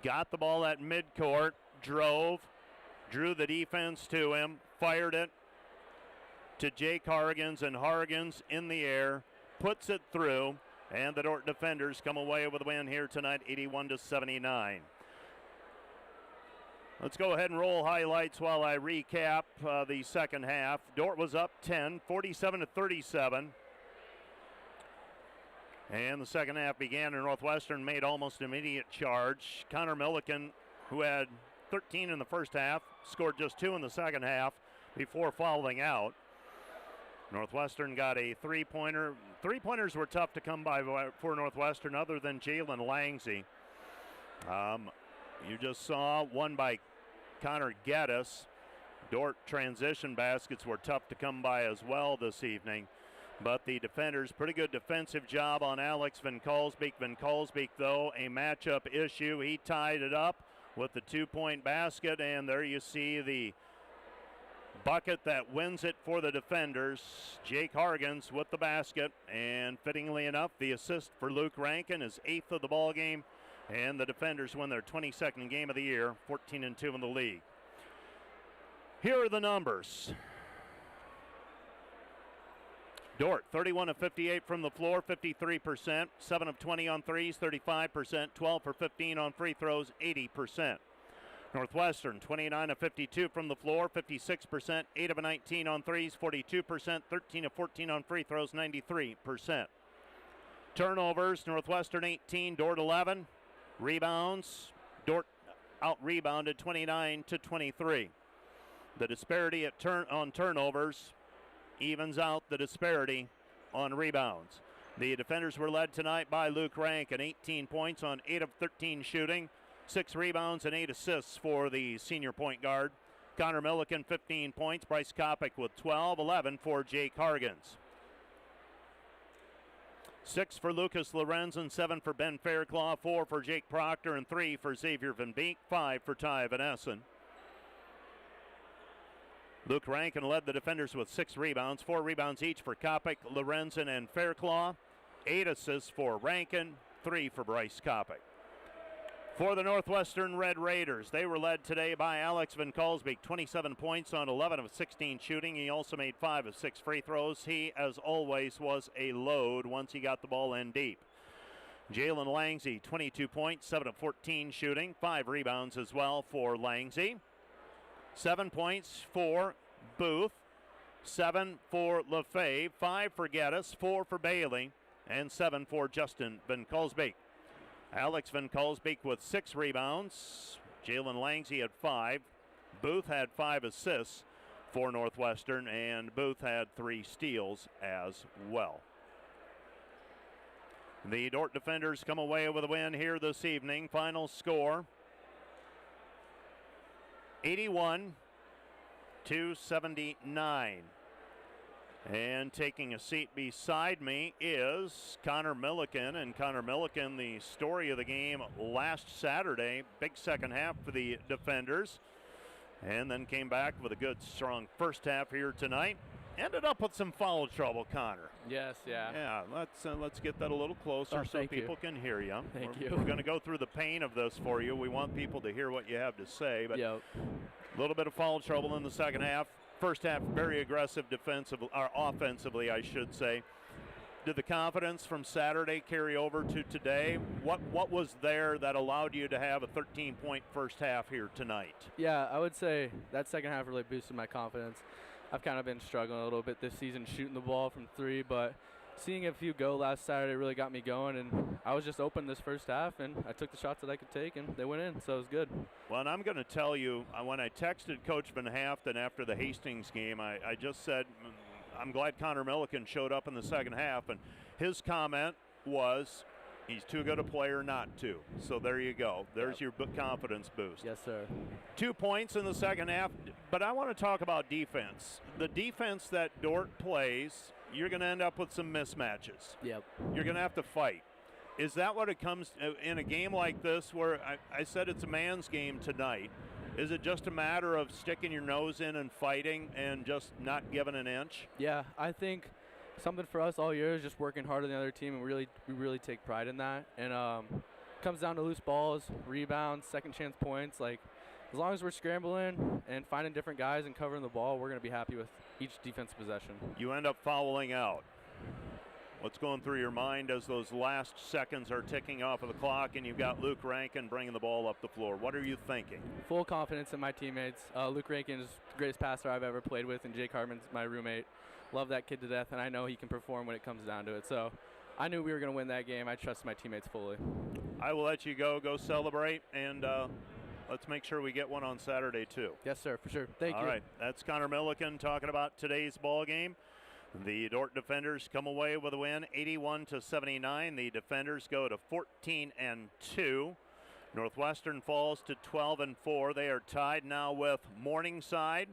got the ball at midcourt, drew the defense to him, fired it to Jake Hargens, and Hargens in the air, puts it through, and the Dordt defenders come away with a win here tonight, 81-79. Let's go ahead and roll highlights while I recap the second half. Dordt was up 10, 47-37. And the second half began, and Northwestern made almost immediate charge. Connor Milliken, who had 13 in the first half, scored just 2 in the second half before fouling out. Northwestern got a three-pointer. Three-pointers were tough to come by for Northwestern other than Jalen Langsey. You just saw one by Connor Geddes. Dordt transition baskets were tough to come by as well this evening. But the defenders, pretty good defensive job on Alex Van Kalsbeek. Van Kalsbeek, though, a matchup issue. He tied it up with the 2-point basket, and there you see the bucket that wins it for the defenders. Jake Hargens with the basket, and fittingly enough, the assist for Luke Rankin is 8th of the ball game, and the defenders win their 22nd game of the year, 14-2 in the league. Here are the numbers. Dordt, 31 of 58 from the floor, 53%, 7 of 20 on threes, 35%, 12 for 15 on free throws, 80%. Northwestern, 29 of 52 from the floor, 56%, 8 of 19 on threes, 42%, 13 of 14 on free throws, 93%. Turnovers, Northwestern 18, Dordt 11. Rebounds, Dordt out-rebounded 29-23. The disparity on turnovers evens out the disparity on rebounds. The defenders were led tonight by Luke Rankin, 18 points on 8 of 13 shooting, 6 rebounds and 8 assists for the senior point guard. Connor Milliken, 15 points. Bryce Kopic with 12, 11 for Jake Hargens. 6 for Lucas Lorenzen, 7 for Ben Fairclough, 4 for Jake Proctor, and 3 for Xavier Van Beek, 5 for Ty Van Essen. Luke Rankin led the defenders with 6 rebounds, 4 rebounds each for Kopic, Lorenzen, and Fairclough. 8 assists for Rankin, 3 for Bryce Kopic. For the Northwestern Red Raiders, they were led today by Alex Van Kalsbeek, 27 points on 11 of 16 shooting. He also made 5 of 6 free throws. He, as always, was a load once he got the ball in deep. Jalen Langsey, 22 points, 7 of 14 shooting, 5 rebounds as well for Langsey. 7 points for Booth, 7 for LaFave, 5 for Geddes, 4 for Bailey, and 7 for Justin Van Kalsbeek. Alex Van Kalsbeek with 6 rebounds. Jalen Langsey had 5. Booth had 5 assists for Northwestern, and Booth had 3 steals as well. The Dordt defenders come away with a win here this evening. Final score, 81-79. And taking a seat beside me is Connor Milliken. And Connor Milliken, the story of the game last Saturday, big second half for the defenders. And then came back with a good, strong first half here tonight. Ended up with some foul trouble, Connor. Yes, yeah. Yeah, let's get that a little closer so people can hear you. Thank you. We're going to go through the pain of this for you. We want people to hear what you have to say. But a little bit of foul trouble in the second half. First half, very aggressive offensively, I should say. Did the confidence from Saturday carry over to today? What was there that allowed you to have a 13-point first half here tonight? Yeah, I would say that second half really boosted my confidence. I've kind of been struggling a little bit this season shooting the ball from 3, but seeing a few go last Saturday really got me going, and I was just open this first half, and I took the shots that I could take, and they went in, so it was good. Well, and I'm going to tell you, when I texted Coach Van Haften after the Hastings game, I just said, I'm glad Connor Milliken showed up in the second half, and his comment was, he's too good a player not to. So there you go. There's your confidence boost. Yes, sir. 2 points in the second half, but I want to talk about defense. The defense that Dordt plays, you're going to end up with some mismatches. Yep. You're going to have to fight. Is that what it comes in a game like this where I said it's a man's game tonight? Is it just a matter of sticking your nose in and fighting and just not giving an inch? Yeah, I think something for us all year is just working harder than the other team, and we really take pride in that. And comes down to loose balls, rebounds, second chance points. Like, as long as we're scrambling and finding different guys and covering the ball, we're going to be happy with each defensive possession. You end up fouling out. What's going through your mind as those last seconds are ticking off of the clock and you've got Luke Rankin bringing the ball up the floor? What are you thinking? Full confidence in my teammates. Luke Rankin is the greatest passer I've ever played with, and Jake Hartman's my roommate. Love that kid to death, and I know he can perform when it comes down to it. So I knew we were going to win that game. I trust my teammates fully. I will let you go celebrate, and let's make sure we get one on Saturday too. Yes, sir, for sure. Thank you. All right, that's Connor Milliken talking about today's ball game. The Dordt defenders come away with a win, 81-79. The defenders go to 14-2. Northwestern falls to 12-4. They are tied now with Morningside.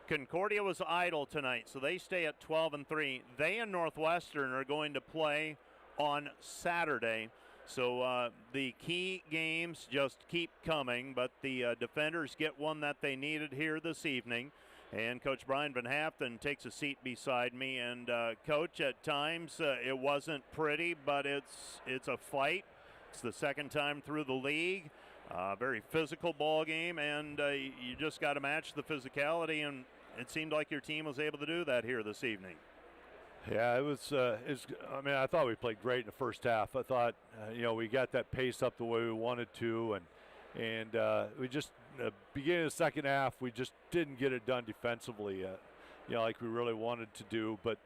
Concordia was idle tonight, so they stay at 12-3. They and Northwestern are going to play on Saturday. So the key games just keep coming, but the defenders get one that they needed here this evening. And Coach Brian Van Haften takes a seat beside me. And Coach, at times it wasn't pretty, but it's a fight. It's the second time through the league. Very physical ball game, and you just got to match the physicality. And it seemed like your team was able to do that here this evening. Yeah, it was. I mean, I thought we played great in the first half. I thought, we got that pace up the way we wanted to, and we just beginning of the second half, we just didn't get it done defensively, like we really wanted to do. But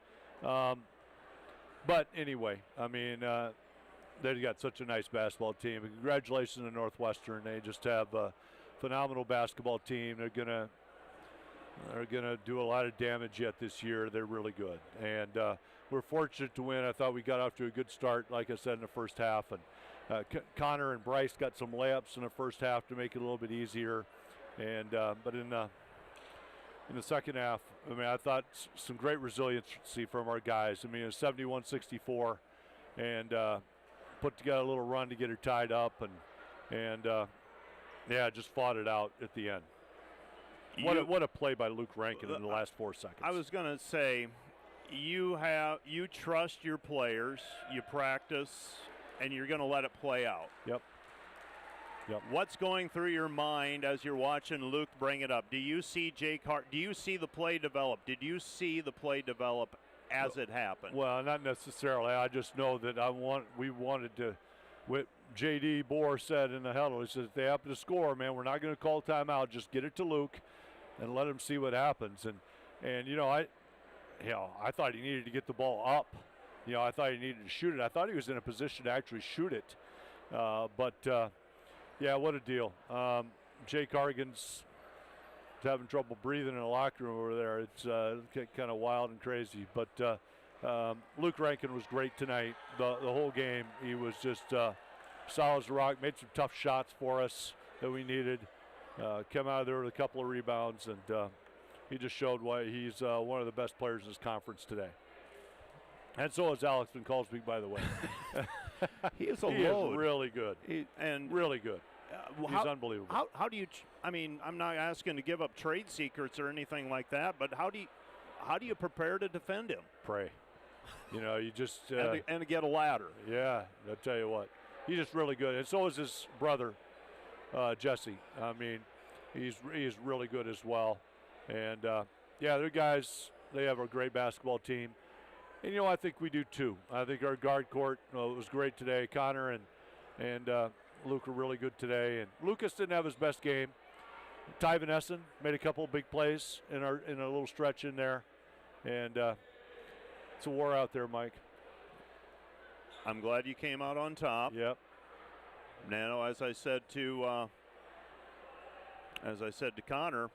anyway, I mean, they got such a nice basketball team. Congratulations to Northwestern. They just have a phenomenal basketball team. They're gonna do a lot of damage yet this year. They're really good, and we're fortunate to win. I thought we got off to a good start, like I said, in the first half, and Connor and Bryce got some layups in the first half to make it a little bit easier, and but in the second half, I mean, I thought some great resiliency from our guys. I mean, it was 71-64, and put together a little run to get her tied up, and just fought it out at the end. What a play by Luke Rankin in the last 4 seconds. I was going to say, you trust your players, you practice, and you're going to let it play out. Yep. What's going through your mind as you're watching Luke bring it up? Do you see Jake Hart? Do you see the play develop? Did you see the play develop as it happened? Well, not necessarily. I just know that we wanted to. What J.D. Bohr said in the huddle, he said, if they happen to score, man, we're not going to call timeout. Just get it to Luke and let him see what happens. And I thought he needed to get the ball up. I thought he needed to shoot it. I thought he was in a position to actually shoot it. What a deal. Jay Cargan's having trouble breathing in the locker room over there. It's kind of wild and crazy. But Luke Rankin was great tonight. The whole game, he was just solid as a rock, made some tough shots for us that we needed. Came out of there with a couple of rebounds, and he just showed why he's one of the best players in this conference today. And so is Alex Van Kalsbeek, by the way. He is a he load. Is really good. Really good. He's unbelievable. How do you? I mean, I'm not asking to give up trade secrets or anything like that, but how do you prepare to defend him? Pray. You just and to get a ladder. Yeah, I'll tell you what. He's just really good, and so is his brother, Jesse. I mean, he's really good as well. And they're guys. They have a great basketball team. And I think we do too. I think our guard court was great today. Connor and Luke were really good today. And Lucas didn't have his best game. Ty Van Essen made a couple of big plays in a little stretch in there. And it's a war out there, Mike. I'm glad you came out on top. Yep. Now, as I said to Connor,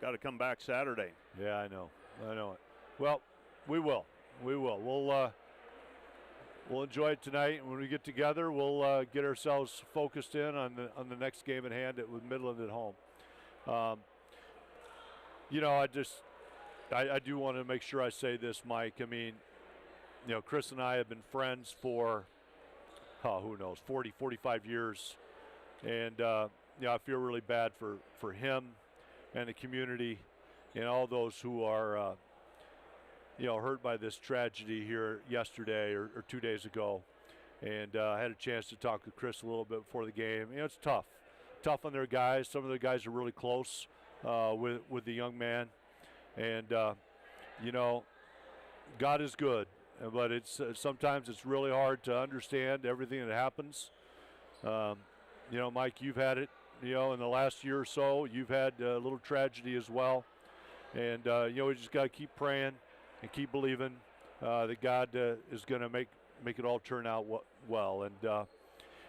got to come back Saturday. Yeah, I know it. Well, we will. We'll enjoy it tonight, and when we get together, we'll get ourselves focused in on the next game at hand with Midland at home. I do want to make sure I say this, Mike. I mean, Chris and I have been friends for, who knows, 40, 45 years. And, I feel really bad for him and the community and all those who are, hurt by this tragedy here yesterday or 2 days ago. And I had a chance to talk with Chris a little bit before the game. It's tough on their guys. Some of the guys are really close with the young man. And, God is good. But sometimes it's really hard to understand everything that happens. Mike, you've had it, in the last year or so. You've had a little tragedy as well. And, we just got to keep praying and keep believing that God is going to make it all turn out well. And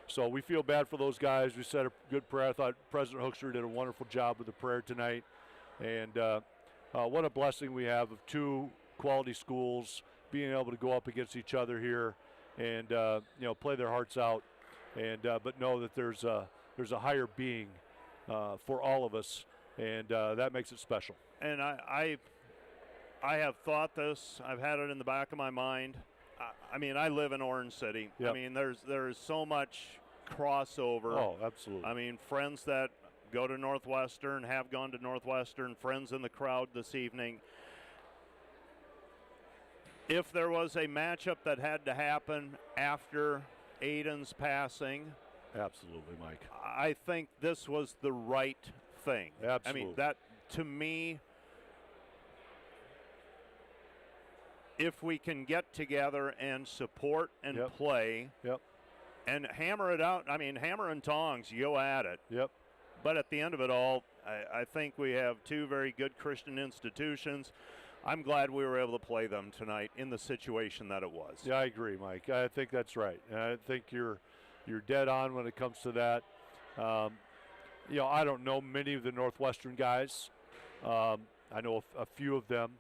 so we feel bad for those guys. We said a good prayer. I thought President Hoekstra did a wonderful job with the prayer tonight. And what a blessing we have of two quality schools being able to go up against each other here and, play their hearts out. And but know that there's a higher being for all of us, and that makes it special. And I have thought this. I've had it in the back of my mind. I live in Orange City. Yep. There's so much crossover. Oh, absolutely. Friends that go to Northwestern, have gone to Northwestern, friends in the crowd this evening. If there was a matchup that had to happen after Aiden's passing, absolutely, Mike, I think this was the right thing. Absolutely. That, to me, if we can get together and support and play and hammer it out, hammer and tongs, you go at it. Yep. But at the end of it all, I think we have two very good Christian institutions. I'm glad we were able to play them tonight in the situation that it was. Yeah, I agree, Mike. I think that's right. And I think you're dead on when it comes to that. I don't know many of the Northwestern guys. I know a few of them,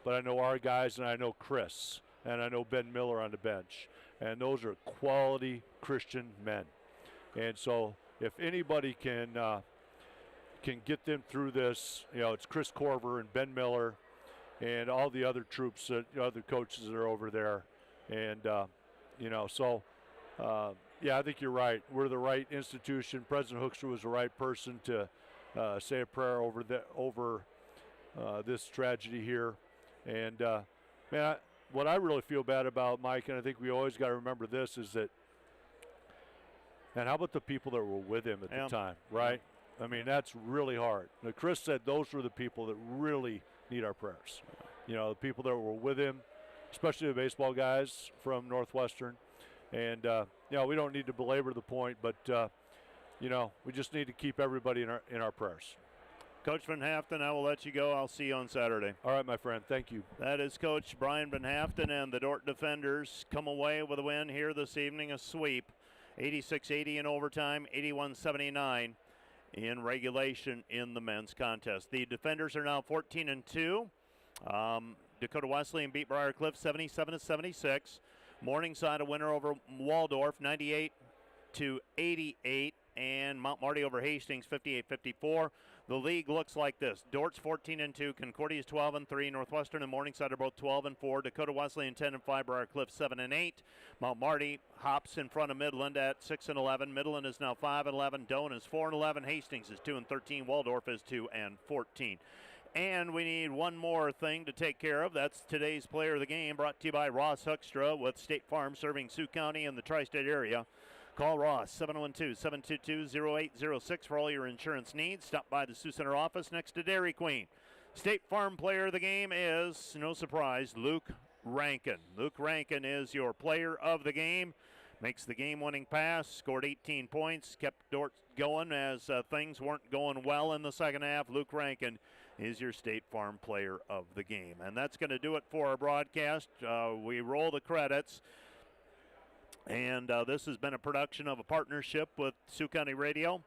but I know our guys, and I know Chris, and I know Ben Miller on the bench. And those are quality Christian men. And so if anybody can get them through this, it's Chris Corver and Ben Miller and all the other troops, other coaches that are over there. And, I think you're right. We're the right institution. President Hoekstra was the right person to say a prayer over this tragedy here. And, what I really feel bad about, Mike, and I think we always got to remember this, is that, and how about the people that were with him at the time, right? That's really hard. Now, Chris said those were the people that really need our prayers. The people that were with him, especially the baseball guys from Northwestern. And, we don't need to belabor the point, but, we just need to keep everybody in our prayers. Coach Van Haften, I will let you go. I'll see you on Saturday. All right, my friend. Thank you. That is Coach Brian Van Haften, and the Dordt Defenders come away with a win here this evening, a sweep. 86-80 in overtime, 81-79 in regulation in the men's contest. The Defenders are now 14-2. Dakota Wesleyan beat Briar Cliff 77-76. Morningside a winner over Waldorf 98-88, and Mount Marty over Hastings 58-54. The league looks like this: Dordt's 14-2, Concordia's 12-3, Northwestern and Morningside are both 12-4, Dakota Wesleyan 10-5, Briar Cliff 7-8. Mount Marty hops in front of Midland at 6-11. Midland is now 5-11. Doane is 4-11. Hastings is 2-13. Waldorf is 2-14. And we need one more thing to take care of. That's today's player of the game, brought to you by Ross Hoekstra with State Farm, serving Sioux County and the tri-state area. Call Ross, 712-722-0806 for all your insurance needs. Stop by the Sioux Center office next to Dairy Queen. State Farm player of the game is, no surprise, Luke Rankin. Luke Rankin is your player of the game. Makes the game-winning pass, scored 18 points, kept Dordt going as things weren't going well in the second half. Luke Rankin is your State Farm player of the game. And that's going to do it for our broadcast. We roll the credits. And this has been a production of a partnership with Sioux County Radio,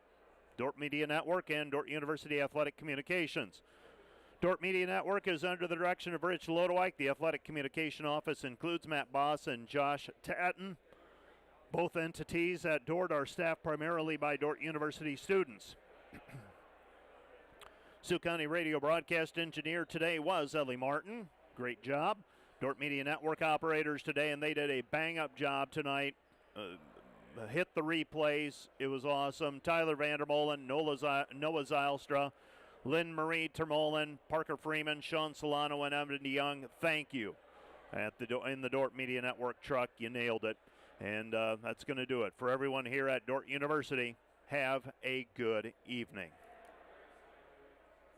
Dordt Media Network, and Dordt University Athletic Communications. Dordt Media Network is under the direction of Rich Lodewijk. The Athletic Communication Office includes Matt Boss and Josh Tatton. Both entities at Dordt are staffed primarily by Dordt University students. Sioux County Radio broadcast engineer today was Ellie Martin. Great job. Dordt Media Network operators today, and they did a bang-up job tonight. Hit the replays. It was awesome. Tyler Vandermolen, Noah Zylstra, Lynn Marie Termolen, Parker Freeman, Sean Solano, and Evan DeYoung, thank you. In the Dordt Media Network truck, you nailed it. And that's going to do it for everyone here at Dordt University. Have a good evening.